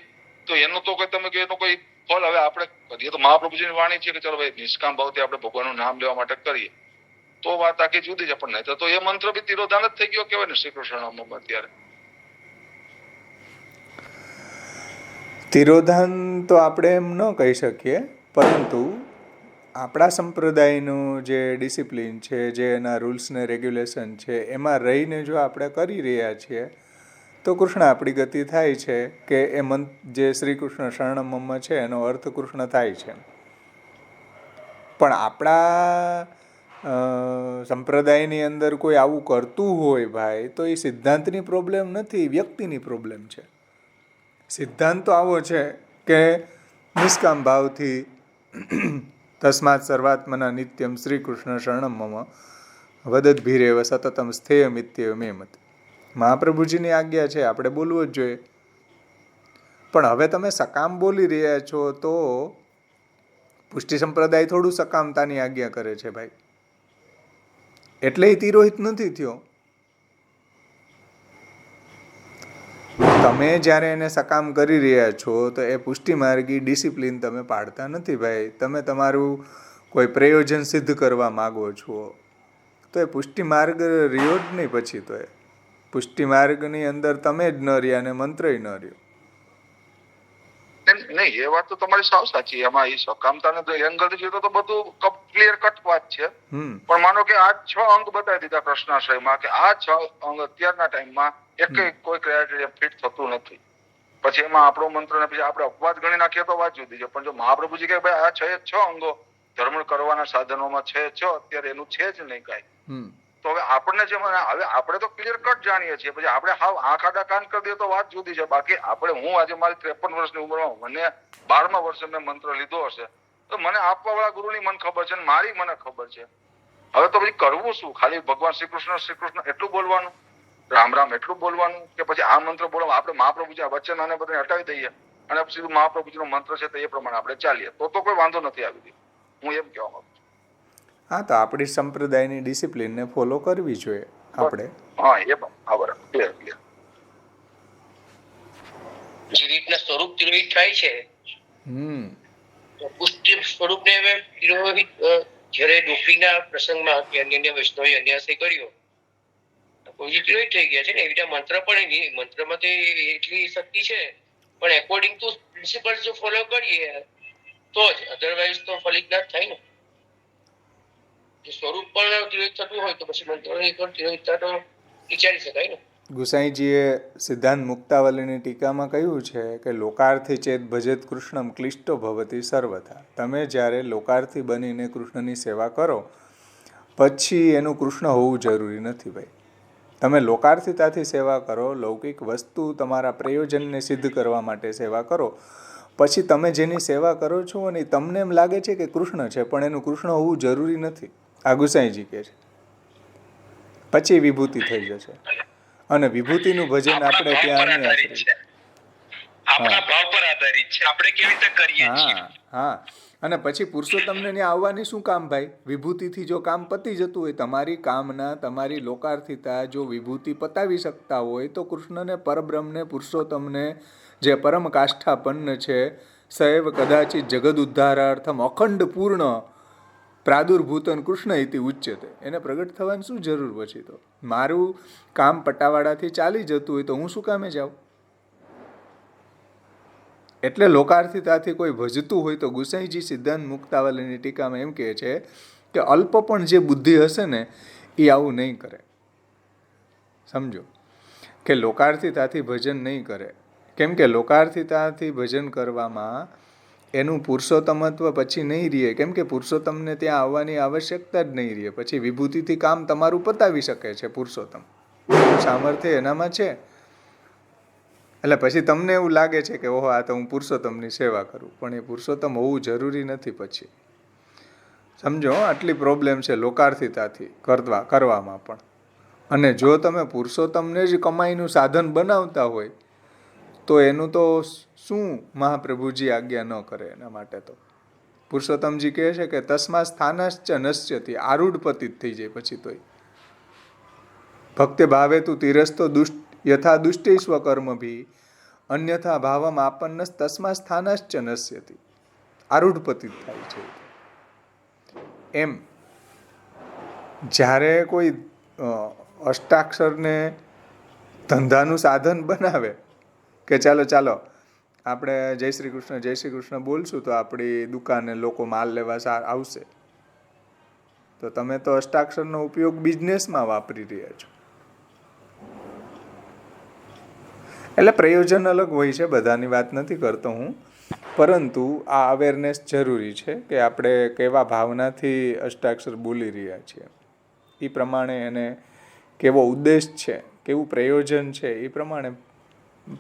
Speaker 6: તો એનું તો કોઈ તમે એનું કોઈ ફળ હવે આપણે કરીએ તો મહાપ્રભુજીની વાણી છે કે ચલો ભાઈ નિષ્કામ ભાવથી આપણે ભગવાનનું નામ લેવા માટે કરીએ તો વાત આખી જુદી છે. પણ નહીં તો એ મંત્ર બી તિરોધાન જ થઈ ગયો કહેવાય ને શ્રી કૃષ્ણમાં. અત્યારે
Speaker 1: તિરોધાન તો આપણે એમ ન કહી શકીએ, પરંતુ આપણા સંપ્રદાયનું જે ડિસિપ્લિન છે, જે એના રૂલ્સ ને રેગ્યુલેશન છે, એમાં રહીને જો આપણે કરી રહ્યા છીએ તો કૃષ્ણ આપણી ગતિ થાય છે કે એ જે શ્રી કૃષ્ણ શરણમમ છે એનો અર્થ કૃષ્ણ થાય છે. પણ આપણા સંપ્રદાયની અંદર કોઈ આવું કરતું હોય ભાઈ તો એ સિદ્ધાંતની પ્રોબ્લેમ નથી, વ્યક્તિની પ્રોબ્લેમ છે. સિદ્ધાંત તો આવો છે કે નિષ્કામ ભાવથી તસ્માત સર્વાત્મના નિત્યમ શ્રી કૃષ્ણ શરણમમ વદદ ભીરેવ સતતમ સ્થેયમિત્યેવ મે મત. મહાપ્રભુજીની આજ્ઞા છે, આપણે બોલવું જ જોઈએ. પણ હવે તમે સકામ બોલી રહ્યા છો તો પુષ્ટિ સંપ્રદાય થોડું સકામતાની આજ્ઞા કરે છે ભાઈ, એટલે એ તિરોહિત નથી થયો. તમે જ્યારે એને સકામ કરી રહ્યા છો તો એ પુષ્ટિ માર્ગી ડિસિપ્લિન તમે પાડતા નથી ભાઈ. તમે તમારું કોઈ પ્રયોજન સિદ્ધ કરવા માગો છો તો એ પુષ્ટિ માર્ગ રહ્યો જ નહીં. પછી તો એ પુષ્ટિ માર્ગની અંદર તમે જ ન રહ્યા અને મંત્ર ન રહ્યો.
Speaker 6: નહીં, એ વાત તો તમારી સાવ સાચી. એમાં એ સકામતાને તો એંગલથી જોઈએ તો બધું ક્લિયર કટ વાત છે. પણ માનો કે આ 6 અંગ બતાવી દીધા કૃષ્ણાશ્રયમાં કે આ 6 અંગ અત્યારના ટાઈમમાં કોઈ ક્રાઇટેરિયા ફિટ થતું નથી. પછી એમાં આપણો મંત્ર ને પછી આપણે અપવાદ ગણી નાખીએ તો વાત જુદી છે. પણ જો મહાપ્રભુજી કે ભાઈ આ 6 અંગો ધર્મ કરવાના સાધનોમાં 6 અત્યારે એનું છે જ નહીં કાંઈ. તો હવે આપણને જે હવે આપણે તો ક્લિયર કટ જાણીએ છીએ, પછી આપણે હાવ આંખ આડા કાન કરી દઈએ તો વાત જુદી છે. બાકી હું આજે મારી 53 વર્ષની ઉંમરમાં મને 12મા વર્ષે મેં મંત્ર લીધો હશે તો મને આપવા વાળા ગુરુની મને ખબર છે, મારી મને ખબર છે. હવે તો પછી કરવું શું? ખાલી ભગવાન શ્રી કૃષ્ણ એટલું બોલવાનું, રામ રામ એટલું બોલવાનું કે પછી આ મંત્ર બોલવા આપણે મહાપ્રભુજી વચન અને બધાને હટાવી દઈએ અને સીધું મહાપ્રભુજીનો મંત્ર છે તો એ પ્રમાણે આપણે ચાલીએ તો કોઈ વાંધો નથી આવી. હું એમ કહેવા માંગુ છું.
Speaker 1: હા, તો આપણી સંપ્રદાયની ડિસિપ્લિનને ફોલો કરવી જોઈએ આપણે.
Speaker 9: જે રીતના સ્વરૂપ તિરોહિત થાય છે પુષ્ટિ સ્વરૂપને હવે તિરોહિત જ્યારે ડોકરીના પ્રસંગમાં કે અન્ય વૈષ્ણવે અન્યાય કર્યો કોઈ તિરોહિત થઈ ગયા છે ને. એવી રીતે મંત્ર પણ મંત્રમાં તો એટલી શક્તિ છે, પણ એકોર્ડિંગ ટુ પ્રિન્સિપલ્સ જો ફોલો કરીએ તો જ, અધરવાઇઝ તો ફલિત ના થાય ને. સ્વરૂપ પણ તિરોહિત થતું હોય તો પછી મંત્ર તિરોહિતતા તો વિચારી શકાય ને.
Speaker 1: ગુસાઈજીએ સિદ્ધાંત મુક્તાવલીની ટીકામાં કહ્યું છે કે લોકાર્થી ચેત ભજેત કૃષ્ણમ ક્લિષ્ટો ભવતી સર્વથા. તમે જ્યારે લોકાર્થી બનીને કૃષ્ણની સેવા કરો પછી એનું કૃષ્ણ હોવું જરૂરી નથી ભાઈ. તમે લોકાર્થિતાથી સેવા કરો, લૌકિક વસ્તુ તમારા પ્રયોજનને સિદ્ધ કરવા માટે સેવા કરો, પછી તમે જેની સેવા કરો છો અને તમને એમ લાગે છે કે કૃષ્ણ છે પણ એનું કૃષ્ણ હોવું જરૂરી નથી. આ ગુસાઈજી કહે છે. પછી વિભૂતિ થઈ જશે અને વિભૂતિનું ભજન આપણે ત્યાં
Speaker 5: આપણા ભાવ પર આધારિત છે, આપણે કેવી રીતે કરીએ છીએ.
Speaker 1: હા, અને પછી પુરુષોત્તમને ત્યાં આવવાની શું કામ ભાઈ? વિભૂતિથી જો કામ પતી જતું હોય, તમારી કામના, તમારી લોકાર્થિતા જો વિભૂતિ પતાવી શકતા હોય તો કૃષ્ણને, પરબ્રહ્મને, પુરુષોત્તમને જે પરમ કાષ્ઠાપન્ન છે, સૈવ કદાચિત જગદ ઉદ્ધારાર્થમ અખંડ પૂર્ણ પ્રાદુર્ભૂતન કૃષ્ણ ઇતિ ઉચ્યતે, એને પ્રગટ થવાની શું જરૂર? પછી તો મારું કામ પટાવાડાથી ચાલી જતું હોય તો હું શું કામે જાઉં? એટલે લોકાર્થિતાથી કોઈ ભજતું હોય તો ગુસાઈજી સિદ્ધાંત મુક્તાવલીની ટીકામાં એમ કહે છે કે અલ્પ પણ જે બુદ્ધિ હશે ને એ આવું નહીં કરે. સમજો કે લોકાર્થિતાથી ભજન નહીં કરે. કેમ કે લોકાર્થિતાથી ભજન કરવામાં એનું પુરુષોત્તમત્વ પછી નહીં રહે. કેમ કે પુરુષોત્તમને ત્યાં આવવાની આવશ્યકતા જ નહીં રહે. પછી વિભૂતિથી કામ તમારું પતાવી શકે છે પુરુષોત્તમ. એટલું સામર્થ્ય એનામાં છે. એટલે પછી તમને એવું લાગે છે કે ઓહો આ તો હું પુરુષોત્તમની સેવા કરું, પણ એ પુરુષોત્તમ હોવું જરૂરી નથી. પછી સમજો આટલી પ્રોબ્લેમ છે લોકાર્થિતાથી કરવામાં પણ. અને જો તમે પુરુષોત્તમને જ કમાઈનું સાધન બનાવતા હોય તો એનું તો શું મહાપ્રભુજી આજ્ઞા ન કરે એના માટે. તો પુરુષોત્તમજી કહે છે કે તસ્મા સ્થાનશ્ચ નશ્યતિ, આરૂઢ પતિત થઈ જાય પછી તોય. ભક્તે ભાવે તું તિરસ્તો યથા દુષ્ટે સ્વકર્મ ભી અન્યથા ભાવમ આપન્ન તસ્મા સ્થાનશ્ચ નશ્યતિ, આરૂઢ પતિત થાય છે. એમ જ્યારે કોઈ અષ્ટાક્ષરને ધંધાનું સાધન બનાવે કે ચાલો આપણે જય શ્રી કૃષ્ણ બોલશું તો આપણી દુકાને લોકો માલ લેવા આવશે, તો તમે તો અષ્ટાક્ષરનો ઉપયોગ બિઝનેસમાં વાપરી રહ્યા છો. એટલે પ્રયોજન અલગ હોય છે, બધાની વાત નથી કરતો હું, પરંતુ આ અવેરનેસ જરૂરી છે કે આપણે કેવા ભાવનાથી અષ્ટાક્ષર બોલી રહ્યા છીએ, એ પ્રમાણે એને કેવો ઉદ્દેશ છે, કેવું પ્રયોજન છે, એ પ્રમાણે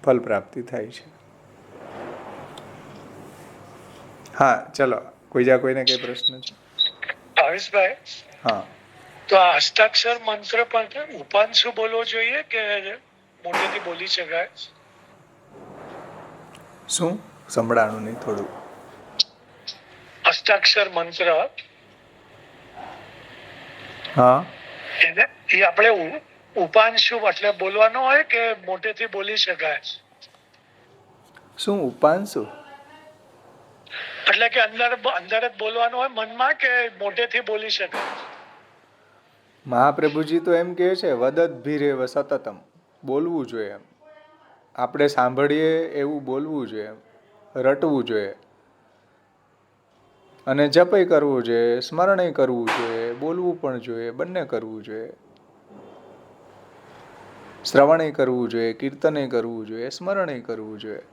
Speaker 1: ફલ પ્રાપ્તિ થાય છે. હા ચલો, કોઈને કઈ પ્રશ્ન છે?
Speaker 12: ભાવેશભાઈ,
Speaker 1: હા,
Speaker 12: તો આ અષ્ટાક્ષર મંત્ર પણ ઉપાંશુ બોલવો જોઈએ કે મોટેથી બોલી શકાય?
Speaker 1: શું સંભળાણું નહીં થોડું?
Speaker 12: અષ્ટાક્ષર મંત્ર,
Speaker 1: હા,
Speaker 12: એ આપણે ઉપાંશુ એટલે બોલવાનો હોય કે મોટેથી બોલી શકાય?
Speaker 1: શું ઉપાંશુ
Speaker 12: એટલે કે અંદર જ બોલવાનું હોય મનમાં કે મોટેથી બોલી શકાય?
Speaker 1: મહાપ્રભુજી તો એમ કહે છે વદત ભીરેવ સતતમ, બોલવું જોઈએ. એમ આપણે સાંભળીએ એવું બોલવું જોઈએ, રટવું જોઈએ, અને જપય કરવું જોઈએ, સ્મરણય કરવું જોઈએ, બોલવું પણ જોઈએ, બંને કરવું જોઈએ. શ્રવણય કરવું જોઈએ, કીર્તનય કરવું જોઈએ, સ્મરણય કરવું જોઈએ.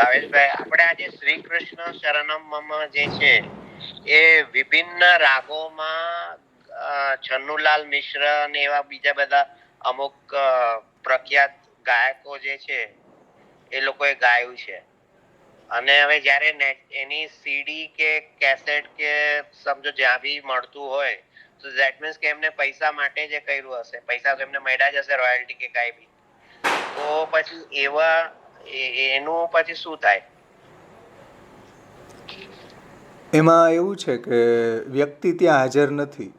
Speaker 2: ભાવેશભાઈ, આપણે આજે શ્રી કૃષ્ણ શરણમ મમ જે છે એ વિભિન્ન રાગોમાં છન્નુલાલ મિશ્ર અને એવા બીજા બધા અમુક પ્રખ્યાત ગાયકો જે છે એ લોકોએ ગાયું છે. અને હવે જયારે એની સીડી કે કેસેટ કે સમજો જ્યાં બી મળતું હોય તો ધેટ મીન્સ કે એમને પૈસા માટે જે કર્યું હશે, પૈસા તો એમને મળ્યા જ હશે રોયલ્ટી કે કાંઈ બી, તો પછી એનું પછી શું થાય?
Speaker 1: એમાં એવું છે કે વ્યક્તિ ત્યાં હાજર નથી,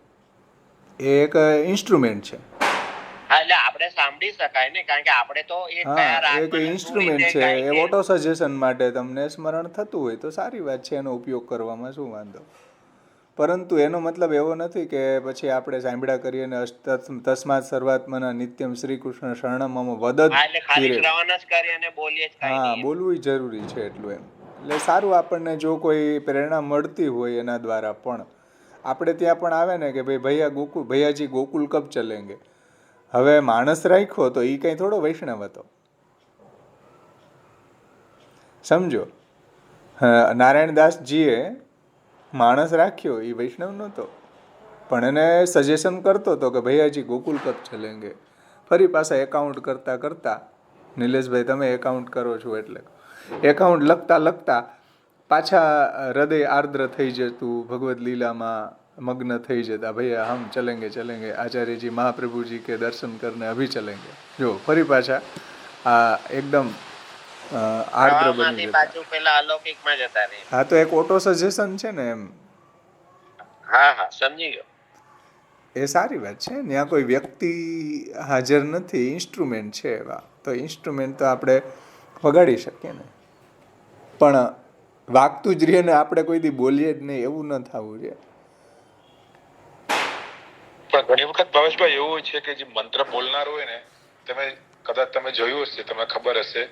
Speaker 1: એ એક ઇન્સ્ટ્રુમેન્ટ છે.
Speaker 2: એટલે આપણે સાંભળી શકાય ને, કારણ કે આપણે તો
Speaker 1: એક ઇન્સ્ટ્રુમેન્ટ છે, એ ઓટો સજેશન માટે તમને સ્મરણ થતું હોય તો સારી વાત છે, એનો ઉપયોગ કરવામાં શું વાંધો. પરંતુ એનો મતલબ એવો નથી કે પછી આપણે સાંભળ્યા કરીએ ને તસ્માત સર્વાત્મના નિત્યમ શ્રી કૃષ્ણ શરણમ વદત, હા બોલવું જરૂરી છે એટલું. એમ એટલે સારું, આપણને જો કોઈ પ્રેરણા મળતી હોય એના દ્વારા પણ આપણે ત્યાં પણ આવે ને કે ભાઈ ભૈયાજી ગોકુલ કબ ચલેંગે. હવે માણસ રાખ્યો તો એ કઈ થોડો વૈષ્ણવ હતો, સમજો. નારાયણદાસજીએ માણસ રાખ્યો, એ વૈષ્ણવ નહોતો, પણ એને સજેશન કરતો હતો કે ભૈયાજી ગોકુલ કબ ચલેંગે. ફરી પાછા એકાઉન્ટ કરતા નિલેશભાઈ તમે એકાઉન્ટ કરો છો એટલે એકાઉન્ટ લખતા પાછા હૃદય આર્દ્ર થઈ જતું, ભગવદ લીલામાં મગ્ન થઈ જતા. ભૈયા હમ ચલેંગે આચાર્યજી મહાપ્રભુજી કે દર્શન કરને અભી ચલેંગે. જો ફરી પાછા આ એકદમ આર્દ્ર બની જતા. હા, તો એક ઓટો સજેશન છે ને એમ.
Speaker 2: હા સમજી ગયો.
Speaker 1: એ સારી વાત છે. ત્યાં કોઈ વ્યક્તિ હાજર નથી, ઇન્સ્ટ્રુમેન્ટ છે એવા, તો ઇન્સ્ટ્રુમેન્ટ તો આપણે વગાડી શકીએ ને, પણ વાગતું જ રહીએ ને આપણે કોઈ દી બોલીએ જ નહીં, એવું ન થવું જોઈએ.
Speaker 6: પણ ઘણી વખત ભાવેશભાઈ એવું હોય છે કે જે મંત્ર બોલનાર હોય ને, કદાચ તમે જોયું હશે, તમને ખબર હશે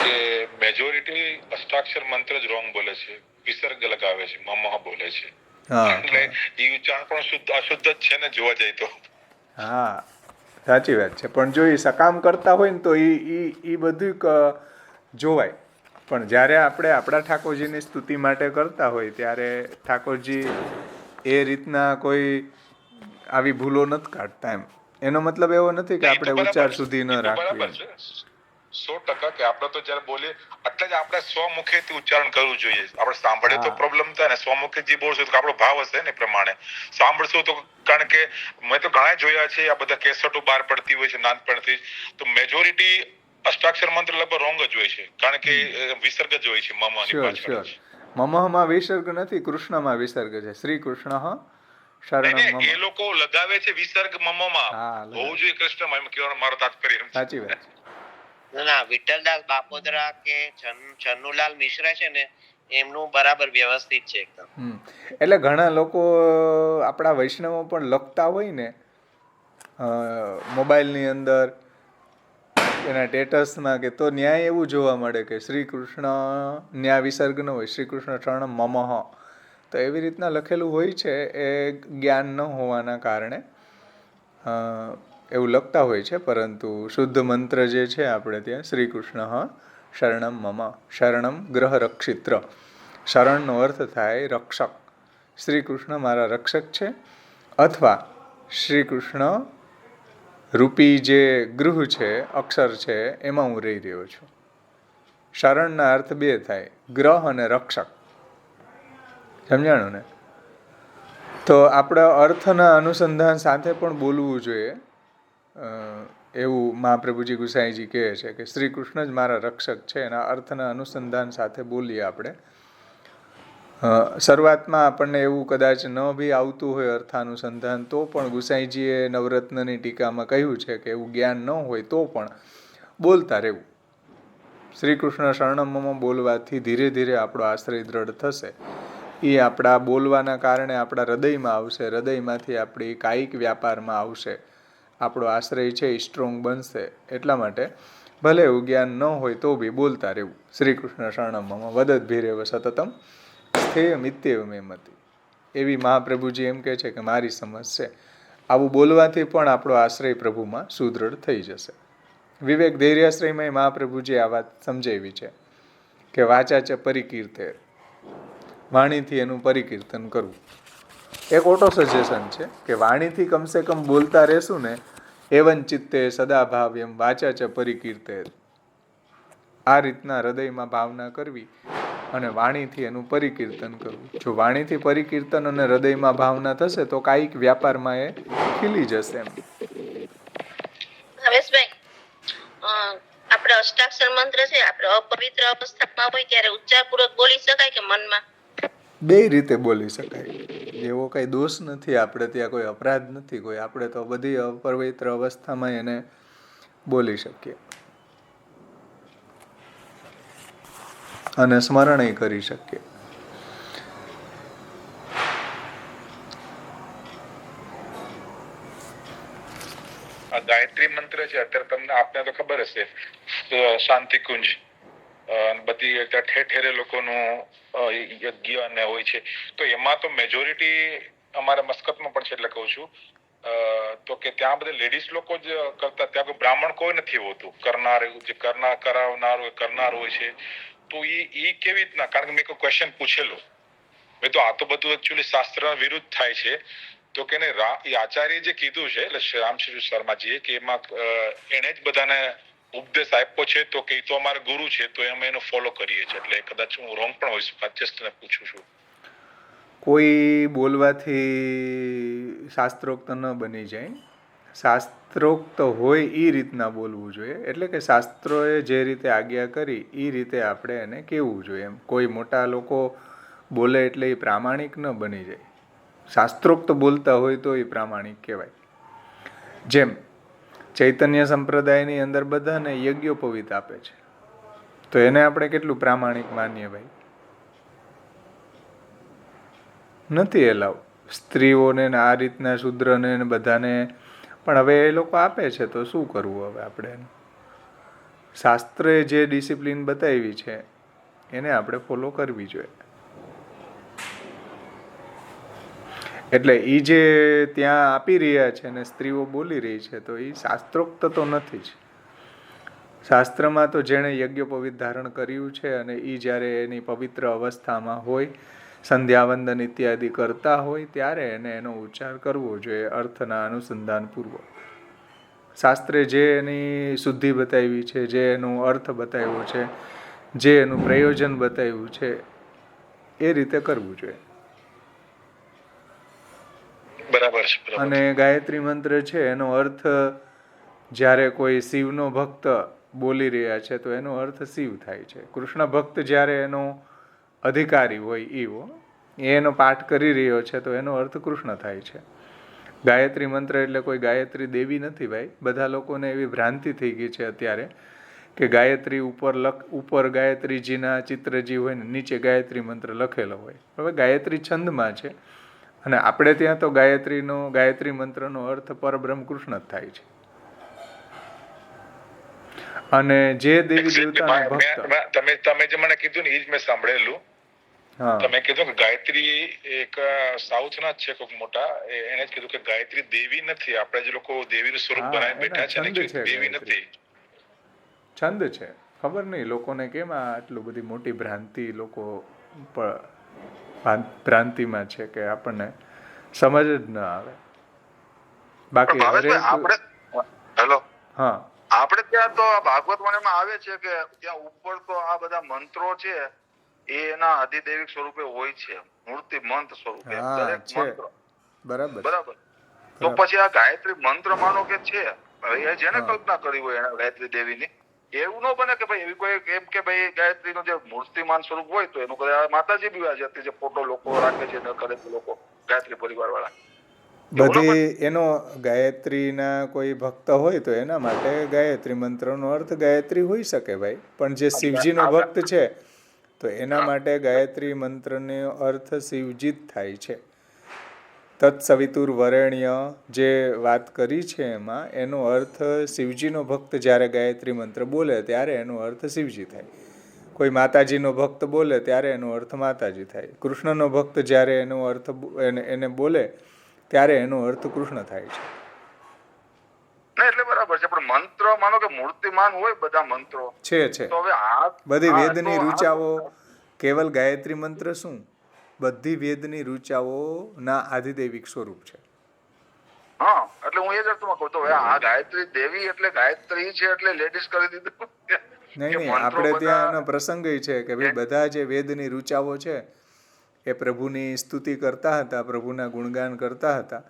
Speaker 6: કે મેજોરિટી અષ્ટાક્ષર મંત્ર જ રોંગ બોલે છે, વિસર્ગ લગાવે છે, મમ બોલે છે. એટલે એ ઉચ્ચારણ પણ અશુદ્ધ જ છે ને જોવા જાય તો.
Speaker 1: હા સાચી વાત છે, પણ જો એ સકામ કરતા હોય ને તો એ બધું જોવાય. પણ જ્યારે આપણે આપણા ઠાકોરજીની સ્તુતિ માટે કરતા હોય ત્યારે ઠાકોરજી એ રીતના કોઈ આવી ભૂલો નથી કાઢતા એમ. એનો મતલબ એવો નથી કે આપણે ઉચ્ચાર સુધી ન રાખીએ.
Speaker 6: 100% કે આપણે તો જયારે બોલીએ એટલે જ આપણે સ્વમુખેથી ઉચ્ચારણ કરવું જોઈએ. આપણે સાંભળે તો પ્રોબ્લેમ થાય ને, સ્વમુખે જે બોલશું તો આપણો ભાવ હશે ને પ્રમાણે સાંભળશું તો. કારણ કે મેં તો ઘણા જોયા છે આ બધા કેસેટો બહાર પડતી હોય છે નાનપણથી, તો મેજોરિટી અષ્ટાક્ષર મંત્ર લગભગ રોંગ જ હોય છે, કારણ કે વિસર્ગ જ હોય છે મમની પાછળ.
Speaker 1: મમમાં વિસર્ગ નથી, કૃષ્ણમાં વિસર્ગ છે. શ્રી કૃષ્ણ શરણમ.
Speaker 6: એ લોકો લગાવે છે વિસર્ગ મમમાં, હોવું જોઈએ કૃષ્ણમાં, એમ કહેવાનો મારો તાત્પર્ય.
Speaker 1: સાચી વાત છે.
Speaker 2: ના, વિઠ્ઠલદાસ બાપોદરા કે ચન્નુલાલ મિશ્રા છે ને, એમનું બરાબર વ્યવસ્થિત છે એકદમ.
Speaker 1: એટલે ઘણા લોકો આપણા વૈષ્ણવો પણ લખતા હોય ને મોબાઈલની અંદર એના સ્ટેટસમાં, કે તો ન્યાય એવું જોવા મળે કે શ્રી કૃષ્ણ ન્યા વિસર્ગ ન હોય, શ્રી કૃષ્ણ શરણમ મમઃ. તો એવી રીતના લખેલું હોય છે. એ જ્ઞાન ન હોવાના કારણે એવું લખતા હોય છે. પરંતુ શુદ્ધ મંત્ર જે છે આપણે ત્યાં શ્રી કૃષ્ણ શરણમ મમ. શરણમ ગ્રહ રક્ષિત્ર. શરણનો અર્થ થાય રક્ષક. શ્રી કૃષ્ણ મારા રક્ષક છે, અથવા શ્રી કૃષ્ણ રૂપી જે ગૃહ છે, અક્ષર છે, એમાં હું રહી રહ્યો છું. શરણના અર્થ બે થાય, ગ્રહ અને રક્ષક. સમજાણું ને? તો આપણે અર્થના અનુસંધાન સાથે પણ બોલવું જોઈએ. એવું મહાપ્રભુજી ગુસાઈજી કહે છે કે શ્રી કૃષ્ણ જ મારા રક્ષક છે, એના અર્થના અનુસંધાન સાથે બોલીએ આપણે. શરૂઆતમાં આપણને એવું કદાચ ન બી આવતું હોય અર્થાનુસંધાન, તો પણ ગુસાઈજીએ નવરત્નની ટીકામાં કહ્યું છે કે એવું જ્ઞાન ન હોય તો પણ બોલતા રહેવું. શ્રી કૃષ્ણ શરણમમાં બોલવાથી ધીરે ધીરે આપણો આશ્રય દ્રઢ થશે. એ આપણા બોલવાના કારણે આપણા હૃદયમાં આવશે, હૃદયમાંથી આપણી કાયિક વ્યાપારમાં આવશે. આપણો આશ્રય છે એ સ્ટ્રોંગ બનશે. એટલા માટે ભલે એવું જ્ઞાન ન હોય તો બી બોલતા રહેવું. શ્રી કૃષ્ણ શરણમમાં વદત ભીરેવ સતતમ સ્થેય મિત્યેવ મે મતિ. એવી મહાપ્રભુજી એમ કહે છે કે મારી સમજ છે. આવું બોલવાથી પણ આપણો આશ્રય પ્રભુમાં સુદૃઢ થઈ જશે. વિવેક ધૈર્યાશ્રયમાં મહાપ્રભુજી આ વાત સમજાવી છે કે વાચા ચ પરિકીર્તે, વાણીથી એનું પરિકીર્તન કરવું. એક ઓટો સજેશન છે કે વાણીથી કમસે કમ બોલતા રહેશું ને, એવં ચિત્તે સદા ભાવ્યમ વાચા ચ પરિકીર્તે. આ રીતના હૃદયમાં ભાવના કરવી અને વાણીથી એનું પરિકીર્તન કરવું. જો વાણીથી પરિકીર્તન અને હૃદયમાં ભાવના થશે તો કાયિક વ્યાપારમાં એ ખીલી જશે. એમ
Speaker 11: હવેશભાઈ, આપણે અષ્ટાક્ષર મંત્ર છે, આપણે અપવિત્ર અવસ્થામાં હોય ત્યારે ઉચ્ચારપૂર્વક બોલી શકાય કે મનમાં?
Speaker 1: બે રીતે બોલી શકાય. એવો કઈ દોષ નથી, આપણે ત્યાં કોઈ અપરાધ નથી કોઈ. આપણે તો બધી અપવિત્ર અવસ્થામાં એને બોલી શકીએ અને સ્મરણય કરી શકીએ.
Speaker 6: આ ગાયત્રી મંત્ર છે, અત્યારે તમને આપને તો ખબર હશે, શાંતિ કુંજ બધી ઠેર ઠેરે લોકોનું યજ્ઞ અને હોય છે. તો એમાં તો મેજોરિટી અમારા મસ્કતમાં પણ છે, એટલે કહું છું તો કે ત્યાં બધા લેડીઝ લોકો જ કરતા, ત્યાં કોઈ બ્રાહ્મણ કોઈ નથી હોતું કરનાર. જે કરનાર હોય છે. તો એ કેવી રીતના? કારણ કે મેં કોઈ ક્વેશ્ચન પૂછેલો, મેં તો આ તો બધું એકચ્યુઅલી શાસ્ત્ર વિરુદ્ધ થાય છે. તો કે આચાર્ય જે કીધું છે, એટલે રામશિવ શર્માજીએ, કે એમાં એને જ બધાને ઉપદેશ આપ્યો છે, તો કે તો અમારા ગુરુ છે, તો અમે એનો ફોલો કરીએ છીએ. એટલે કદાચ હું રોંગ પણ હોઈ શકું, જસ્ટ પૂછું છું.
Speaker 1: કોઈ બોલવાથી શાસ્ત્રોક્ત ન બની જાય. શાસ્ત્રોક્ત હોય એ રીતના બોલવું જોઈએ. એટલે કે શાસ્ત્રોએ જે રીતે આજ્ઞા કરી એ રીતે આપણે એને કહેવું જોઈએ. એમ કોઈ મોટા લોકો બોલે એટલે એ પ્રામાણિક ન બની જાય. શાસ્ત્રોક્ત બોલતા હોય તો એ પ્રામાણિક કહેવાય. જેમ ચૈતન્ય સંપ્રદાયની અંદર બધાને યજ્ઞોપવિત આપે છે, તો એને આપણે કેટલું પ્રામાણિક માનીએ ભાઈ? નથી એલાવ. સ્ત્રીઓને આ રીતના શૂદ્રને બધાને પણ હવે એ લોકો આપે છે, તો શું કરવું હવે આપણે? શાસ્ત્રએ જે ડિસિપ્લિન બતાવી છે એને આપણે ફોલો કરવી જોઈએ. એટલે એ જે ત્યાં આપી રહ્યા છે ને સ્ત્રીઓ બોલી રહી છે, તો એ શાસ્ત્રોક્ત તો નથી જ. શાસ્ત્રમાં તો જેણે યજ્ઞોપવિત ધારણ કર્યું છે અને એ જ્યારે એની પવિત્ર અવસ્થામાં હોય, સંધ્યાવંદન ઇત્યાદિ કરતા હોય, ત્યારે એને એનો ઉચ્ચાર કરવો જોઈએ અર્થના અનુસંધાનપૂર્વક. શાસ્ત્રે જે એની શુદ્ધિ બતાવી છે, જે એનો અર્થ બતાવ્યો છે, જે એનું પ્રયોજન બતાવ્યું છે, એ રીતે કરવું જોઈએ.
Speaker 6: બરાબર છે.
Speaker 1: અને ગાયત્રી મંત્ર છે એનો અર્થ જ્યારે કોઈ શિવનો ભક્ત બોલી રહ્યા છે તો એનો અર્થ શિવ થાય છે. કૃષ્ણ ભક્ત જ્યારે એનો અધિકારી હોય એનો પાઠ કરી રહ્યો છે તો એનો અર્થ કૃષ્ણ થાય છે. ગાયત્રી મંત્ર એટલે કોઈ ગાયત્રી દેવી નથી ભાઈ. બધા લોકોને એવી ભ્રાંતિ થઈ ગઈ છે અત્યારે કે ગાયત્રી ઉપર ગાયત્રીજીના ચિત્રજી હોય ને નીચે ગાયત્રી મંત્ર લખેલો હોય. હવે ગાયત્રી છંદમાં છે અને આપણે ત્યાં તો ગાયત્રી મંત્રનો અર્થ પરબ્રહ્મ કૃષ્ણ જ થાય છે. અને જે દેવી દેવતાના ભક્ત
Speaker 6: તમે જે મને કીધું ને એ જ મેં સાંભળેલું. તમે કીધું કે ગાયત્રી એક સાઉથના જ છે કોઈક મોટા, એને જ કીધું કે ગાયત્રી દેવી નથી. આપણે જે લોકો દેવીનું સ્વરૂપ બનાવી બેઠા છે ને દેવી નથી,
Speaker 1: છંદ છે. ખબર નહીં લોકોને કેમ આટલું બધી મોટી ભ્રાંતિ લોકો ભ્રાંતિમાં છે કે આપણને સમજ જ ન આવે. બાકી
Speaker 6: હેલો,
Speaker 1: હા,
Speaker 6: આપણે ત્યાં તો ભાગવત વાણીમાં આવે છે કે ત્યાં ઉપર તો આ બધા મંત્રો છે એના અધિદૈવિક સ્વરૂપે હોય છે, મૂર્તિ મંત્ર સ્વરૂપે દરેક મંત્ર. બરાબર. તો પછી આ ગાયત્રી મંત્ર માનો કે છે જેને કલ્પના કરી હોય એના ગાયત્રી દેવીની, એવું ન બને કે ભાઈ એવી કોઈ એમ કે ભાઈ ગાયત્રીનું જે મૂર્તિમાન સ્વરૂપ હોય તો એનું કદાચ માતાજી બી છે જે ફોટો લોકો રાખે છે ને કરે છે લોકો ગાયત્રી પરિવાર વાળા.
Speaker 1: બધી એનો ગાયત્રીના કોઈ ભક્ત હોય તો એના માટે ગાયત્રી મંત્રનો અર્થ ગાયત્રી હોઈ શકે ભાઈ. પણ જે શિવજીનો ભક્ત છે તો એના માટે ગાયત્રી મંત્રનો અર્થ શિવજી જ થાય છે. તત્સવિતુર વરેણ્ય જે વાત કરી છે એમાં એનો અર્થ શિવજીનો ભક્ત જ્યારે ગાયત્રી મંત્ર બોલે ત્યારે એનો અર્થ શિવજી થાય. કોઈ માતાજીનો ભક્ત બોલે ત્યારે એનો અર્થ માતાજી થાય. કૃષ્ણનો ભક્ત જ્યારે એનો અર્થ એને બોલે ત્યારે એનો અર્થ કૃષ્ણ થાય છે.
Speaker 6: એટલે બરાબર છે. પણ મંત્ર માનો કે મૂર્તિમાન હોય બધા મંત્રો
Speaker 1: છે તો હવે આ બધી વેદની ઋચાઓ કેવલ ગાયત્રી મંત્ર શું, બધી વેદની ઋચાઓ ના આધિદૈવિક સ્વરૂપ છે.
Speaker 6: હા, એટલે હું એ જ અર્થમાં કહું તો આ ગાયત્રી દેવી એટલે ગાયત્રી છે એટલે લેડીઝ કરી દીધું.
Speaker 1: નહીં, આપણે ત્યાં એનો પ્રસંગ છે કે ભાઈ બધા જે વેદની ઋચાઓ છે એ પ્રભુની સ્તુતિ કરતા હતા, પ્રભુના ગુણગાન કરતા હતા.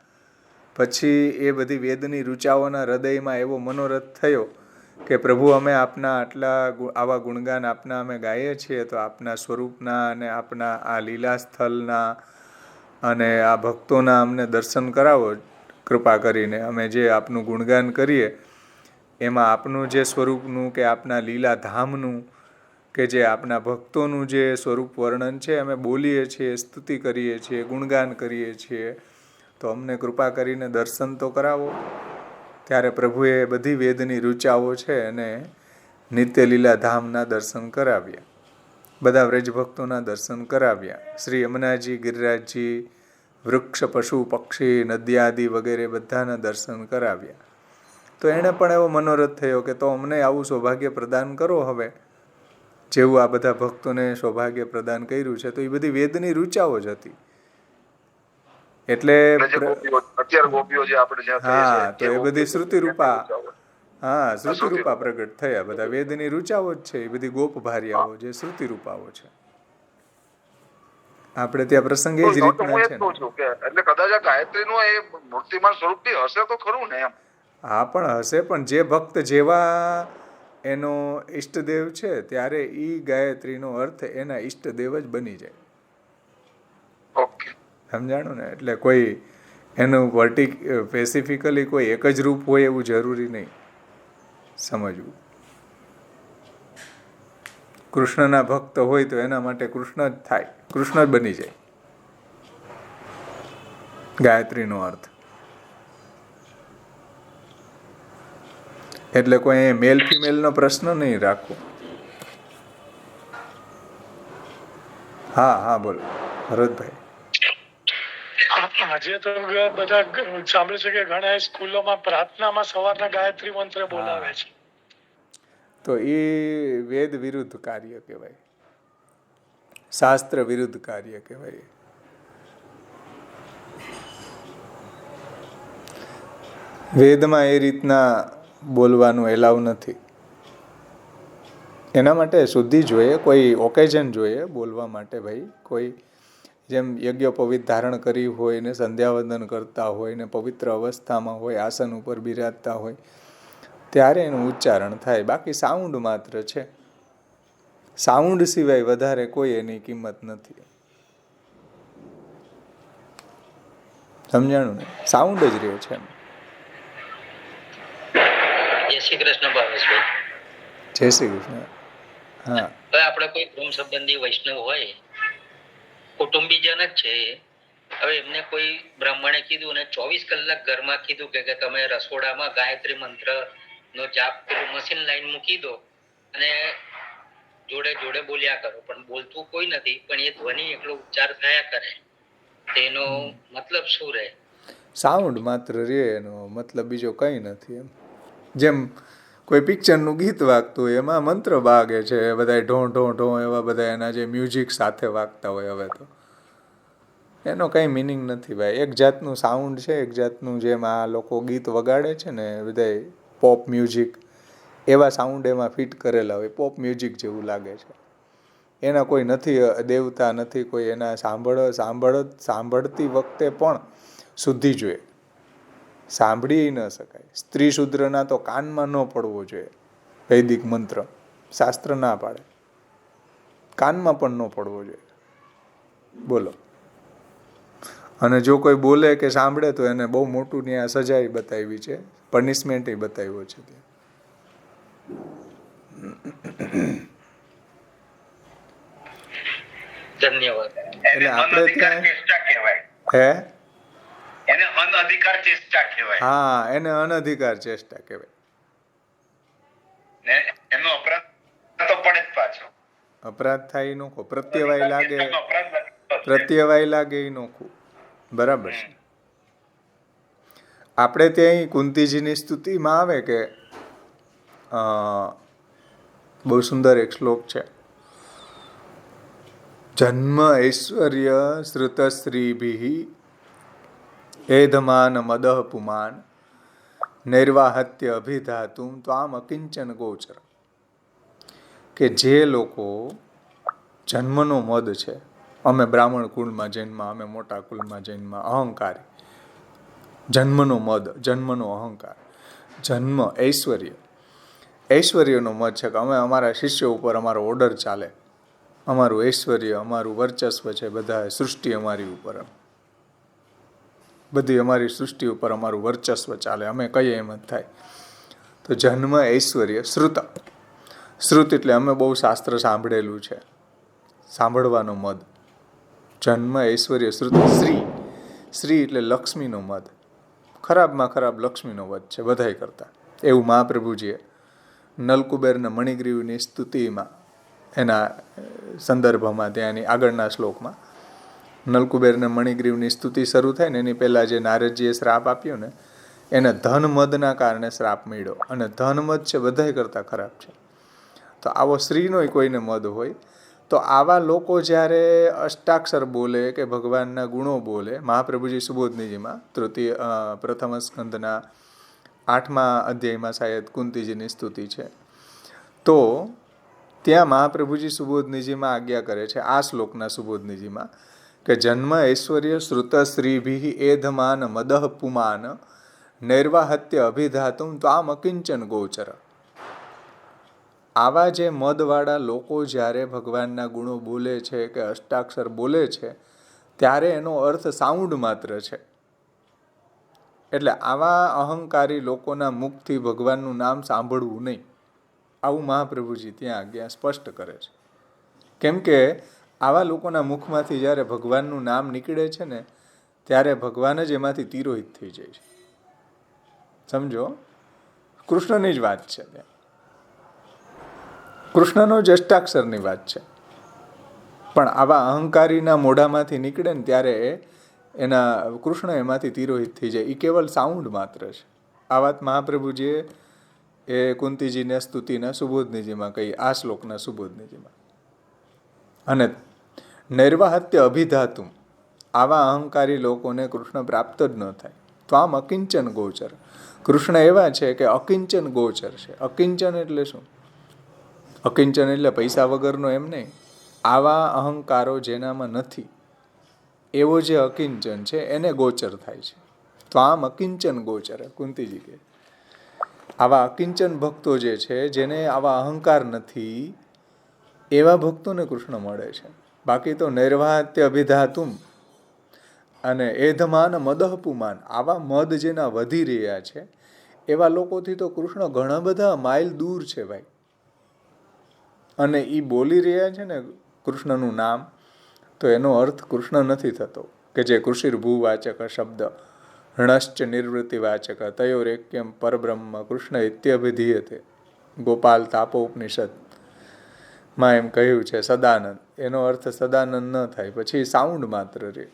Speaker 1: પછી એ બધી વેદની ઋચાઓના હૃદયમાં એવો મનોરથ થયો કે પ્રભુ અમે આપના આવા ગુણગાન આપના અમે ગાઈએ છીએ તો આપના સ્વરૂપના અને આપના આ લીલા સ્થળના અને આ ભક્તોના અમને દર્શન કરાવો કૃપા કરીને. અમે જે આપનું ગુણગાન કરીએ એમાં આપનું જે સ્વરૂપનું કે આપના લીલા ધામનું કે જે આપના ભક્તોનું જે સ્વરૂપ વર્ણન છે અમે બોલીએ છીએ, સ્તુતિ કરીએ છીએ, ગુણગાન કરીએ છીએ, તો અમને કૃપા કરીને દર્શન તો કરાવો. ત્યારે પ્રભુએ બધી વેદની ઋચાઓ છે અને નિત્ય લીલા ધામના દર્શન કરાવ્યા, બધા વ્રજભક્તોના દર્શન કરાવ્યા. શ્રી યમુનાજી, ગિરિરાજજી, વૃક્ષ, પશુ, પક્ષી, નદ્યાદિ વગેરે બધાના દર્શન કરાવ્યા. તો એણે પણ એવો મનોરથ થયો કે તો અમને આવું સૌભાગ્ય પ્રદાન કરો હવે, જેવું આ બધા ભક્તોને સૌભાગ્ય પ્રદાન કર્યું છે. તો એ બધી વેદની ઋચાઓ જ હતી. એટલે હા, તો એ બધી શ્રુતિરૂપા પ્રગટ થયા. બધા વેદની ઋચાઓ જ છે એ બધી ગોપ ભાર્યાઓ જે શ્રુતિરૂપાઓ છે. આપણે ત્યાં પ્રસંગ એ જ રીતના છે ને.
Speaker 6: એટલે કદાચ આ ગાયત્રીનું એ મૂર્તિમાન સ્વરૂપ હશે તો ખરું ને એમ.
Speaker 1: હા, પણ હશે, પણ જે ભક્ત જેવા એનો ઈષ્ટદેવ છે ત્યારે એ ગાયત્રીનો અર્થ એના ઈષ્ટદેવ જ બની જાય. સમજાણું ને? એટલે કોઈ એનું સ્પેસિફિકલી કોઈ એક જ રૂપ હોય એવું જરૂરી નહીં સમજવું. કૃષ્ણના ભક્ત હોય તો એના માટે કૃષ્ણ જ થાય, કૃષ્ણ જ બની જાય ગાયત્રીનો અર્થ. એટલે કોઈ મેલ ફિમેલનો પ્રશ્ન નહીં રાખવો. હા બોલો ભરતભાઈ.
Speaker 12: આજે તો બધા સાંભળે છે કે ઘણા સ્કૂલોમાં પ્રાર્થનામાં સવારના ગાયત્રી મંત્ર બોલાવે છે.
Speaker 1: તો એ વેદ વિરુદ્ધ કાર્ય કહેવાય, શાસ્ત્ર વિરુદ્ધ કાર્ય કહેવાય. વેદમાં એ રીતના બોલવાનું એલાવ નથી. એના માટે શુદ્ધિ જોઈએ, કોઈ ઓકેઝન જોઈએ બોલવા માટે. ભાઈ કોઈ જેમ યજ્ઞોપવિત ધારણ કરી હોય ને સંધ્યાવંદન કરતા હોય ને પવિત્ર અવસ્થામાં હોય, આસન ઉપર બિરાજતા હોય, ત્યારે એનું ઉચ્ચારણ થાય. બાકી સાઉન્ડ માત્ર છે. સાઉન્ડ સિવાય વધારે કોઈ એની કિંમત નથી. સમજાણું ને? સાઉન્ડ જ રહે છે.
Speaker 13: જય શ્રી કૃષ્ણ ભાવેશભાઈ.
Speaker 1: જય શ્રી કૃષ્ણ. હા,
Speaker 13: હવે આપણે કોઈ કુટુંબ સંબંધી વૈષ્ણવ હોય, કુટુંબીજન જ છે, હવે એમને કોઈ બ્રાહ્મણે કીધું ને 24 કલાક ઘરમાં કીધું કે તમે રસોડામાં ગાયત્રી મંત્ર નો જાપ પેલું મશીન લાઈન મૂકી દો અને જોડે જોડે બોલ્યા કરો, પણ બોલતું કોઈ નથી, પણ એ ધ્વનિ એકલો ઉચ્ચાર થયા કરે, તેનો મતલબ શું રહે?
Speaker 1: સાઉન્ડ માત્ર રે, એનો મતલબ બીજો કઈ નથી. એમ જેમ કોઈ પિક્ચરનું ગીત વાગતું હોય એમાં મંત્ર વાગે છે, બધા ઢો ઢો ઢો એવા બધા એના જે મ્યુઝિક સાથે વાગતા હોય, હવે તો એનો કંઈ મિનિંગ નથી ભાઈ. એક જાતનું સાઉન્ડ છે, એક જાતનું જેમ આ લોકો ગીત વગાડે છે ને બધા પોપ મ્યુઝિક, એવા સાઉન્ડ એમાં ફિટ કરેલા હોય, પોપ મ્યુઝિક જેવું લાગે છે. એના કોઈ નથી દેવતા નથી કોઈ. એના સાંભળતી વખતે પણ શુદ્ધિ જોઈએ, સાંભળી ન શકાય. સ્ત્રી શૂદ્રના તો કાનમાં ન પડવો જોઈએ. વૈદિક મંત્ર શાસ્ત્ર ના પાડે, કાનમાં પણ ન પડવો જોઈએ. બોલો. અને જો કોઈ બોલે કે સાંભળે તો એને બહુ મોટું ત્યાં સજાએ બતાવી છે, પનિશમેન્ટ બતાવ્યો છે.
Speaker 13: ધન્યવાદ.
Speaker 1: એટલે આપણે ત્યાં હે
Speaker 5: એને અનધિકાર ચેષ્ટા કહેવાય.
Speaker 1: હા, એને અનધિકાર ચેષ્ટા કહેવાય.
Speaker 5: એનો અપરાધ તો પડે જ પાછો.
Speaker 1: અપરાધ થાય ઈ નોખો, પ્રત્યવાય લાગે ઈ નોખું. બરાબર છે. આપણે ત્યાં કુંતીજીની સ્તુતિમાં આવે કે બહુ સુંદર એક શ્લોક છે. જન્મ ઐશ્વર્ય શ્રુતશ્રીભિ એધમાન મદઃ પુમાન નૈર્વાહત્ય અભિધાતુમ ત્વામ અકિંચન ગોચર. કે જે લોકો જન્મનો મદ છે, અમે બ્રાહ્મણ કુળમાં જન્મા, અમે મોટા કુળમાં જન્મા, અહંકારી, જન્મનો મદ, જન્મનો અહંકાર, જન્મ ઐશ્વર્યનો મદ છે કે અમે અમારા શિષ્યો ઉપર અમારો ઓર્ડર ચાલે, અમારું ઐશ્વર્ય, અમારું વર્ચસ્વ છે, બધા સૃષ્ટિ અમારી ઉપર, બધી અમારી સૃષ્ટિ ઉપર અમારું વર્ચસ્વ ચાલે, અમે કહીએ એમ જ થાય. તો જન્મ ઐશ્વર્ય શ્રુત, શ્રુત એટલે અમે બહુ શાસ્ત્ર સાંભળેલું છે, સાંભળવાનો મદ. જન્મ ઐશ્વર્ય શ્રુત. શ્રી એટલે લક્ષ્મીનો મદ, ખરાબમાં ખરાબ લક્ષ્મીનો વધ છે બધાય કરતા. એવું મહાપ્રભુજીએ નલકુબેરના મણિગ્રીવની સ્તુતિમાં એના સંદર્ભમાં ત્યાંની આગળના શ્લોકમાં નલકુબેરના મણિગ્રીવની સ્તુતિ શરૂ થાય ને એની પહેલાં જે નારદજીએ શ્રાપ આપ્યો ને, એને ધનમદના કારણે શ્રાપ મળ્યો. અને ધનમદ છે બધાય કરતાં ખરાબ છે. તો આવો શ્રીનોય કોઈને મદ હોય તો આવા લોકો જ્યારે અષ્ટાક્ષર બોલે કે ભગવાનના ગુણો બોલે, મહાપ્રભુજી સુબોધનીજીમાં પ્રથમ સ્કંદના 8મા અધ્યાયમાં શાયદ કુંતીજીની સ્તુતિ છે, તો ત્યાં મહાપ્રભુજી સુબોધનીજીમાં આજ્ઞા કરે છે આ શ્લોકના સુબોધનીજીમાં કે જન્મ ઐશ્વર્ય શ્રુત શ્રીભિ એધમાન મદઃ પુમાન નૈર્વાહત્ય અભિધાતુમ ત્વામ અકિંચન ગોચર. આવા જે મદવાળા લોકો જ્યારે ભગવાનના ગુણો બોલે છે કે અષ્ટાક્ષર બોલે છે ત્યારે એનો અર્થ સાઉન્ડ માત્ર છે. એટલે આવા અહંકારી લોકોના મુખથી ભગવાનનું નામ સાંભળવું નહીં, આવું મહાપ્રભુજી ત્યાં આજ્ઞા સ્પષ્ટ કરે છે. કેમ કે આવા લોકોના મુખમાંથી જ્યારે ભગવાનનું નામ નીકળે છે ને ત્યારે ભગવાન જ એમાંથી તિરોહિત થઈ જાય છે. સમજો, કૃષ્ણની જ વાત છે, ત્યાં કૃષ્ણનો જ અષ્ટાક્ષરની વાત છે, પણ આવા અહંકારીના મોઢામાંથી નીકળે ને ત્યારે એના કૃષ્ણ એમાંથી તિરોહિત થઈ જાય. એ કેવલ સાઉન્ડ માત્ર છે. આ વાત મહાપ્રભુજીએ એ કુંતીજીને સ્તુતિના સુબોધનીજીમાં કહી, આ શ્લોકના સુબોધનીજીમાં. અને નૈર્વાહત્ય અભિધાતું, આવા અહંકારી લોકોને કૃષ્ણ પ્રાપ્ત જ ન થાય. તો આમ અકિંચન ગોચર, કૃષ્ણ એવા છે કે અકિંચન ગોચર છે. અકિંચન એટલે શું? અકિંચન એટલે પૈસા વગરનો એમ નહીં, આવા અહંકારો જેનામાં નથી એવો જે અકિંચન છે એને ગોચર થાય છે. તો આમ અકિંચન ગોચર, કુંતીજી કહે આવા અકિંચન ભક્તો જે છે, જેને આવા અહંકાર નથી, એવા ભક્તોને કૃષ્ણ મળે છે. બાકી તો નૈર્વાહત્ય અભિધાતુમ અને એધમાન મદહપુમાન, આવા મદ જેના વધી રહ્યા છે એવા લોકોથી તો કૃષ્ણ ઘણા બધા માઇલ દૂર છે ભાઈ. અને એ બોલી રહ્યા છે ને કૃષ્ણનું નામ, તો એનો અર્થ કૃષ્ણ નથી થતો કે જે કૃષિર્ભૂવાચક શબ્દ હણશ્ચ નિવૃત્તિ વાચક તયોરેક્યમ પરબ્રહ્મ કૃષ્ણ ઇત્યભિધીયતે ગોપાલ તાપોપનિષદ માં એમ કહ્યું છે સદાનંદ. એનો અર્થ સદાનંદ ન થાય, પછી સાઉન્ડ માત્ર રે.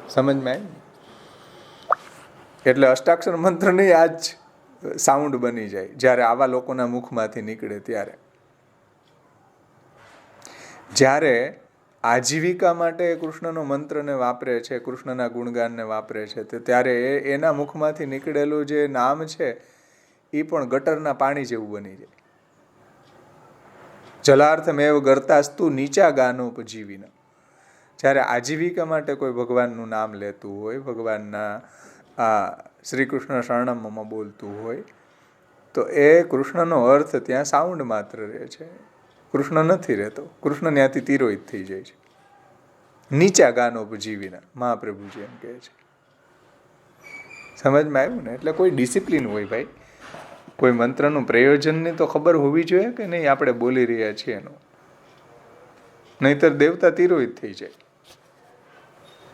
Speaker 1: સમજમાં આવી? એટલે અષ્ટાક્ષર મંત્રની આ જ સાઉન્ડ બની જાય જ્યારે આવા લોકોના મુખમાંથી નીકળે ત્યારે. જ્યારે આજીવિકા માટે કૃષ્ણનો મંત્રને વાપરે છે, કૃષ્ણના ગુણગાનને વાપરે છે, તો ત્યારે એના મુખમાંથી નીકળેલું જે નામ છે એ પણ ગટરના પાણી જેવું બની જાય. જલાર્થમેવ ગર્તાસ્તુ નીચા ગાનોપજીવીના. જ્યારે આજીવિકા માટે કોઈ ભગવાનનું નામ લેતું હોય, ભગવાનના શ્રી કૃષ્ણ શરણમમાં બોલતું હોય, તો એ કૃષ્ણનો અર્થ ત્યાં સાઉન્ડ માત્ર રહે છે, કૃષ્ણ નથી રહેતો. કૃષ્ણ ત્યાંથી તિરોહિત થઈ જાય છે. નીચા ગાનોપજીવીના મહાપ્રભુજી એમ કહે છે. સમજમાં આવ્યું ને? એટલે કોઈ ડિસિપ્લિન હોય ભાઈ, કોઈ મંત્રનું પ્રયોજનની તો ખબર હોવી જોઈએ કે નહીં આપણે બોલી રહ્યા છીએ એનું, નહીતર દેવતા તિરોહિત થઈ જાય.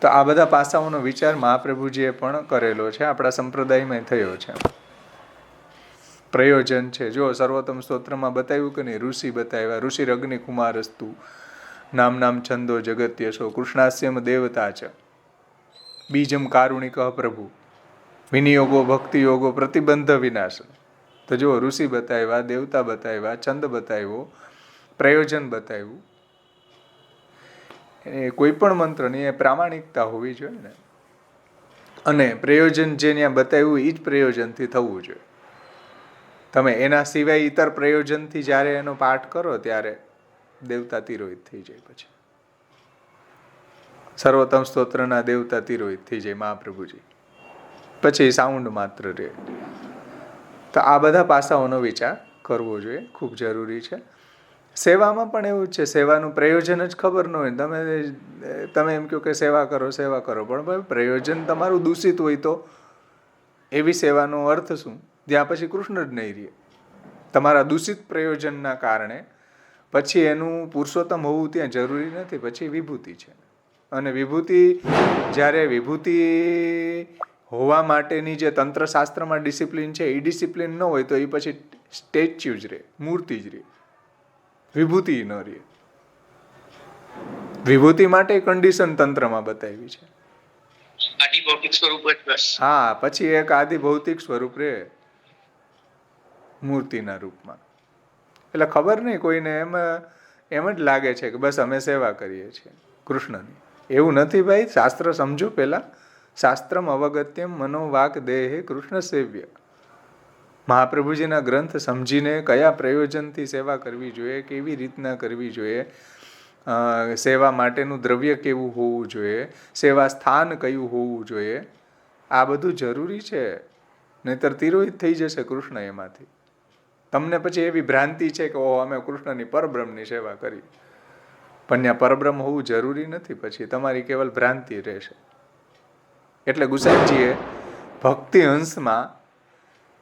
Speaker 1: તો આ બધા પાસાઓનો વિચાર મહાપ્રભુજીએ પણ કરેલો છે, આપણા સંપ્રદાયમાં થયો છે. પ્રયોજન છે જો સર્વોત્તમ સ્તોત્રમાં બતાવ્યું કે નહીં, ઋષિ બતાવ્યા. ઋષિ અગ્નિ કુમારસ્તુ નામ નામ છંદો જગત્યશો કૃષ્ણાસ્યમ દેવતા ચ બીજમ કારુણિક પ્રભુ વિનિયોગો ભક્તિયોગો પ્રતિબંધ વિનાશ. તો જો ઋષિ બતાવ્યા, દેવતા બતાવ્યા, છંદ બતાવ્યો, પ્રયોજન બતાવ્યું. એ કોઈ પણ મંત્રની એ પ્રામાણિકતા હોવી જોઈએ ને. અને પ્રયોજન જે ત્યાં બતાવ્યું એ જ પ્રયોજનથી થવું જોઈએ. તમે એના સિવાય ઇતર પ્રયોજનથી જ્યારે એનો પાઠ કરો ત્યારે દેવતા તિરોહિત થઈ જાય. પછી સર્વોત્તમ સ્તોત્રના દેવતા તિરોહિત થઈ જાય મહાપ્રભુજી. પછી સાઉન્ડ માત્ર રહે. તો આ બધા પાસાઓનો વિચાર કરવો જોઈએ, ખૂબ જરૂરી છે. સેવામાં પણ એવું જ છે, સેવાનું પ્રયોજન જ ખબર ન હોય, તમે એમ કહો કે સેવા કરો, પણ પ્રયોજન તમારું દૂષિત હોય તો એવી સેવાનો અર્થ શું? ત્યાં પછી કૃષ્ણ જ નહીં રહે. તમારા દૂષિત પ્રયોજનના કારણે પછી એનું પુરુષોત્તમ હોવું ત્યાં જરૂરી નથી, પછી વિભૂતિ છે. અને વિભૂતિ, જ્યારે વિભૂતિ હોવા માટેની જે તંત્રશાસ્ત્રમાં ડિસિપ્લિન છે એ ડિસિપ્લિન ન હોય તો એ પછી સ્ટેચ્યુ જ રહે, મૂર્તિ જ રહે, વિભૂતિ ન રહે. વિભૂતિ માટે કન્ડિશન તંત્રમાં બતાવી છે. હા, પછી એક આદિ ભૌતિક સ્વરૂપ રહે મૂર્તિના રૂપમાં. એટલે ખબર નહીં, કોઈને એમ જ લાગે છે કે બસ અમે સેવા કરીએ છીએ કૃષ્ણની. એવું નથી ભાઈ, શાસ્ત્ર સમજો પહેલા. શાસ્ત્રમ અવગત્યમ મનોવાક દેહે કૃષ્ણ સેવ્ય. મહાપ્રભુજીના ગ્રંથ સમજીને કયા પ્રયોજનથી સેવા કરવી જોઈએ, કેવી રીતના કરવી જોઈએ, સેવા માટેનું દ્રવ્ય કેવું હોવું જોઈએ, સેવા સ્થાન કયું હોવું જોઈએ, આ બધું જરૂરી છે. નહીતર તિરોહિત થઈ જશે કૃષ્ણ એમાંથી. તમને પછી એવી ભ્રાંતિ છે કે ઓહ અમે કૃષ્ણની પરબ્રહ્મની સેવા કરી, પણ ત્યાં પરબ્રહ્મ હોવું જરૂરી નથી. પછી તમારી કેવલ ભ્રાંતિ રહેશે. એટલે ગુસાઈજીએ ભક્તિ હંસમાં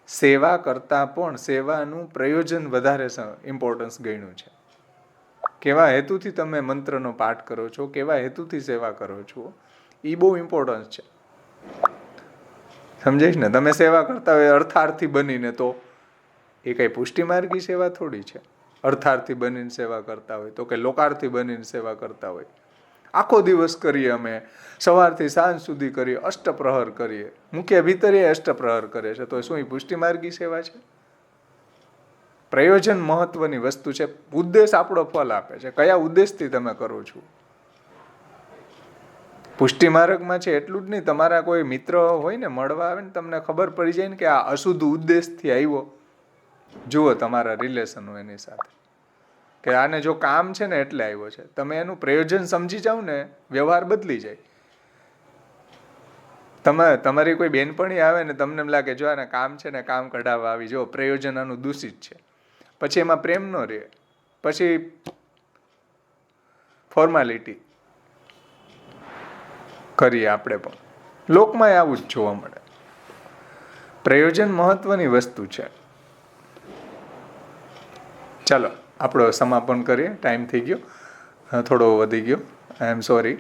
Speaker 1: સેવા કરતા પણ સેવાનું પ્રયોજન વધારે ઇમ્પોર્ટન્સ ગણ્યું છે. કેવા હેતુથી તમે મંત્રનો પાઠ કરો છો, કેવા હેતુથી સેવા કરો છો, એ બહુ ઇમ્પોર્ટન્સ છે. સમજાય ને? તમે સેવા કરતા હોય અર્થાર્થી બનીને તો એ કઈ પુષ્ટિમાર્ગી સેવા થોડી છે. અર્થાર્થી બનીને સેવા કરતા હોય તો કે લોકાર્થી બનીને સેવા કરતા હોય. આખો દિવસ કરીએ, અમે સવારથી સાંજ સુધી કરીએ, અષ્ટપ્રહર કરીએ, મુખ્ય ભીતરે અષ્ટપ્રહર કરે છે, તો શું એ પુષ્ટિ માર્ગી સેવા છે? પ્રયોજન મહત્વની વસ્તુ છે. ઉદ્દેશ આપણો ફલ આપે છે. કયા ઉદ્દેશથી તમે કરો છો? પુષ્ટિ માર્ગમાં છે એટલું જ નહીં, તમારા કોઈ મિત્ર હોય ને મળવા આવે ને, તમને ખબર પડી જાય ને કે આ અશુદ્ધ ઉદ્દેશથી આવ્યો, જુઓ તમારા રિલેશન હોય એની સાથે, કે આને જો કામ છે ને એટલે આવ્યો છે, તમે એનું પ્રયોજન સમજી જાઓ ને, વ્યવહાર બદલી જાય. તમારી કોઈ બેનપણી આવે ને, તમને એમ લાગે જો આને કામ છે ને, કામ કઢાવવા આવી, જો પ્રયોજન આનું દૂષિત છે, પછી એમાં પ્રેમ ન રહે, પછી ફોર્માલિટી કરીએ આપણે પણ. લોકમાં આવું જ જોવા મળે. પ્રયોજન મહત્વની વસ્તુ છે. ચાલો આપણો સમાપન કરીએ, ટાઈમ થઈ ગયો, થોડો વધી ગયો, આઈ એમ સોરી.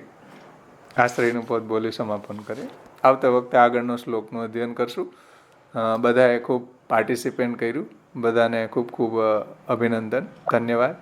Speaker 1: આશ્રયનું પદ બોલી સમાપન કરીએ. આવતા વખતે આગળનો શ્લોકનું અધ્યયન કરશું. બધાએ ખૂબ પાર્ટિસિપેટ કર્યું, બધાને ખૂબ ખૂબ અભિનંદન, ધન્યવાદ.